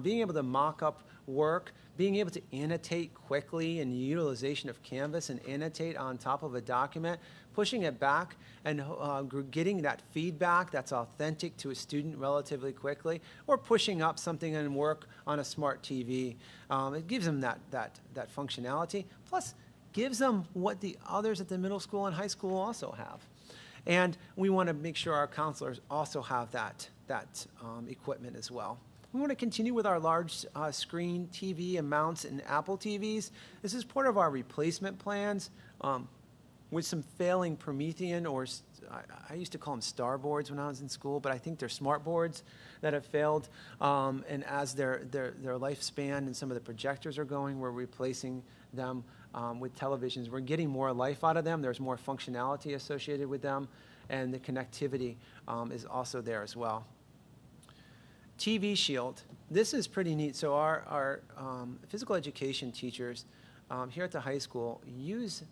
being able to mock up work, being able to annotate quickly and the utilization of Canvas and annotate on top of a document, pushing it back and getting that feedback that's authentic to a student relatively quickly, or pushing up something in work on a smart TV. It gives them that functionality. Plus, gives them what the others at the middle school and high school also have. And we want to make sure our counselors also have that equipment as well. We want to continue with our large screen TV and mounts and Apple TVs. This is part of our replacement plans with some failing Promethean, or I used to call them star boards when I was in school, but I think they're smart boards that have failed. And as their lifespan and some of the projectors are going, we're replacing them with televisions. We're getting more life out of them. There's more functionality associated with them, and the connectivity is also there as well. TV Shield. This is pretty neat. So our physical education teachers here at the high school use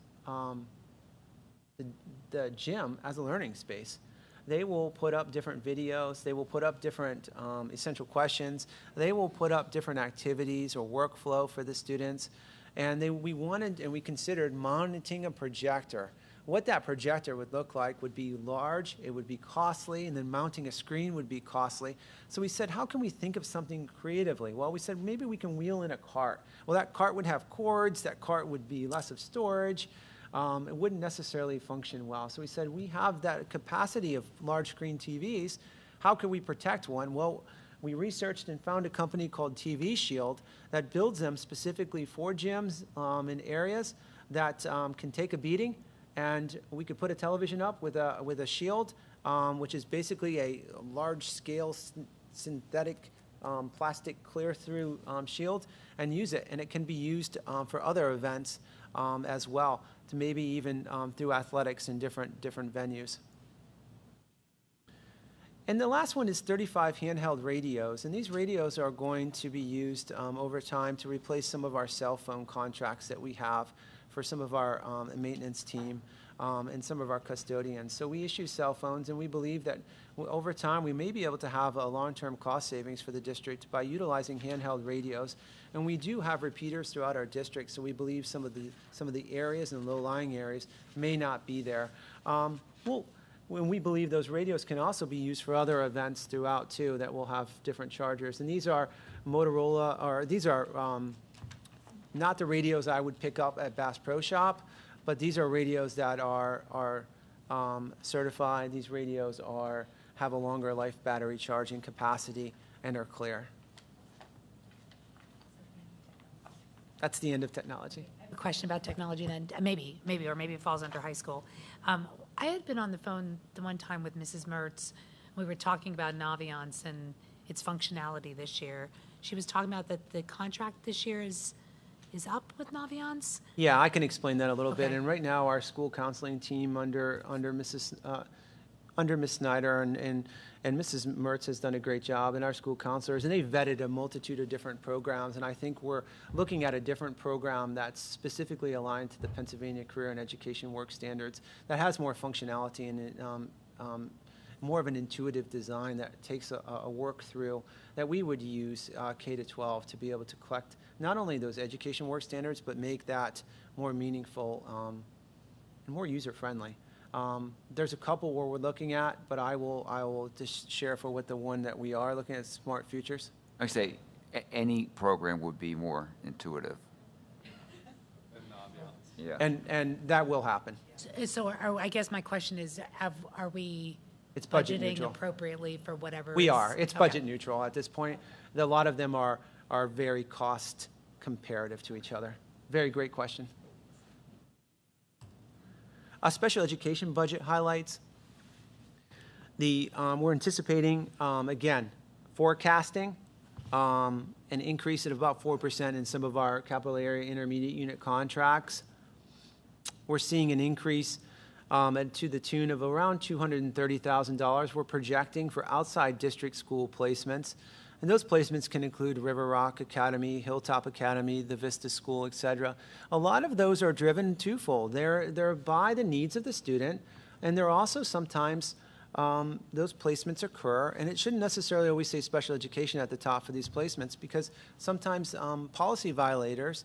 the gym as a learning space. They will put up different videos. They will put up different essential questions. They will put up different activities or workflow for the students. And we wanted and we considered mounting a projector. What that projector would look like would be large, it would be costly, and then mounting a screen would be costly. So we said, how can we think of something creatively? Well, we said, maybe we can wheel in a cart. Well, that cart would have cords, that cart would be less of storage. It wouldn't necessarily function well. So we said, we have that capacity of large screen TVs. How can we protect one? Well, we researched and found a company called TV Shield that builds them specifically for gyms in areas that can take a beating. And we could put a television up with a shield, which is basically a large-scale synthetic plastic clear-through shield, and use it. And it can be used for other events as well, to maybe even through athletics in different venues. And the last one is 35 handheld radios. And these radios are going to be used over time to replace some of our cell phone contracts that we have for some of our maintenance team and some of our custodians. So we issue cell phones, and we believe that over time we may be able to have a long-term cost savings for the district by utilizing handheld radios. And we do have repeaters throughout our district, so we believe some of the areas and low-lying areas may not be there. When we believe those radios can also be used for other events throughout too that will have different chargers. And these are Motorola, or these are not the radios I would pick up at Bass Pro Shop, but these are radios that are certified. These radios have a longer life battery charging capacity and are clear. That's the end of technology. A question about technology then, maybe it falls under high school. I had been on the phone the one time with Mrs. Mertz. We were talking about Naviance and its functionality this year. She was talking about that the contract this year is up with Naviance. Yeah, I can explain that a little bit. Okay. And right now, our school counseling team under Miss Snyder and Mrs. Mertz has done a great job, and our school counselors, and they've vetted a multitude of different programs. And I think we're looking at a different program that's specifically aligned to the Pennsylvania Career and Education Work Standards that has more functionality and more of an intuitive design that takes a work through that we would use K to 12 to be able to collect not only those education work standards, but make that more meaningful and more user-friendly. There's a couple where we're looking at, but I will just share for what the one that we are looking at, Smart Futures. I say any program would be more intuitive. Yeah. And that will happen. So I guess my question is, are we It's budget budgeting neutral. appropriately for whatever? We is- are. It's okay. budget neutral at this point. A lot of them are very cost comparative to each other. Very great question. Special education budget highlights. We're anticipating, again, forecasting an increase of about 4% in some of our capital area intermediate unit contracts. We're seeing an increase to the tune of around $230,000 we're projecting for outside district school placements. And those placements can include River Rock Academy, Hilltop Academy, the Vista School, et cetera. A lot of those are driven twofold. They're by the needs of the student, and they're also sometimes those placements occur, and it shouldn't necessarily always say special education at the top for these placements, because sometimes policy violators,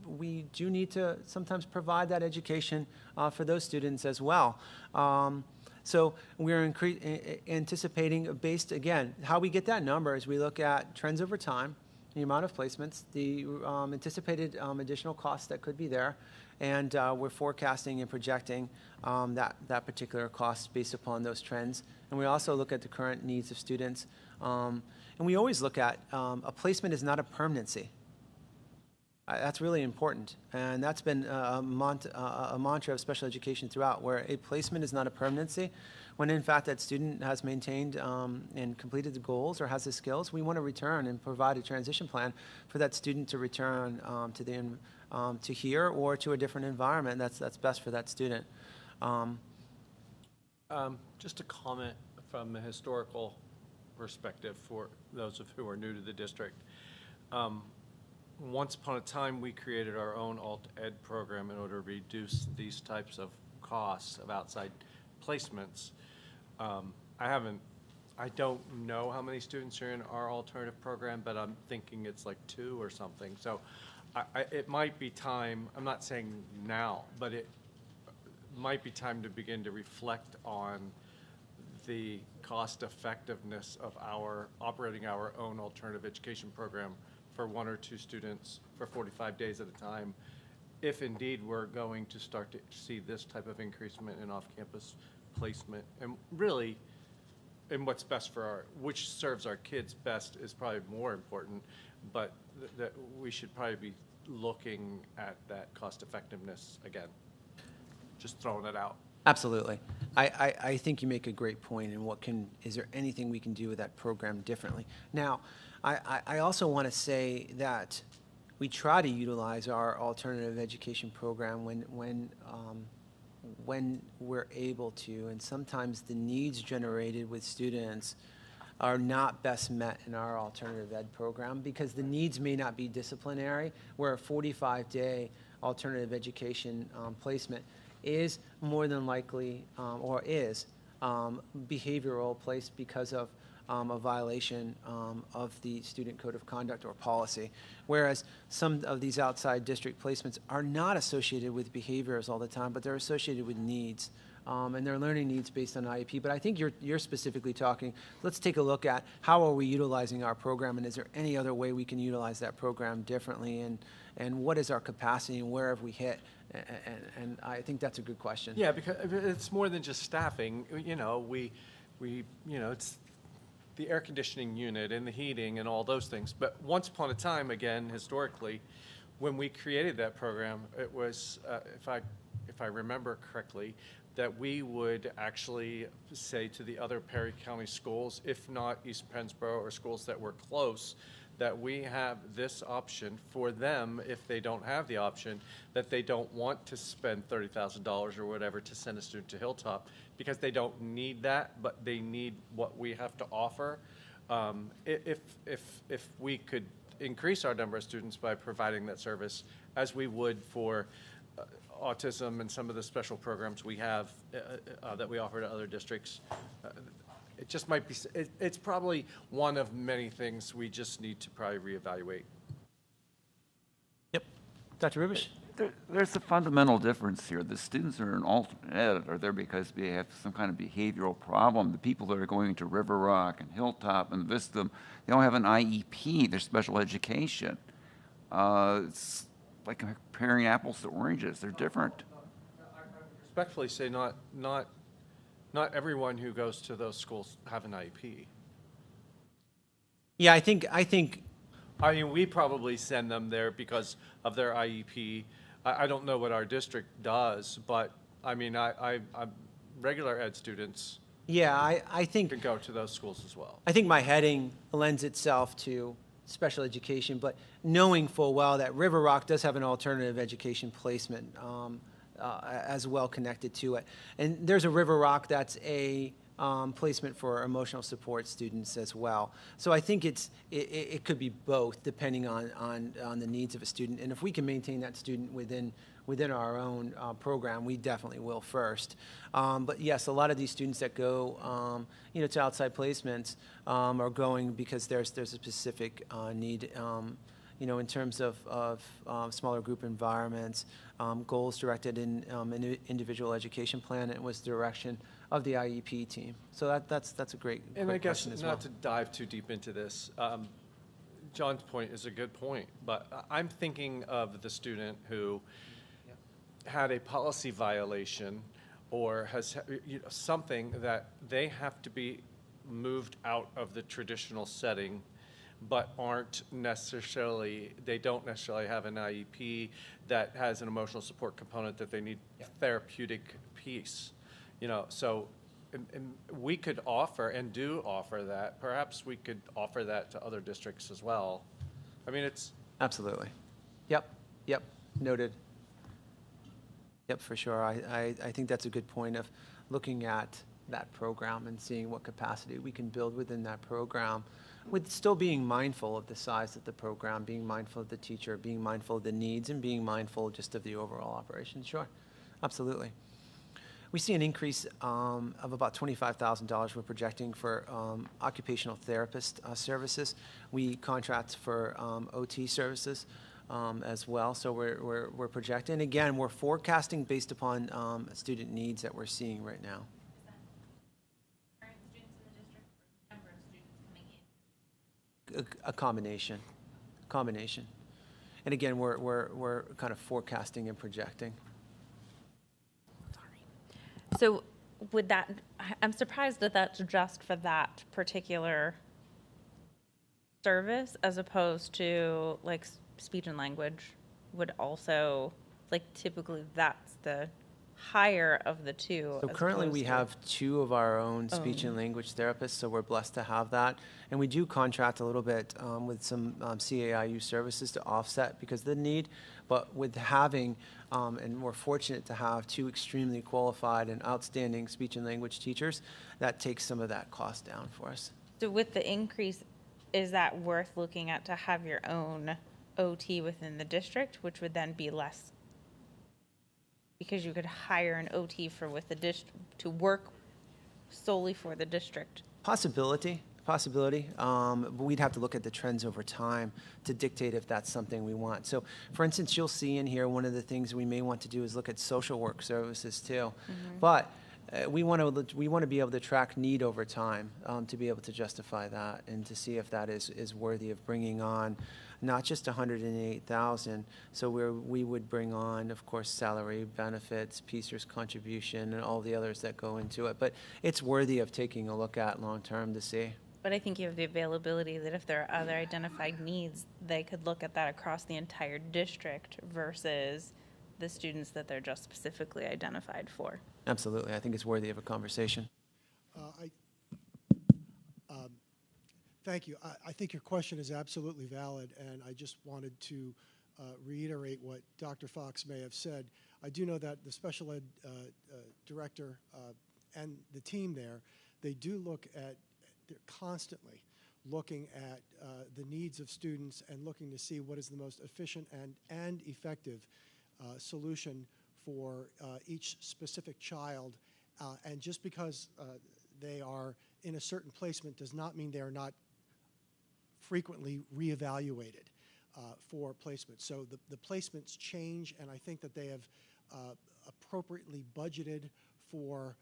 we do need to sometimes provide that education for those students as well. So we're anticipating, based, again, how we get that number is we look at trends over time, the amount of placements, the anticipated additional costs that could be there, and we're forecasting and projecting that particular cost based upon those trends. And we also look at the current needs of students. And we always look at a placement is not a permanency. That's really important, and that's been a mantra of special education throughout, where a placement is not a permanency. When in fact that student has maintained and completed the goals or has the skills, we want to return and provide a transition plan for that student to return to here or to a different environment that's best for that student. Just a comment from a historical perspective for those of who are new to the district. Once upon a time, we created our own alt ed program in order to reduce these types of costs of outside placements. I don't know how many students are in our alternative program, but I'm thinking it's like 2 or something. So it might be time, I'm not saying now, but it might be time to begin to reflect on the cost effectiveness of operating our own alternative education program for 1 or 2 students for 45 days at a time, if indeed we're going to start to see this type of increasement in off-campus placement. And really, and what's best for which serves our kids best is probably more important, but that we should probably be looking at that cost effectiveness again. Just throwing it out. Absolutely. I think you make a great point, and is there anything we can do with that program differently? Now, I also want to say that we try to utilize our alternative education program when we're able to, and sometimes the needs generated with students are not best met in our alternative ed program because the needs may not be disciplinary, where a 45-day alternative education placement is more than likely, or is behavioral placed because of a violation of the student code of conduct or policy. Whereas some of these outside district placements are not associated with behaviors all the time, but they're associated with needs. And their learning needs based on IEP. But I think you're specifically talking, let's take a look at how are we utilizing our program, and is there any other way we can utilize that program differently, and what is our capacity, and where have we hit? And I think that's a good question. Yeah, because it's more than just staffing. You know, we it's the air conditioning unit and the heating and all those things. But once upon a time, again, historically, when we created that program, it was, if I remember correctly, that we would actually say to the other Perry County schools, if not East Pennsboro or schools that were close, that we have this option for them if they don't have the option, that they don't want to spend $30,000 or whatever to send a student to Hilltop because they don't need that, but they need what we have to offer. If we could increase our number of students by providing that service as we would for autism and some of the special programs we have that we offer to other districts. It just might be, it's probably one of many things we just need to probably reevaluate. Yep. Dr. Rubish? There's a fundamental difference here. The students who are in alternate ed are there because they have some kind of behavioral problem. The people that are going to River Rock and Hilltop and Vista, they don't have an IEP. They're special education. It's like comparing apples to oranges. They're different. I respectfully say not everyone who goes to those schools have an IEP. Yeah, I think. I mean, we probably send them there because of their IEP. I don't know what our district does, but I mean, I'm regular ed students. Yeah, I think. Can go to those schools as well. I think my heading lends itself to special education, but knowing full well that River Rock does have an alternative education placement as well connected to it. And there's a River Rock that's a placement for emotional support students as well. So I think it could be both depending on the needs of a student. And if we can maintain that student within our own program, we definitely will first. But yes, a lot of these students that go to outside placements are going because there's a specific need in terms of smaller group environments, goals directed in an individual education plan, and it was direction of the IEP team. So that's a great And I guess question as well. not to dive too deep into this, John's point is a good point, but I'm thinking of the student who had a policy violation or has something that they have to be moved out of the traditional setting, but they don't necessarily have an IEP that has an emotional support component that they need therapeutic piece. So and we could offer and do offer that. Perhaps we could offer that to other districts as well. I mean, it's. Absolutely. Yep, noted. Yep, for sure. I think that's a good point of looking at that program and seeing what capacity we can build within that program with still being mindful of the size of the program, being mindful of the teacher, being mindful of the needs, and being mindful just of the overall operation. Sure, absolutely. We see an increase of about $25,000 we're projecting for occupational therapist services. We contract for OT services as well, so we're projecting. Again, we're forecasting based upon student needs that we're seeing right now. Current students in the district or number of students coming in? A combination. And again, we're kind of forecasting and projecting. So would that, I'm surprised that that's just for that particular service as opposed to like speech and language would also, like typically that's the higher of the two. So currently we have 2 of our own speech and language therapists, so we're blessed to have that. And we do contract a little bit with some CAIU services to offset because of the need, but with having, and we're fortunate to have 2 extremely qualified and outstanding speech and language teachers, that takes some of that cost down for us. So with the increase, is that worth looking at to have your own OT within the district, which would then be less because you could hire an OT for with the to work solely for the district. Possibility. But we'd have to look at the trends over time to dictate if that's something we want. So, for instance, you'll see in here one of the things we may want to do is look at social work services too. But we want to be able to track need over time to be able to justify that and to see if that is worthy of bringing on not just 108,000. So we would bring on, of course, salary, benefits, PCERS contribution, and all the others that go into it. But it's worthy of taking a look at long term to see. But I think you have the availability that if there are other identified needs, they could look at that across the entire district versus the students that they're just specifically identified for. Absolutely. I think it's worthy of a conversation. Thank you. I think your question is absolutely valid, and I just wanted to reiterate what Dr. Fox may have said. I do know that the special ed director and the team there, they do look at, they're constantly looking at the needs of students and looking to see what is the most efficient and effective solution for each specific child. And just because they are in a certain placement does not mean they are not frequently reevaluated for placement. So the placements change, and I think that they have appropriately budgeted for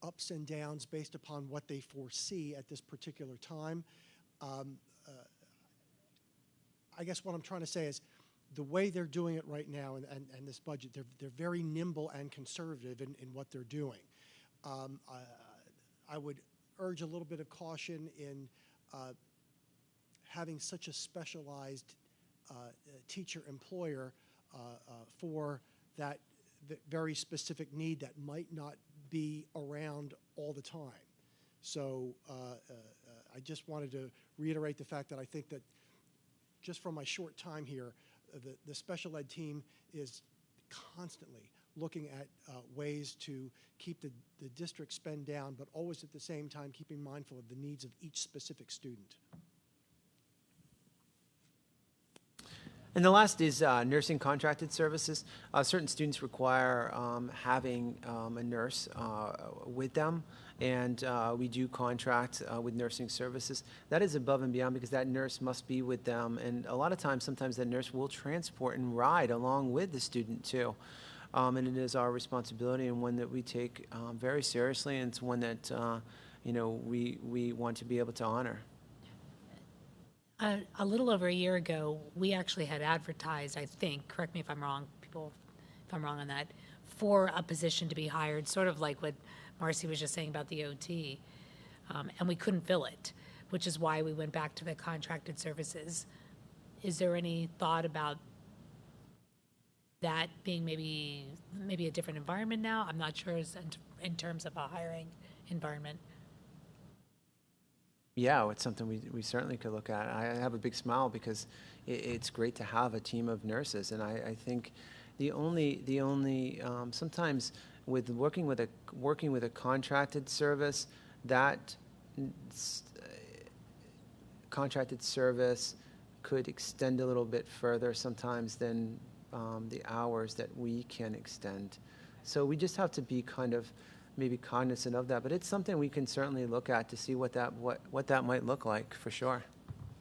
ups and downs based upon what they foresee at this particular time. I guess what I'm trying to say is the way they're doing it right now and this budget, they're very nimble and conservative in what they're doing. I would urge a little bit of caution in having such a specialized teacher-employer for that very specific need that might not be around all the time. So I just wanted to reiterate the fact that I think that just from my short time here, the special ed team is constantly looking at ways to keep the district spend down, but always at the same time keeping mindful of the needs of each specific student. And the last is nursing contracted services. Certain students require having a nurse with them, and we do contract with nursing services. That is above and beyond because that nurse must be with them, and a lot of times, sometimes that nurse will transport and ride along with the student too. And it is our responsibility and one that we take very seriously, and it's one that we want to be able to honor. A little over a year ago, we actually had advertised, I think, correct me if I'm wrong, people, if I'm wrong on that, for a position to be hired, sort of like what Marcy was just saying about the OT, and we couldn't fill it, which is why we went back to the contracted services. Is there any thought about that being maybe a different environment now? I'm not sure in terms of a hiring environment. Yeah, it's something we certainly could look at. I have a big smile because it's great to have a team of nurses, and I think the only sometimes with working with a contracted service, that contracted service could extend a little bit further sometimes than the hours that we can extend. So we just have to be kind of maybe cognizant of that, but it's something we can certainly look at to see what that might look like for sure.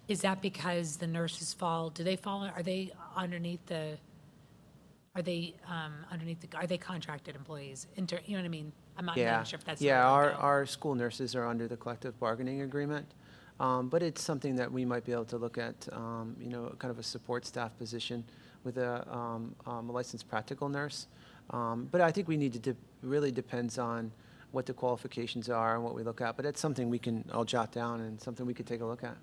Is that because the nurses are they contracted employees? You know what I mean? I'm not Yeah, even sure if that's yeah. Our school nurses are under the collective bargaining agreement, but it's something that we might be able to look at. Kind of a support staff position with a licensed practical nurse. But I think we need to really depends on what the qualifications are and what we look at. But it's something I'll jot down and something we could take a look at.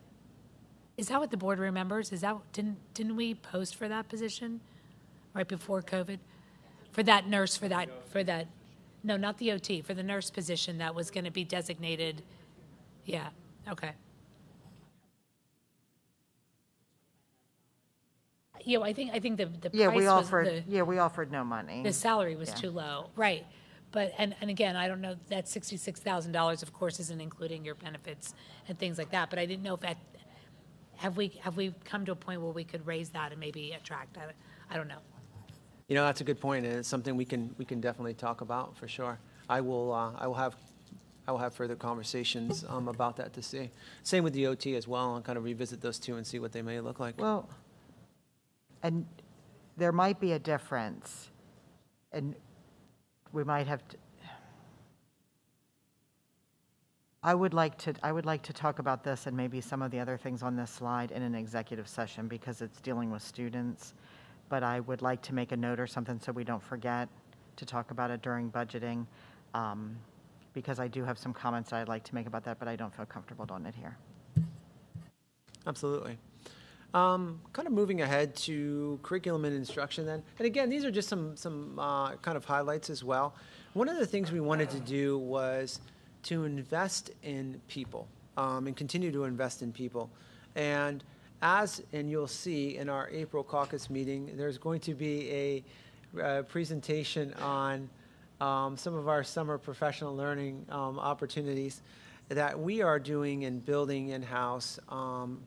Is that what the board remembers? Is that didn't we post for that position right before COVID? For that nurse, no, not the OT, for the nurse position that was going to be designated. Yeah, okay. I think the price we offered no money. The salary was too low, right? But and again, I don't know, that $66,000 of course isn't including your benefits and things like that. But I didn't know if have we come to a point where we could raise that and maybe attract? I don't know. You know, that's a good point, and it's something we can definitely talk about for sure. I will have further conversations about that to see. Same with the OT as well, and kind of revisit those two and see what they may look like. Well, and there might be a difference, and we might have to, I would like to talk about this and maybe some of the other things on this slide in an executive session because it's dealing with students. But I would like to make a note or something so we don't forget to talk about it during budgeting, because I do have some comments I'd like to make about that, but I don't feel comfortable doing it here. Absolutely. Kind of moving ahead to curriculum and instruction then. And again, these are just some kind of highlights as well. One of the things we wanted to do was to invest in people and continue to invest in people. And you'll see in our April caucus meeting, there's going to be a presentation on some of our summer professional learning opportunities that we are doing and building in-house,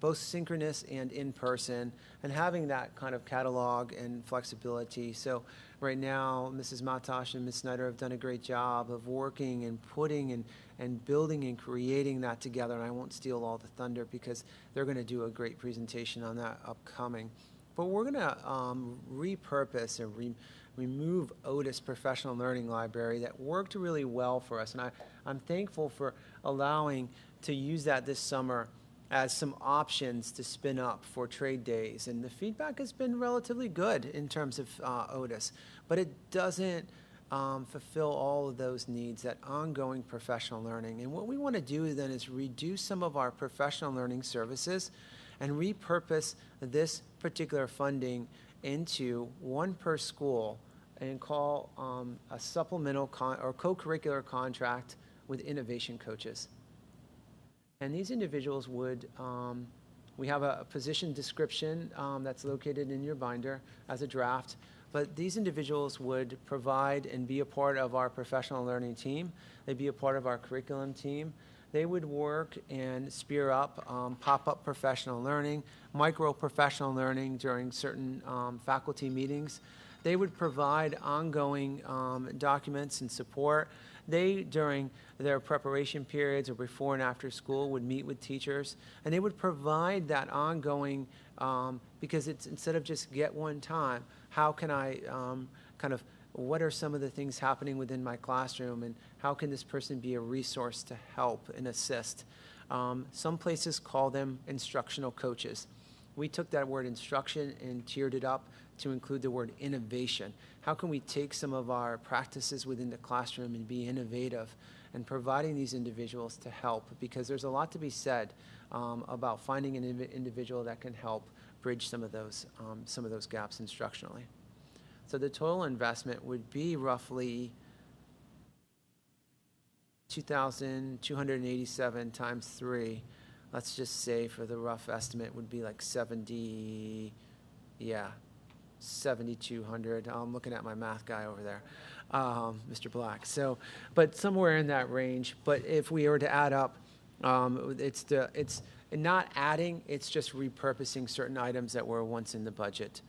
both synchronous and in-person, and having that kind of catalog and flexibility. So right now, Mrs. Matosh and Ms. Snyder have done a great job of working and putting and building and creating that together, and I won't steal all the thunder because they're going to do a great presentation on that upcoming. But we're going to repurpose and remove Otis Professional Learning Library that worked really well for us, and I'm thankful for allowing to use that this summer as some options to spin up for trade days. And the feedback has been relatively good in terms of Otis, but it doesn't fulfill all of those needs, that ongoing professional learning. And what we want to do then is reduce some of our professional learning services and repurpose this particular funding into one per school and call a supplemental or co-curricular contract with innovation coaches. And these individuals would, we have a position description that's located in your binder as a draft, but these individuals would provide and be a part of our professional learning team. They'd be a part of our curriculum team. They would work and spear up pop-up professional learning, micro-professional learning during certain faculty meetings. They would provide ongoing documents and support. They, during their preparation periods or before and after school, would meet with teachers, and they would provide that ongoing, because it's instead of just get one time, how can I what are some of the things happening within my classroom, and how can this person be a resource to help and assist? Some places call them instructional coaches. We took that word instruction and tiered it up to include the word innovation. How can we take some of our practices within the classroom and be innovative and providing these individuals to help? Because there's a lot to be said about finding an individual that can help bridge some of those gaps instructionally. So the total investment would be roughly 2,287 times 3. Let's just say for the rough estimate would be like 7,200. I'm looking at my math guy over there, Mr. Black. So, but somewhere in that range. But if we were to add up, it's not adding, it's just repurposing certain items that were once in the budget.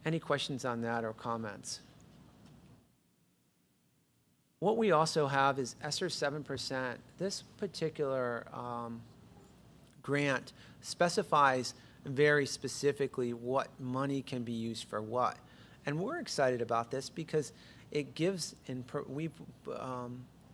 Any questions on that or comments? What we also have is ESSER 7%. This particular grant specifies very specifically what money can be used for what. And we're excited about this because it gives,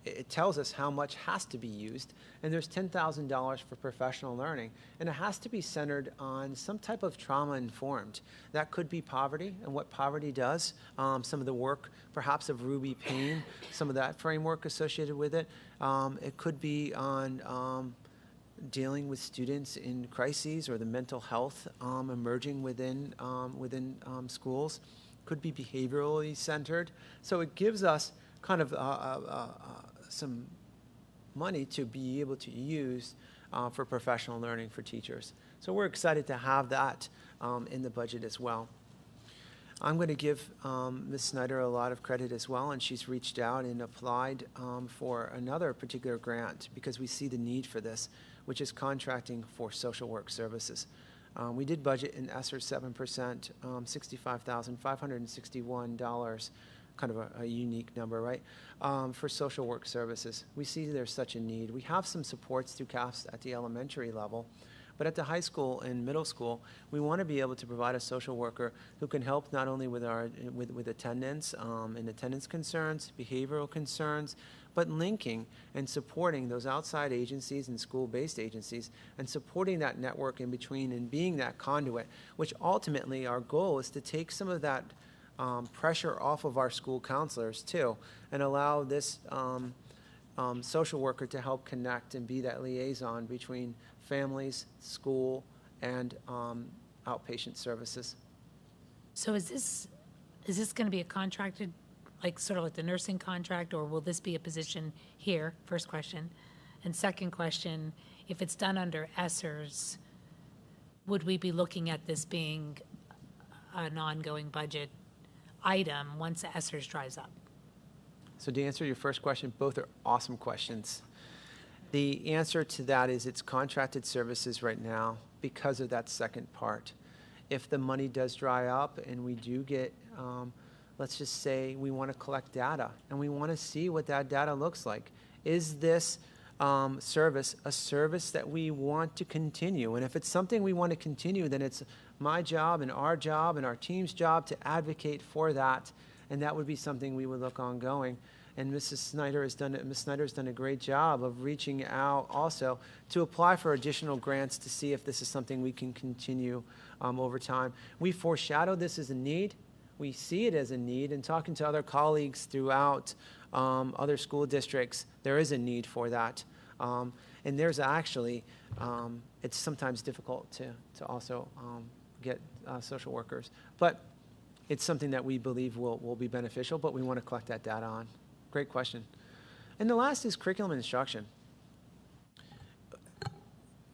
it tells us how much has to be used, and there's $10,000 for professional learning, and it has to be centered on some type of trauma-informed. That could be poverty and what poverty does, some of the work perhaps of Ruby Payne, some of that framework associated with it. It could be on dealing with students in crises or the mental health emerging within schools. Could be behaviorally centered. So it gives us kind of some money to be able to use for professional learning for teachers. So we're excited to have that in the budget as well. I'm going to give Ms. Snyder a lot of credit as well, and she's reached out and applied for another particular grant because we see the need for this, which is contracting for social work services. We did budget in ESSER 7%, $65,561, kind of a unique number, right? For social work services. We see there's such a need. We have some supports through CAFs at the elementary level, but at the high school and middle school, we want to be able to provide a social worker who can help not only with with attendance and attendance concerns, behavioral concerns, but linking and supporting those outside agencies and school-based agencies and supporting that network in between and being that conduit, which ultimately our goal is to take some of that pressure off of our school counselors too and allow this social worker to help connect and be that liaison between families, school, and outpatient services. So is this going to be a contracted, like sort of like the nursing contract, or will this be a position here? First question. And second question, if it's done under ESSERS, would we be looking at this being an ongoing budget item once ESSERS dries up? So to answer your first question, both are awesome questions. The answer to that is it's contracted services right now because of that second part. If the money does dry up and we do get, let's just say we want to collect data and we want to see what that data looks like. Is this service a service that we want to continue? And if it's something we want to continue, then it's my job and our team's job to advocate for that. And that would be something we would look ongoing. And Ms. Snyder has done a great job of reaching out also to apply for additional grants to see if this is something we can continue over time. We foreshadow this as a need. We see it as a need. And talking to other colleagues throughout other school districts, there is a need for that. And there's actually, it's sometimes difficult to also get social workers. But it's something that we believe will be beneficial, but we want to collect that data on. Great question. And the last is curriculum and instruction.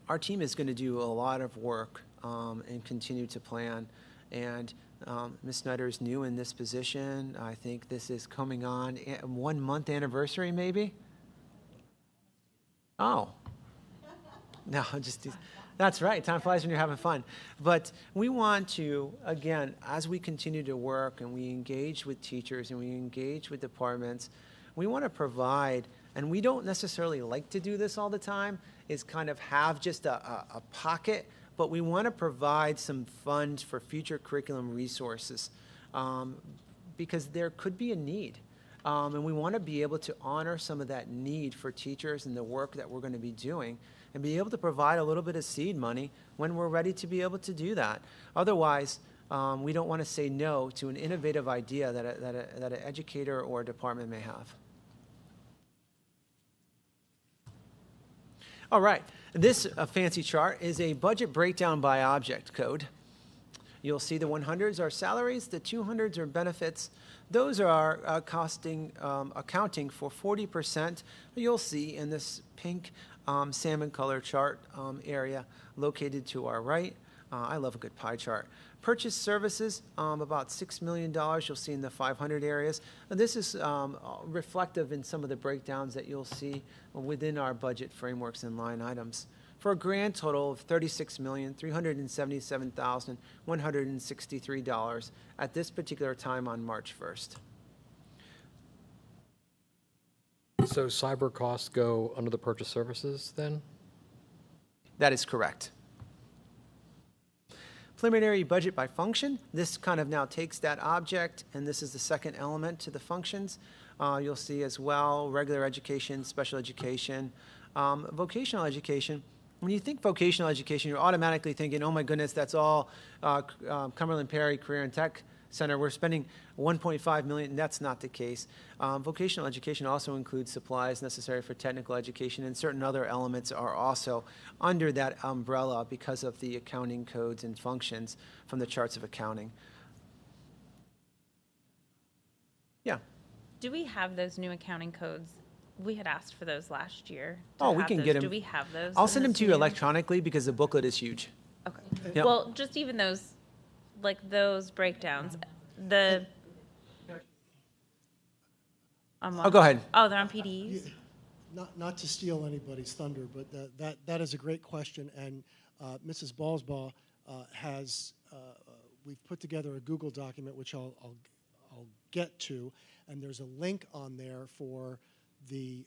Our team is going to do a lot of work and continue to plan. And Ms. Snyder is new in this position. I think this is coming on 1 month anniversary, maybe? Oh. No, that's right. Time flies when you're having fun. But we want to, again, as we continue to work and we engage with teachers and we engage with departments, we want to provide, and we don't necessarily like to do this all the time, is kind of have just a pocket, but we want to provide some funds for future curriculum resources because there could be a need. And we want to be able to honor some of that need for teachers and the work that we're going to be doing and be able to provide a little bit of seed money when we're ready to be able to do that. Otherwise, we don't want to say no to an innovative idea that an educator or a department may have. All right, this fancy chart is a budget breakdown by object code. You'll see the 100s are salaries, the 200s are benefits. Those are accounting for 40%. You'll see in this pink salmon color chart area located to our right. I love a good pie chart. Purchase services, about $6 million, you'll see in the 500 areas. And this is reflective in some of the breakdowns that you'll see within our budget frameworks and line items, for a grand total of $36,377,163 at this particular time on March 1st. So cyber costs go under the purchase services then? That is correct. Preliminary budget by function. This kind of now takes that object, and this is the second element to the functions. You'll see as well regular education, special education, vocational education. When you think vocational education, you're automatically thinking, oh my goodness, that's all Cumberland Perry Career and Tech Center. We're spending $1.5 million. That's not the case. Vocational education also includes supplies necessary for technical education, and certain other elements are also under that umbrella because of the accounting codes and functions from the charts of accounting. Yeah. Do we have those new accounting codes? We had asked for those last year. Oh, we can get them. Do we have those? I'll send them to you electronically because the booklet is huge. Okay. Yep. Well, just even those, like those breakdowns, the. Oh, go ahead. Oh, they're on PDEs? Not to steal anybody's thunder, but that is a great question. And Mrs. Ballsbaugh we've put together a Google document, which I'll get to, and there's a link on there for the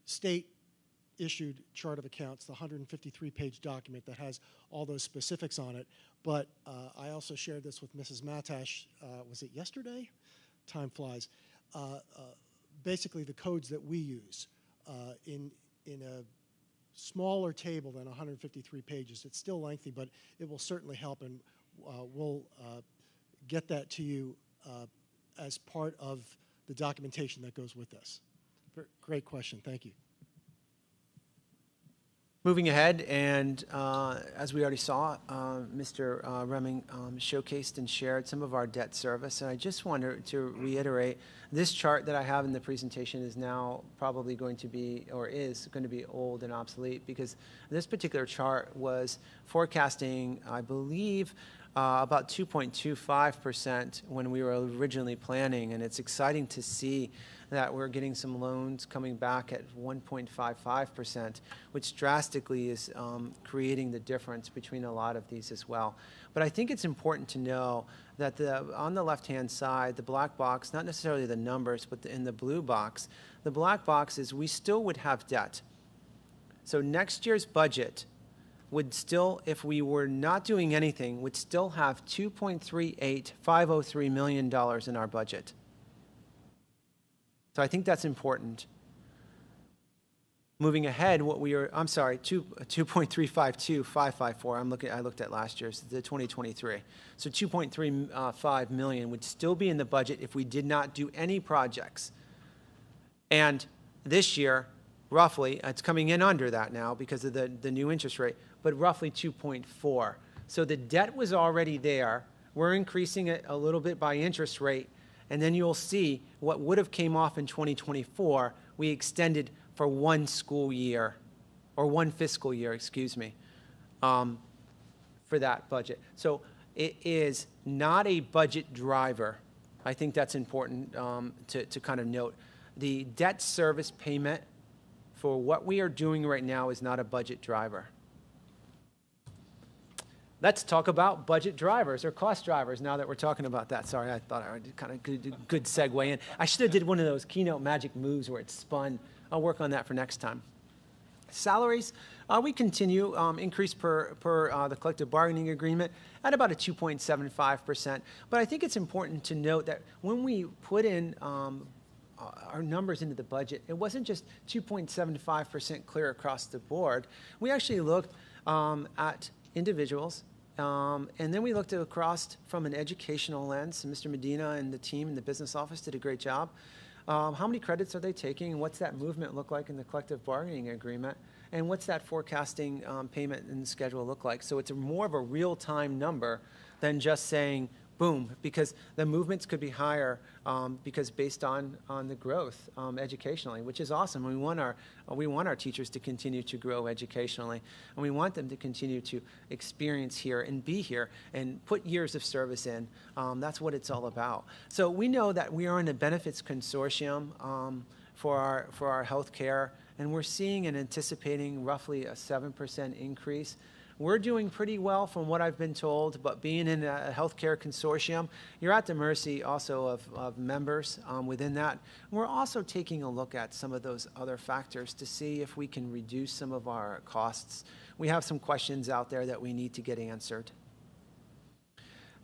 state-issued chart of accounts, the 153-page document that has all those specifics on it. But I also shared this with Mrs. Matash, was it yesterday? Time flies. Basically, the codes that we use in a smaller table than 153 pages. It's still lengthy, but it will certainly help, and we'll get that to you as part of the documentation that goes with this. Great question. Thank you. Moving ahead, and as we already saw, Mr. Remming showcased and shared some of our debt service. And I just wanted to reiterate, this chart that I have in the presentation is now probably going to be, or is going to be old and obsolete, because this particular chart was forecasting, I believe, about 2.25% when we were originally planning. And it's exciting to see that we're getting some loans coming back at 1.55%, which drastically is creating the difference between a lot of these as well. But I think it's important to know that on the left-hand side, the black box, not necessarily the numbers, but in the blue box, the black box is we still would have debt. So next year's budget would still, if we were not doing anything, would still have $2.38503 million in our budget. So I think that's important. Moving ahead, what we are, I'm sorry, 2.352554. I looked at last year's, the 2023. So 2.35 million would still be in the budget if we did not do any projects. And this year, roughly, it's coming in under that now because of the new interest rate, but roughly 2.4. So the debt was already there. We're increasing it a little bit by interest rate, and then you'll see what would have came off in 2024, we extended for one school year, or one fiscal year, excuse me, for that budget. So it is not a budget driver. I think that's important to kind of note. The debt service payment for what we are doing right now is not a budget driver. Let's talk about budget drivers or cost drivers now that we're talking about that. Sorry, I thought I would kind of do a good segue in. I should have did one of those keynote magic moves where it spun. I'll work on that for next time. Salaries, we continue increase per the collective bargaining agreement at about a 2.75%. But I think it's important to note that when we put in our numbers into the budget, it wasn't just 2.75% clear across the board. We actually looked at individuals, and then we looked across from an educational lens. Mr. Medina and the team in the business office did a great job. How many credits are they taking, and what's that movement look like in the collective bargaining agreement, and what's that forecasting payment and schedule look like? So it's more of a real-time number than just saying, boom, because the movements could be higher because based on the growth educationally, which is awesome. We want our teachers to continue to grow educationally, and we want them to continue to experience here and be here and put years of service in. That's what it's all about. So we know that we are in a benefits consortium for our health care, and we're seeing and anticipating roughly a 7% increase. We're doing pretty well from what I've been told, but being in a healthcare consortium, you're at the mercy also of members within that. We're also taking a look at some of those other factors to see if we can reduce some of our costs. We have some questions out there that we need to get answered.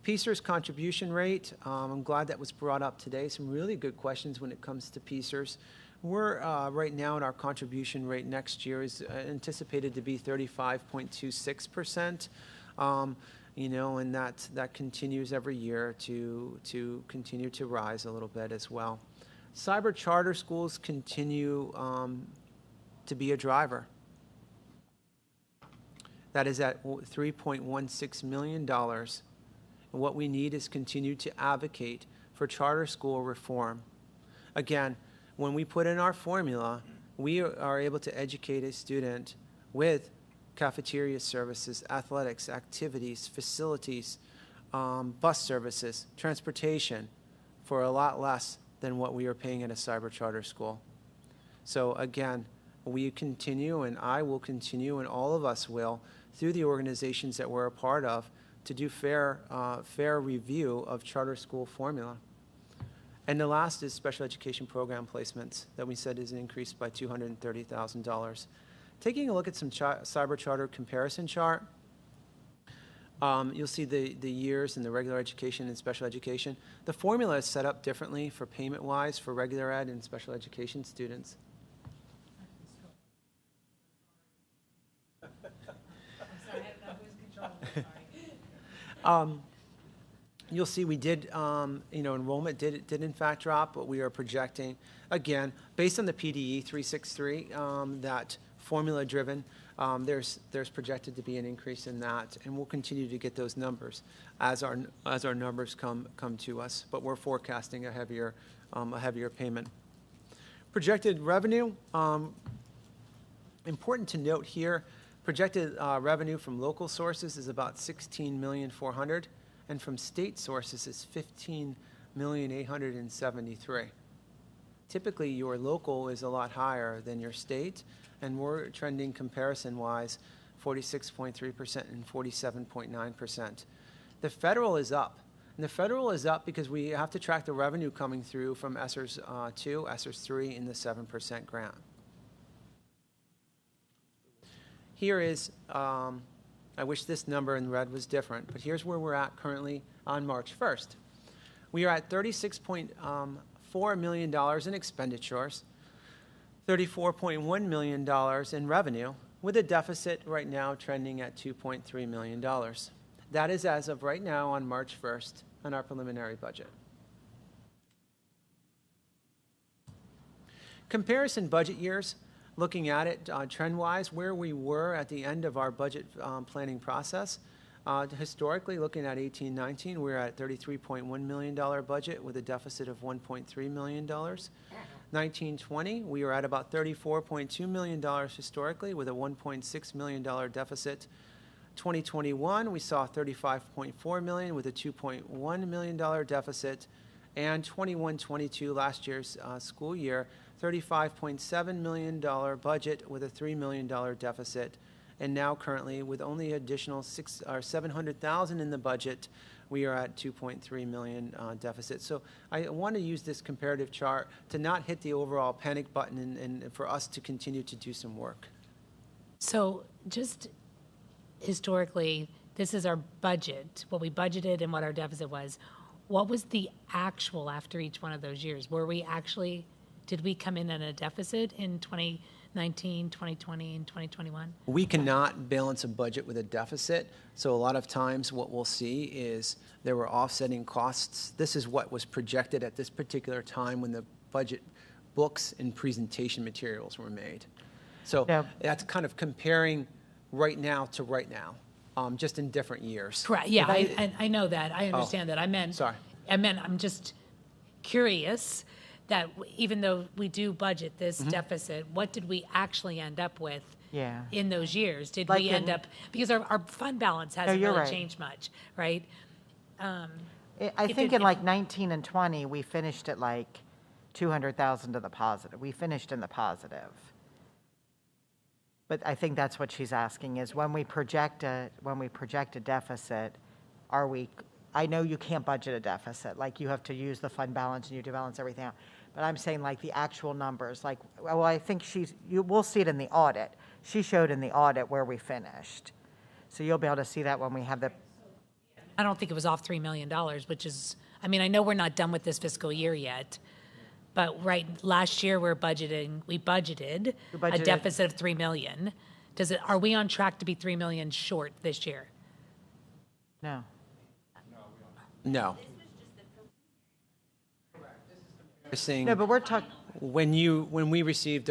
PSERS contribution rate, I'm glad that was brought up today. Some really good questions when it comes to PSERS. We're right now at our contribution rate next year is anticipated to be 35.26%. You know, and that continues every year to continue to rise a little bit as well. Cyber charter schools continue to be a driver. That is at $3.16 million. And what we need is continue to advocate for charter school reform. Again, when we put in our formula, we are able to educate a student with cafeteria services, athletics, activities, facilities, bus services, transportation for a lot less than what we are paying at a cyber charter school. So again, we continue, and I will continue, and all of us will, through the organizations that we're a part of, to do fair review of charter school formula. And the last is special education program placements that we said is increased by $230,000. Taking a look at some cyber charter comparison chart, you'll see the years in the regular education and special education. The formula is set up differently for payment-wise for regular ed and special education students. You'll see we did, enrollment did in fact drop, but we are projecting, again, based on the PDE 363, that formula-driven, there's projected to be an increase in that, and we'll continue to get those numbers as our numbers come to us. But we're forecasting a heavier payment. Projected revenue, important to note here, projected revenue from local sources is about $16,400,000, and from state sources is $15,873,000. Typically, your local is a lot higher than your state, and we're trending comparison-wise 46.3% and 47.9%. The federal is up. And the federal is up because we have to track the revenue coming through from ESSERS 2, ESSERS 3, and the 7% grant. Here is, I wish this number in red was different, but here's where we're at currently on March 1st. We are at $36.4 million in expenditures, $34.1 million in revenue, with a deficit right now trending at $2.3 million. That is as of right now on March 1st on our preliminary budget. Comparison budget years, looking at it trend-wise, where we were at the end of our budget planning process. Historically, looking at 18-19, we're at $33.1 million budget with a deficit of $1.3 million. 19-20, we were at about $34.2 million historically with a $1.6 million deficit. 2021, we saw $35.4 million with a $2.1 million deficit. And 21-22, last year's school year, $35.7 million budget with a $3 million deficit. And now currently, with only additional $700,000 in the budget, we are at $2.3 million deficit. So I want to use this comparative chart to not hit the overall panic button and for us to continue to do some work. So just historically, this is our budget, what we budgeted and what our deficit was. What was the actual after each one of those years? Did we come in at a deficit in 2019, 2020, and 2021? We cannot balance a budget with a deficit. So a lot of times what we'll see is there were offsetting costs. This is what was projected at this particular time when the budget books and presentation materials were made. So that's kind of comparing right now to right now, just in different years. Correct. Yeah, I know that. I understand that. I'm just curious that even though we do budget this deficit, what did we actually end up with in those years? Did we end up, because our fund balance hasn't really changed much, right? I think in like 19 and 20, we finished at like 200,000 to the positive. We finished in the positive. But I think that's what she's asking is when we project a deficit, I know you can't budget a deficit, like you have to use the fund balance and you have to balance everything out. But I'm saying like the actual numbers, like, well, I think we'll see it in the audit. She showed in the audit where we finished. So you'll be able to see that when we have the. I don't think it was off $3 million, which is, I mean, I know we're not done with this fiscal year yet, but last year we budgeted a deficit of $3 million. Are we on track to be $3 million short this year? No. No. No, but we're talking. When we received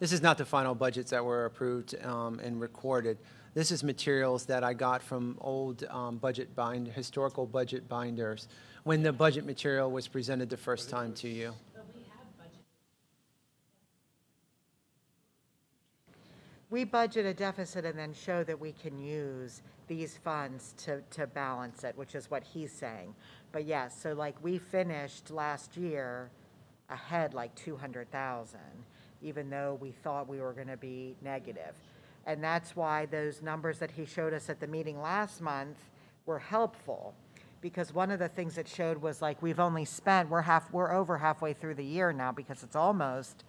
this is not the final budgets that were approved and recorded. This is materials that I got from old historical budget binders when the budget material was presented the first time to you. We budget a deficit and then show that we can use these funds to balance it, which is what he's saying. But yes, so like we finished last year ahead like 200,000, even though we thought we were going to be negative. And that's why those numbers that he showed us at the meeting last month were helpful, because one of the things it showed was like, we've only spent, we're over halfway through the year now, because it's almost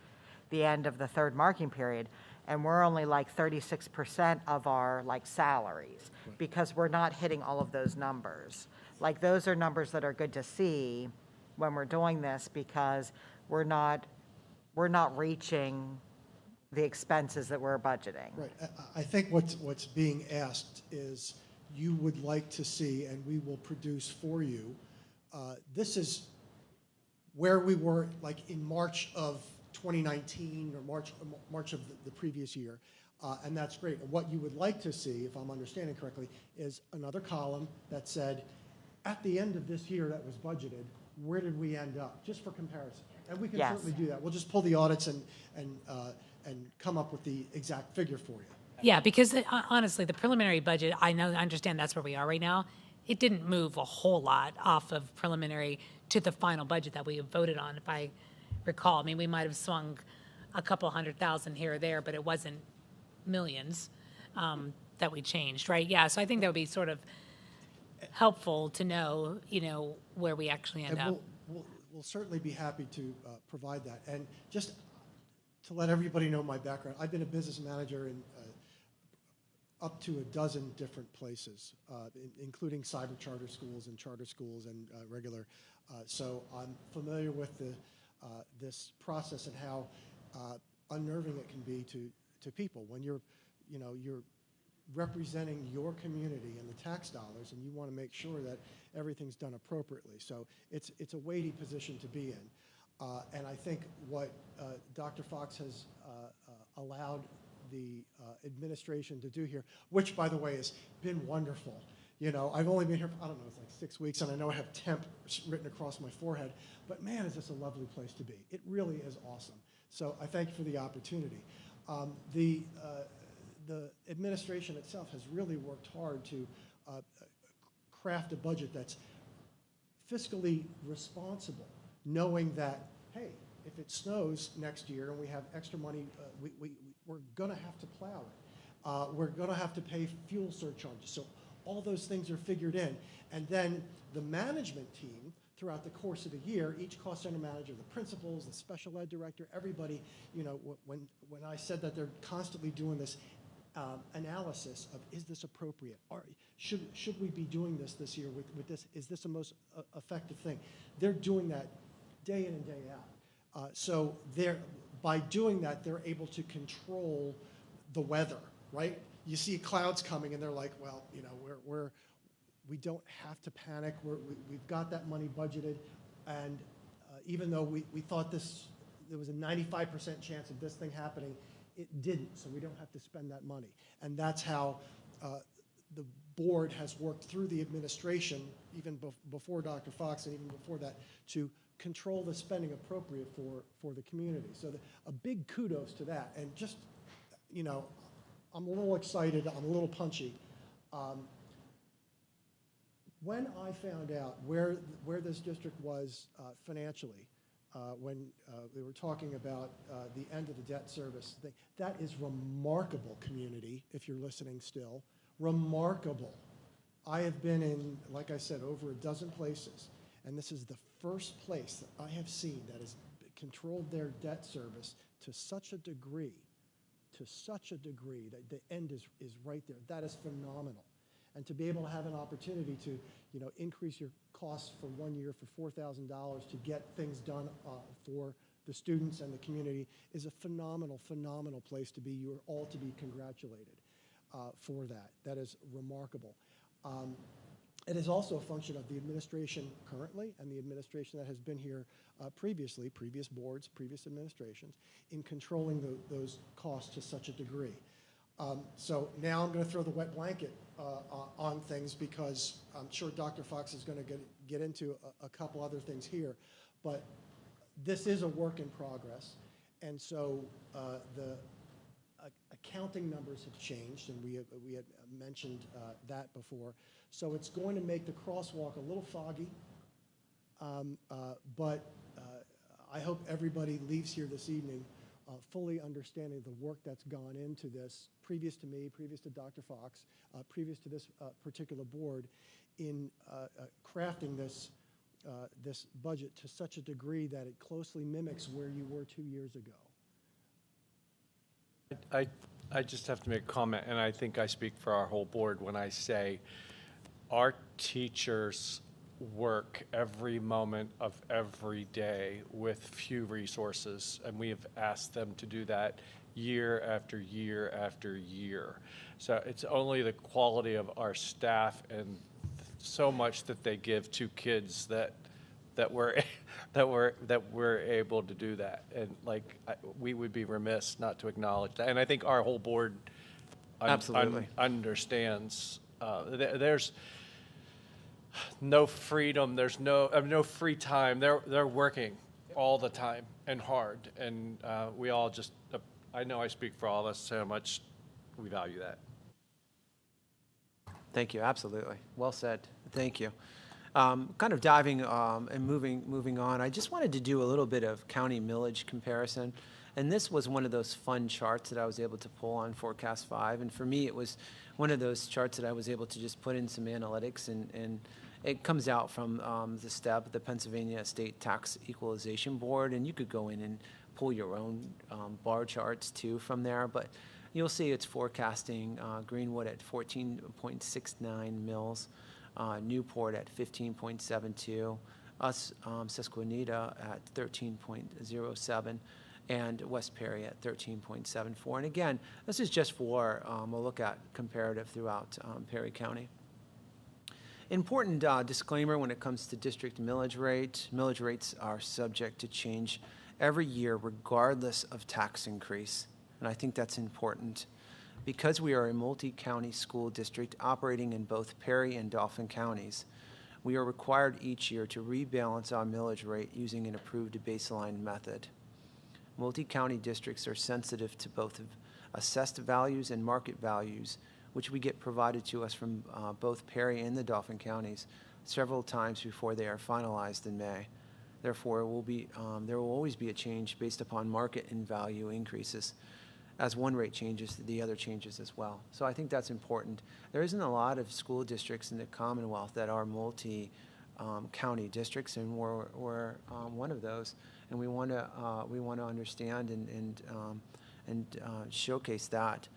the end of the third marking period, and we're only like 36% of our like salaries, because we're not hitting all of those numbers. Like, those are numbers that are good to see when we're doing this, because we're not reaching the expenses that we're budgeting. Right. I think what's being asked is, you would like to see, and we will produce for you, this is where we were like in March of 2019 or March of the previous year. And that's great. And what you would like to see, if I'm understanding correctly, is another column that said, at the end of this year that was budgeted, where did we end up, just for comparison? And we can Yes. certainly do that. We'll just pull the audits and come up with the exact figure for you. Yeah, because honestly, the preliminary budget, I understand that's where we are right now. It didn't move a whole lot off of preliminary to the final budget that we voted on, if I recall. I mean, we might have swung a couple $100,000 here or there, but it wasn't millions that we changed, right? Yeah, so I think that would be sort of helpful to know, where we actually end up. We'll certainly be happy to provide that. And just to let everybody know my background, I've been a business manager in up to a dozen different places, including cyber charter schools and regular. So I'm familiar with this process and how unnerving it can be to people when you're representing your community and the tax dollars, and you want to make sure that everything's done appropriately. So it's a weighty position to be in. And I think what Dr. Fox has allowed the administration to do here, which, by the way, has been wonderful. I've only been here, I don't know, it's like 6 weeks, and I know I have temp written across my forehead, but man, is this a lovely place to be. It really is awesome. So I thank you for the opportunity. The administration itself has really worked hard to craft a budget that's fiscally responsible, knowing that, hey, if it snows next year and we have extra money, we're going to have to plow it. We're going to have to pay fuel surcharges. So all those things are figured in. And then the management team, throughout the course of the year, each cost center manager, the principals, the special ed director, everybody, when I said that they're constantly doing this analysis of, is this appropriate? Should we be doing this year with this? Is this the most effective thing? They're doing that day in and day out. So by doing that, they're able to control the weather, right? You see clouds coming, and they're like, well, we don't have to panic. We've got that money budgeted, and even though we thought there was a 95% chance of this thing happening, it didn't, so we don't have to spend that money. And that's how the board has worked through the administration, even before Dr. Fox and even before that, to control the spending appropriate for the community. So a big kudos to that. And just, I'm a little excited, I'm a little punchy. When I found out where this district was financially, when we were talking about the end of the debt service thing, that is remarkable, community, if you're listening still. Remarkable. I have been in, like I said, over a dozen places, and this is the first place that I have seen that has controlled their debt service to such a degree that the end is right there. That is phenomenal. And to be able to have an opportunity to, increase your costs for 1 year for $4,000 to get things done for the students and the community is a phenomenal, phenomenal place to be. You're all to be congratulated for that. That is remarkable. It is also a function of the administration currently and the administration that has been here previously, previous boards, previous administrations, in controlling those costs to such a degree. So now I'm going to throw the wet blanket on things, because I'm sure Dr. Fox is going to get into a couple other things here. But this is a work in progress. And so the accounting numbers have changed, and we had mentioned that before. So it's going to make the crosswalk a little foggy. But I hope everybody leaves here this evening fully understanding the work that's gone into this, previous to me, previous to Dr. Fox, previous to this particular board, in crafting this this budget to such a degree that it closely mimics where you were 2 years ago. I just have to make a comment, and I think I speak for our whole board when I say our teachers work every moment of every day with few resources, and we have asked them to do that year after year after year. So it's only the quality of our staff and so much that they give to kids that we're able to do that. And we would be remiss not to acknowledge that. And I think our whole board Absolutely. understands. There's no freedom. There's no free time. They're working all the time and hard. And we all just, I know I speak for all of us, how much we value that. Thank you, absolutely. Well said. Thank you. Kind of diving and moving on, I just wanted to do a little bit of county millage comparison. And this was one of those fun charts that I was able to pull on Forecast 5. And for me, it was one of those charts that I was able to just put in some analytics. And it comes out from the STEB, the Pennsylvania State Tax Equalization Board. And you could go in and pull your own bar charts too from there. But you'll see it's forecasting Greenwood at 14.69 mils, Newport at 15.72, us Susquenita at 13.07, and West Perry at 13.74. And again, this is just for a look at comparative throughout Perry County. Important disclaimer when it comes to district millage rate. Millage rates are subject to change every year regardless of tax increase. And I think that's important. Because we are a multi-county school district operating in both Perry and Dauphin counties, we are required each year to rebalance our millage rate using an approved baseline method. Multi-county districts are sensitive to both assessed values and market values, which we get provided to us from both Perry and the Dauphin counties several times before they are finalized in May. Therefore, there will always be a change based upon market and value increases. As one rate changes, the other changes as well. So I think that's important. There isn't a lot of school districts in the Commonwealth that are multi-county districts, and we're one of those. And we want to understand and showcase that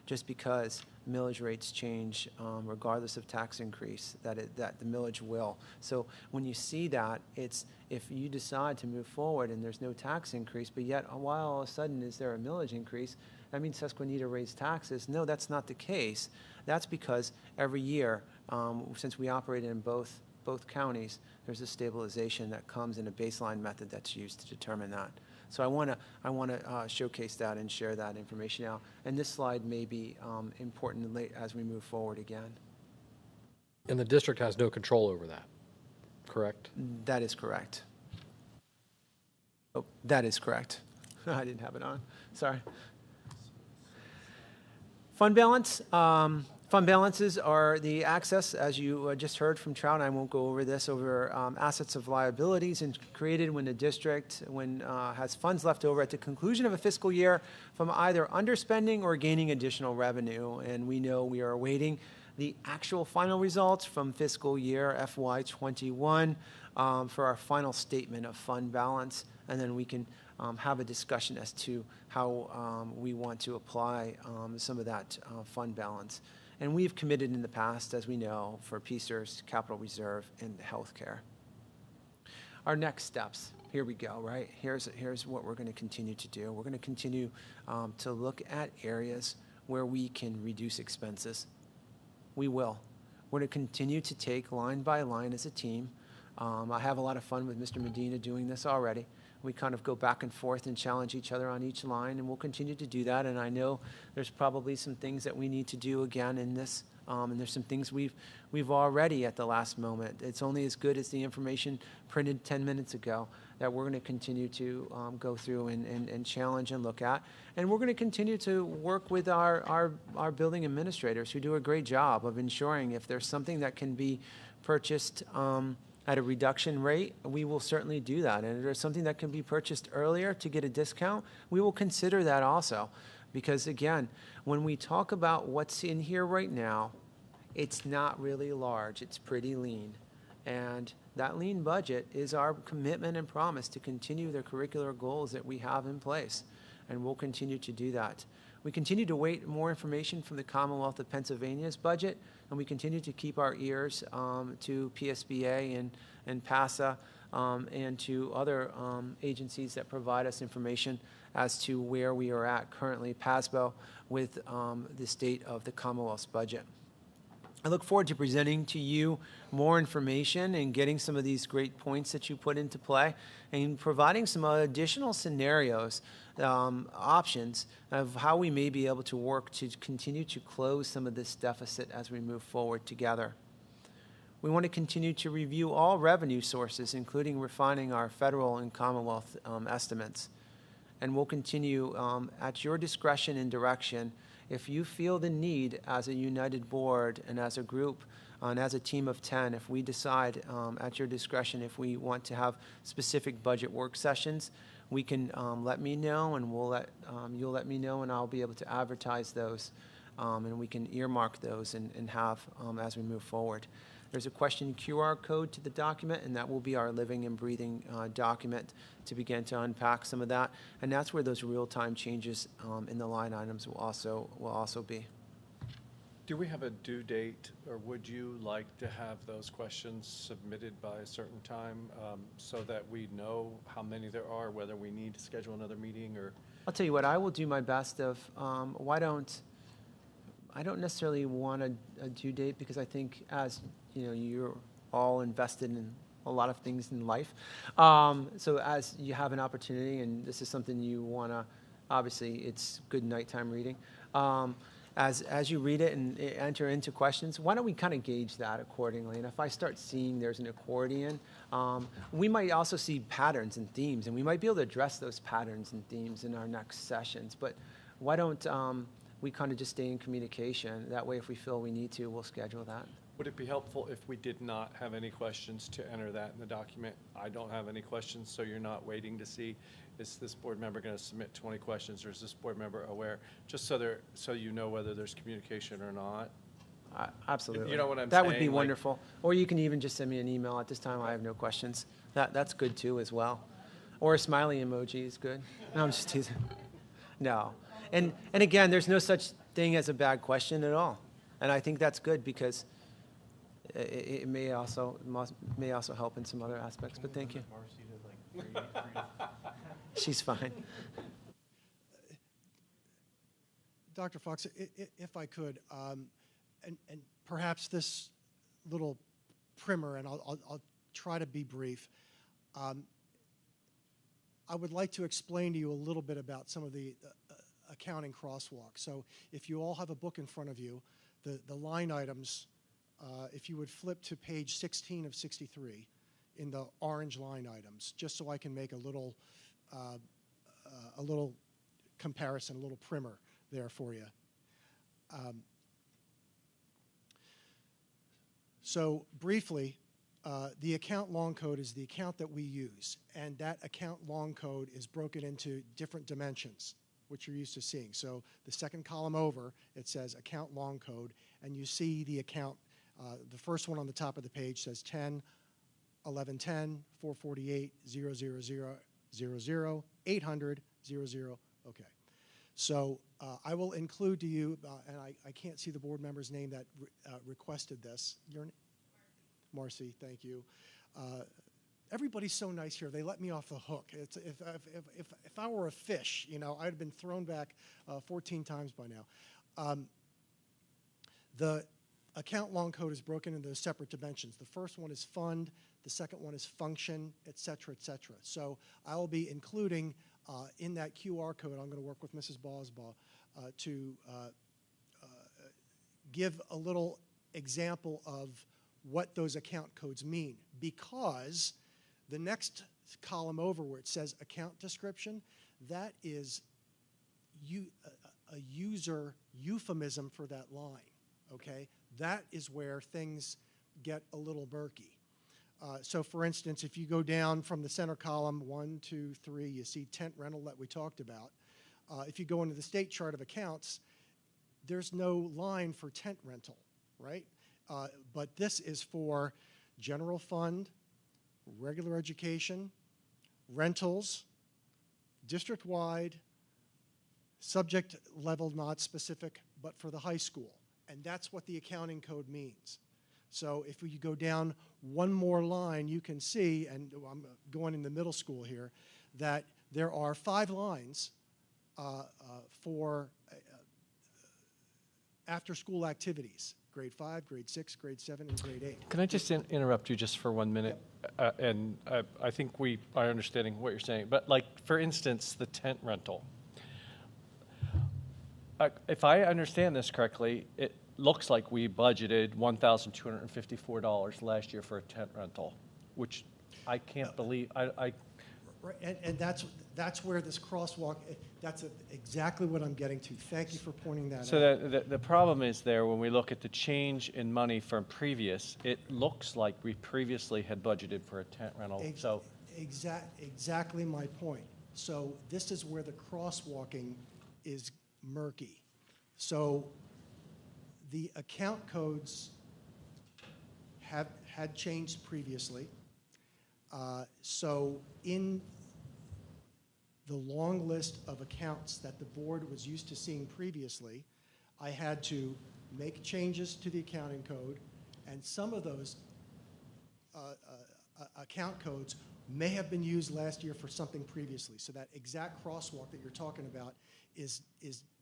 just because millage rates change, regardless of tax increase, that the millage will. So when you see that, it's if you decide to move forward and there's no tax increase, but yet while all of a sudden is there a millage increase, that means Susquenita raised taxes. No, that's not the case. That's because every year, since we operate in both counties, there's a stabilization that comes in a baseline method that's used to determine that. So I want to showcase that and share that information now. And this slide may be important as we move forward again. And the district has no control over that, correct? That is correct. Oh, that is correct. I didn't have it on. Sorry. Fund balance. Fund balances are the access, as you just heard from Trout, and I won't go over this, over assets of liabilities and created when the district has funds left over at the conclusion of a fiscal year from either underspending or gaining additional revenue. And we know we are awaiting the actual final results from fiscal year FY21 for our final statement of fund balance, and then we can have a discussion as to how we want to apply some of that fund balance. And we've committed in the past, as we know, for PSERS, capital reserve, and healthcare. Our next steps, here we go, right? Here's what we're going to continue to do. We're going to continue to look at areas where we can reduce expenses. We will. We're going to continue to take line by line as a team. I have a lot of fun with Mr. Medina doing this already. We kind of go back and forth and challenge each other on each line, and we'll continue to do that. And I know there's probably some things that we need to do again in this, and there's some things we've already at the last moment. It's only as good as the information printed 10 minutes ago that we're going to continue to go through and challenge and look at. And we're going to continue to work with our building administrators who do a great job of ensuring if there's something that can be purchased at a reduction rate, we will certainly do that. And if there's something that can be purchased earlier to get a discount, we will consider that also. Because again, when we talk about what's in here right now, it's not really large, it's pretty lean. And that lean budget is our commitment and promise to continue the curricular goals that we have in place. And we'll continue to do that. We continue to wait more information from the Commonwealth of Pennsylvania's budget, and we continue to keep our ears to PSBA and PASA and to other agencies that provide us information as to where we are at currently, PASBO, with the state of the Commonwealth's budget. I look forward to presenting to you more information and getting some of these great points that you put into play and providing some additional scenarios, options of how we may be able to work to continue to close some of this deficit as we move forward together. We want to continue to review all revenue sources, including refining our federal and Commonwealth estimates. And we'll continue at your discretion and direction. If you feel the need as a united board and as a group and as a team of 10, if we decide at your discretion if we want to have specific budget work sessions, we can let me know, and you'll let me know, and I'll be able to advertise those, and we can earmark those and have as we move forward. There's a question QR code to the document, and that will be our living and breathing document to begin to unpack some of that. And that's where those real-time changes in the line items will also be. Do we have a due date, or would you like to have those questions submitted by a certain time so that we know how many there are, whether we need to schedule another meeting or? I'll tell you what, I will do my best of, I don't necessarily want a due date, because I think as you know, you're all invested in a lot of things in life. So as you have an opportunity, and this is something you want to, obviously it's good nighttime reading. As you read it and enter into questions, why don't we kind of gauge that accordingly? And if I start seeing there's an accordion, we might also see patterns and themes, and we might be able to address those patterns and themes in our next sessions. But why don't we kind of just stay in communication? That way, if we feel we need to, we'll schedule that. Would it be helpful if we did not have any questions to enter that in the document? I don't have any questions, so you're not waiting to see, is this board member going to submit 20 questions, or is this board member aware? Just so you know whether there's communication or not. Absolutely. You know what I'm saying? That would be wonderful. Or you can even just send me an email. At this time, I have no questions. That's good too as well. Or a smiley emoji is good. No, I'm just teasing. No. And again, there's no such thing as a bad question at all. And I think that's good, because it may also help in some other aspects. But thank you. She's fine. Dr. Fox, if I could, and perhaps this little primer, and I'll try to be brief. I would like to explain to you a little bit about some of the accounting crosswalk. So if you all have a book in front of you, the line items, if you would flip to page 16 of 63 in the orange line items, just so I can make a little comparison, a little primer there for you. So briefly, the account long code is the account that we use, and that account long code is broken into different dimensions, which you're used to seeing. So the second column over, it says account long code, and you see the account, the first one on the top of the page says 10, 1110, 448, 000, 800, 00. Okay. So I will include to you, and I can't see the board member's name that requested this. Your name? Marcy, thank you. Everybody's so nice here. They let me off the hook. It's, if I were a fish, you know, I'd have been thrown back 14 times by now. The account long code is broken into separate dimensions. The first one is fund. The second one is function, et cetera, et cetera. So I will be including in that QR code, I'm going to work with Mrs. Bosbaugh to give a little example of what those account codes mean, because the next column over where it says account description, that is a user euphemism for that line, okay? That is where things get a little murky. So for instance, if you go down from the center column, 1, 2, 3, you see tent rental that we talked about. If you go into the state chart of accounts, there's no line for tent rental, right? But this is for general fund, regular education, rentals, district-wide, subject level not specific, but for the high school. And that's what the accounting code means. So if you go down one more line, you can see, and I'm going in the middle school here, that there are 5 lines for after-school activities, grade 5, grade 6, grade 7, and grade 8. Can I just interrupt you just for 1 minute? And I think we are understanding what you're saying. But like, for instance, the tent rental. If I understand this correctly, it looks like we budgeted $1,254 last year for a tent rental, which I can't believe. Right, and that's where this crosswalk, that's exactly what I'm getting to. Thank you for pointing that out. So the problem is there, when we look at the change in money from previous, it looks like we previously had budgeted for a tent rental. So Exactly my point. So this is where the crosswalking is murky. So the account codes had changed previously. So in the long list of accounts that the board was used to seeing previously, I had to make changes to the accounting code, and some of those account codes may have been used last year for something previously. So that exact crosswalk that you're talking about is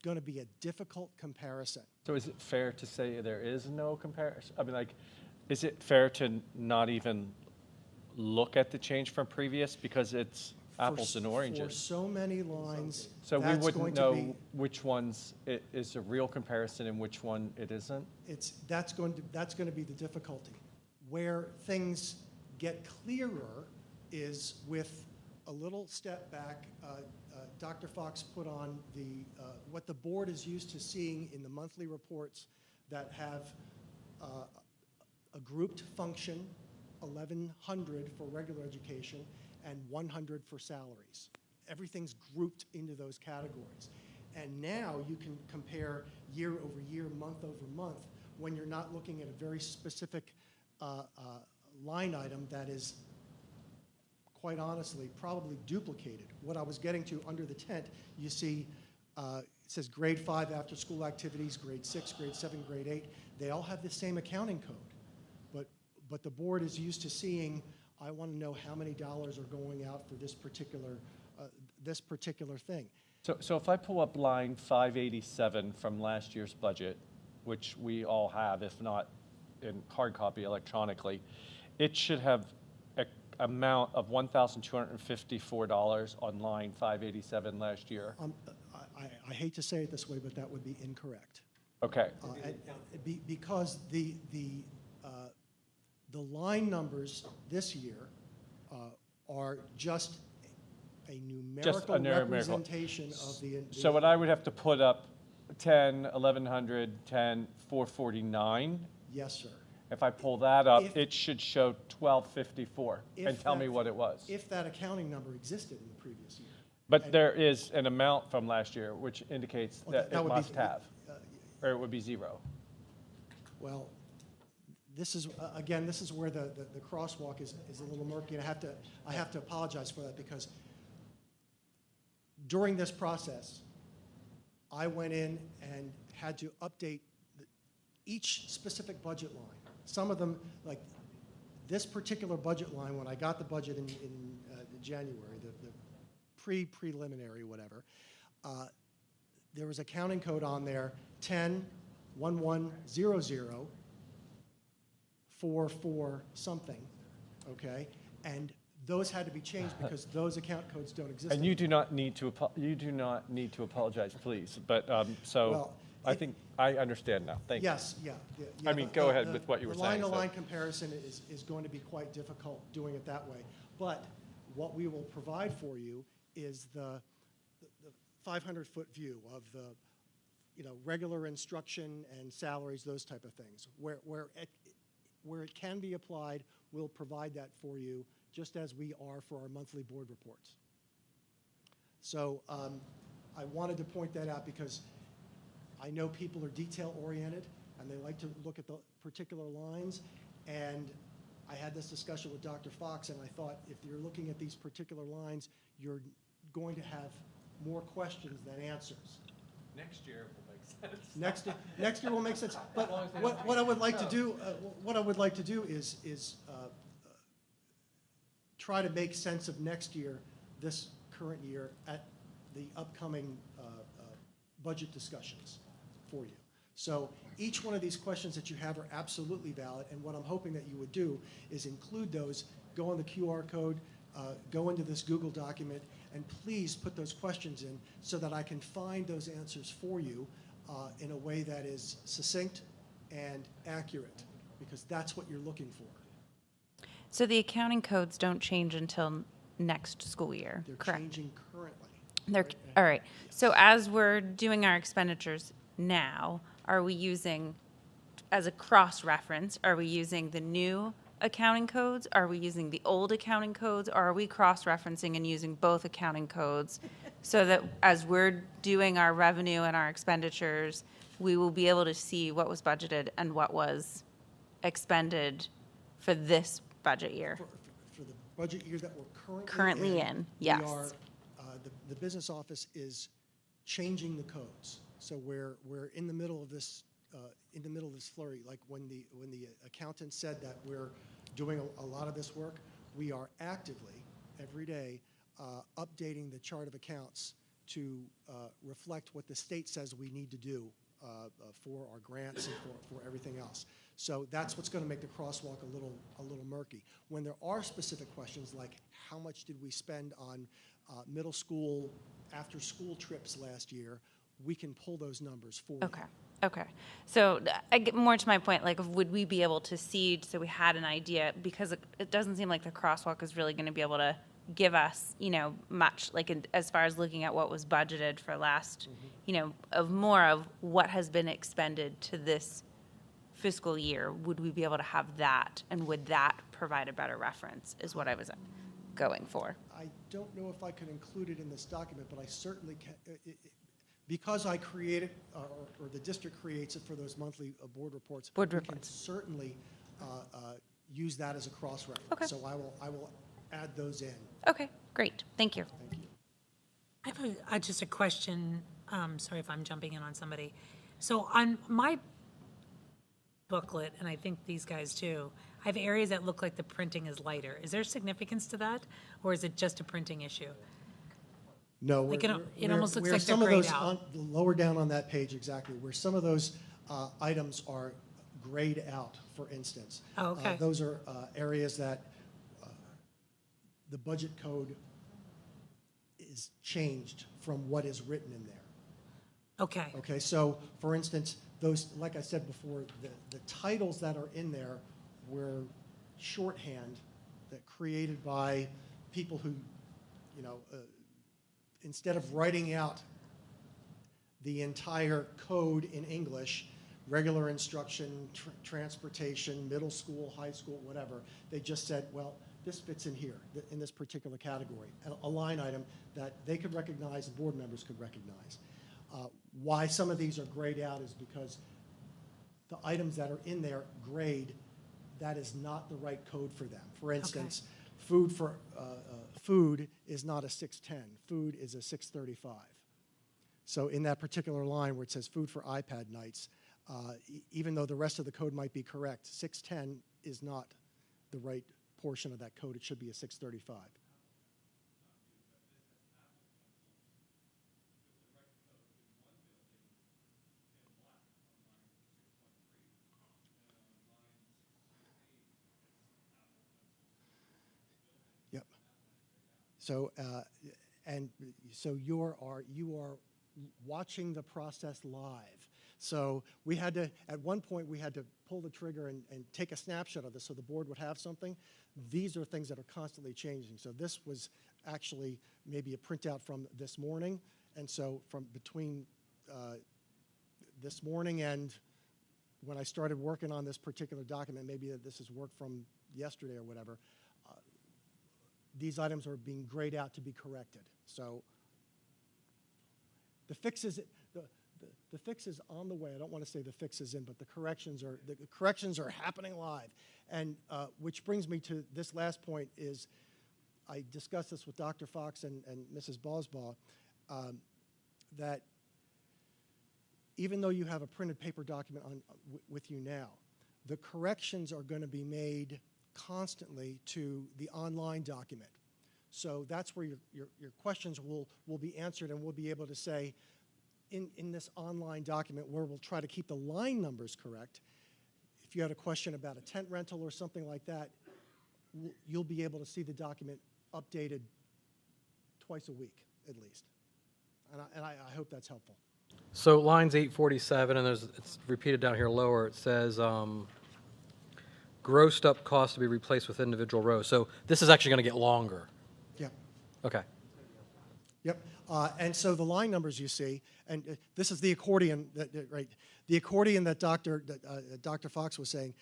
going to be a difficult comparison. So is it fair to say there is no comparison? I mean, like, is it fair to not even look at the change from previous because it's apples and oranges? For so many lines, so we that's wouldn't going to know be, which ones it is a real comparison and which one it isn't? that's going to be the difficulty. Where things get clearer is with a little step back. Dr. Fox put on what the board is used to seeing in the monthly reports that have a grouped function, 1,100 for regular education and 100 for salaries. Everything's grouped into those categories. And now you can compare year over year, month over month, when you're not looking at a very specific line item that is, quite honestly, probably duplicated. What I was getting to under the tent, you see it says grade 5 after school activities, grade 6, grade 7, grade 8. They all have the same accounting code. But the board is used to seeing, I want to know how many dollars are going out for this particular thing. So if I pull up line 587 from last year's budget, which we all have, if not in hard copy electronically, it should have an amount of $1,254 on line 587 last year. I hate to say it this way, but that would be incorrect. Okay. Because the line numbers this year are just a numerical representation of the. So what I would have to put up 10, 1100, 10, 449. Yes, sir. If I pull that up, it should show 1254 and tell me what it was. If that accounting number existed in the previous year. But there is an amount from last year which indicates that it must have, or it would be 0. Well, this is, again, this is where the crosswalk is a little murky, and I have to apologize for that, because during this process, I went in and had to update each specific budget line. Some of them, like this particular budget line, when I got the budget in January, the preliminary, whatever, there was a counting code on there, 10-1100 44 something, okay? And those had to be changed because those account codes don't exist. And you do not need to apologize, please. But Well, I think I understand now. Thank you. Yes, yeah. I mean, go ahead with what you were saying. Line-to-line comparison is going to be quite difficult doing it that way. But what we will provide for you is the 500-foot view of the, regular instruction and salaries, those type of things, where where it can be applied, we'll provide that for you, just as we are for our monthly board reports. So I wanted to point that out because I know people are detail-oriented, and they like to look at the particular lines. And I had this discussion with Dr. Fox, and I thought if you're looking at these particular lines, you're going to have more questions than answers. Next year will make sense. Next year will make sense. But what I would like to do, is try to make sense of next year, this current year, at the upcoming budget discussions for you. So each one of these questions that you have are absolutely valid, and what I'm hoping that you would do is include those, go on the QR code, go into this Google document, and please put those questions in so that I can find those answers for you in a way that is succinct and accurate, because that's what you're looking for. So the accounting codes don't change until next school year, They're correct? changing currently. They're, all right. So as we're doing our expenditures now, are we using, as a cross-reference, are we using the new accounting codes? Are we using the old accounting codes? Or are we cross-referencing and using both accounting codes so that as we're doing our revenue and our expenditures, we will be able to see what was budgeted and what was expended for this budget year? For the budget year that we're Currently in, yes. We are, the business office is changing the codes. So we're in the middle of this flurry. Like when the accountant said that we're doing a lot of this work, we are actively every day updating the chart of accounts to reflect what the state says we need to do for our grants and for everything else. So that's what's going to make the crosswalk a little murky. When there are specific questions like how much did we spend on middle school after-school trips last year, we can pull those numbers for you. Okay. So I get more to my point, like, would we be able to see, so we had an idea, because it doesn't seem like the crosswalk is really going to be able to give us, much, like, as far as looking at what was budgeted for last, of more of what has been expended to this fiscal year. Would we be able to have that, and would that provide a better reference, is what I was going for. I don't know if I could include it in this document, but I certainly can. Because I create it, or the district creates it for those monthly board reports, we can certainly use that as a cross-reference. Okay. So I will add those in. Okay, great. Thank you. Thank you. I have just a question. Sorry if I'm jumping in on somebody. So on my booklet, and I think these guys too, I have areas that look like the printing is lighter. Is there significance to that, or is it just a printing issue? No, Like it almost looks where like they're some of grayed those out. lower down on that page, exactly, where some of those items are grayed out, for instance. Oh, okay. Those are areas that the budget code is changed from what is written in there. Okay. Okay, so for instance, those, like I said before, the titles that are in there were shorthand that created by people who, instead of writing out the entire code in English, regular instruction, transportation, middle school, high school, whatever, they just said, well, this fits in here, in this particular category, a line item that they could recognize, the board members could recognize. Why some of these are grayed out is because the items that are in there grade, that is not the right code for them. For instance, food is not a 610. Food is a 635. So in that particular line where it says food for iPad nights, even though the rest of the code might be correct, 610 is not the right portion of that code. It should be a 635. Yep. So, so you are watching the process live. So we had to, at one point, we had to pull the trigger and take a snapshot of this so the board would have something. These are things that are constantly changing. So this was actually maybe a printout from this morning. And so from between this morning and when I started working on this particular document, maybe this is work from yesterday or whatever, these items are being grayed out to be corrected. So the fix is, the fix is on the way. I don't want to say the fix is in, but the corrections are happening live. And which brings me to this last point is, I discussed this with Dr. Fox and Mrs. Bosbaugh, that even though you have a printed paper document with you now, the corrections are going to be made constantly to the online document. So that's where your questions will be answered, and we'll be able to say, in this online document where we'll try to keep the line numbers correct, if you had a question about a tent rental or something like that, you'll be able to see the document updated twice a week at least. And I hope that's helpful. So lines 847, and it's repeated down here lower, it says grossed up costs to be replaced with individual rows. So this is actually going to get longer. Yep. Okay. Yep. And so the line numbers you see, and this is the accordion, right? The accordion that Dr. Fox was saying,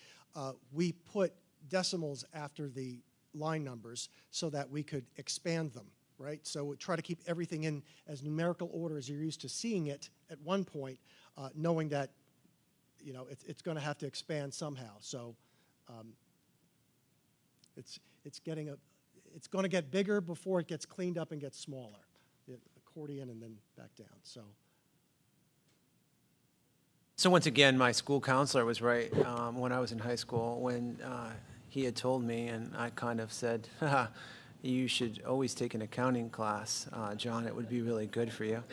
we put decimals after the line numbers so that we could expand them, right? So we try to keep everything in as numerical order as you're used to seeing it at one point, knowing that, you know, it's going to have to expand somehow. So it's going to get bigger before it gets cleaned up and gets smaller. The accordion and then back down. So once again, my school counselor was right when I was in high school when he had told me, and I kind of said, haha, you should always take an accounting class, John. It would be really good for you.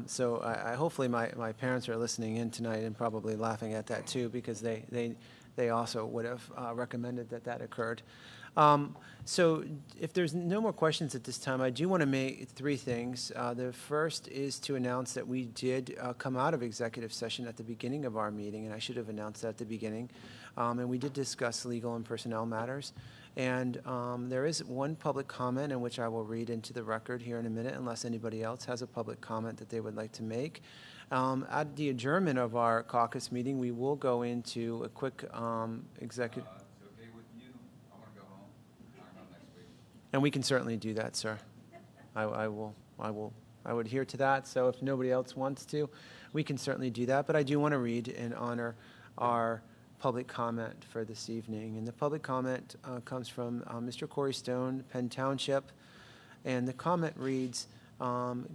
So I hopefully my parents are listening in tonight and probably laughing at that too, because they also would have recommended that occurred. So if there's no more questions at this time, I do want to make three things. The first is to announce that we did come out of executive session at the beginning of our meeting, and I should have announced that at the beginning. And we did discuss legal and personnel matters. And there is one public comment in which I will read into the record here in a minute, unless anybody else has a public comment that they would like to make. At the adjournment of our caucus meeting, we will go into a quick executive. And we can certainly do that, sir. I would adhere to that. So if nobody else wants to, we can certainly do that. But I do want to read and honor our public comment for this evening. And the public comment comes from Mr. Corey Stone, Penn Township. And the comment reads,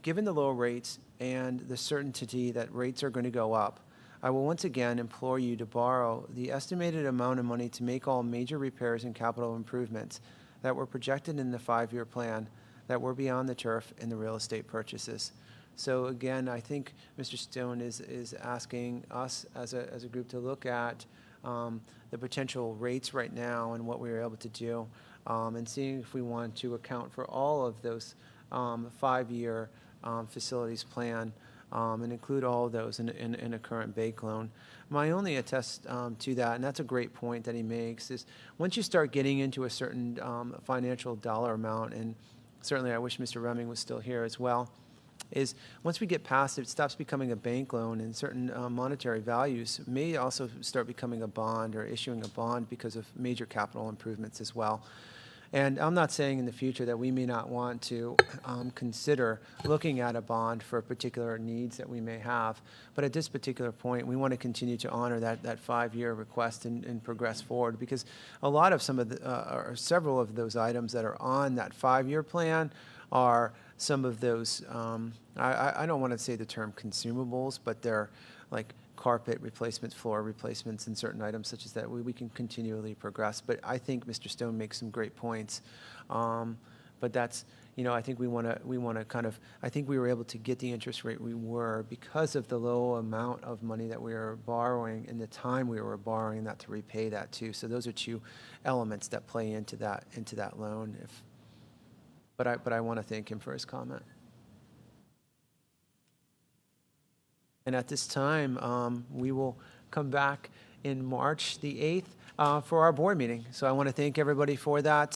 given the low rates and the certainty that rates are going to go up, I will once again implore you to borrow the estimated amount of money to make all major repairs and capital improvements that were projected in the 5-year plan that were beyond the turf and the real estate purchases. So again, I think Mr. Stone is asking us as a group to look at the potential rates right now and what we were able to do, and seeing if we want to account for all of those 5-year facilities plan and include all of those in a current bank loan. My only attest to that, and that's a great point that he makes, is once you start getting into a certain financial dollar amount, and certainly I wish Mr. Remming was still here as well, is once we get past it, it stops becoming a bank loan, and certain monetary values may also start becoming a bond or issuing a bond because of major capital improvements as well. And I'm not saying in the future that we may not want to consider looking at a bond for particular needs that we may have. But at this particular point, we want to continue to honor that 5-year request and progress forward, because a lot of some of the, or several of those items that are on that 5-year plan are some of those, I don't want to say the term consumables, but they're like carpet replacements, floor replacements, and certain items such as that. We can continually progress. But I think Mr. Stone makes some great points. But that's, you know, I think we want to kind of, I think we were able to get the interest rate we were because of the low amount of money that we were borrowing and the time we were borrowing that to repay that too. So those are two elements that play into that loan. But I want to thank him for his comment. And at this time, we will come back in March the 8th for our board meeting. So I want to thank everybody for that.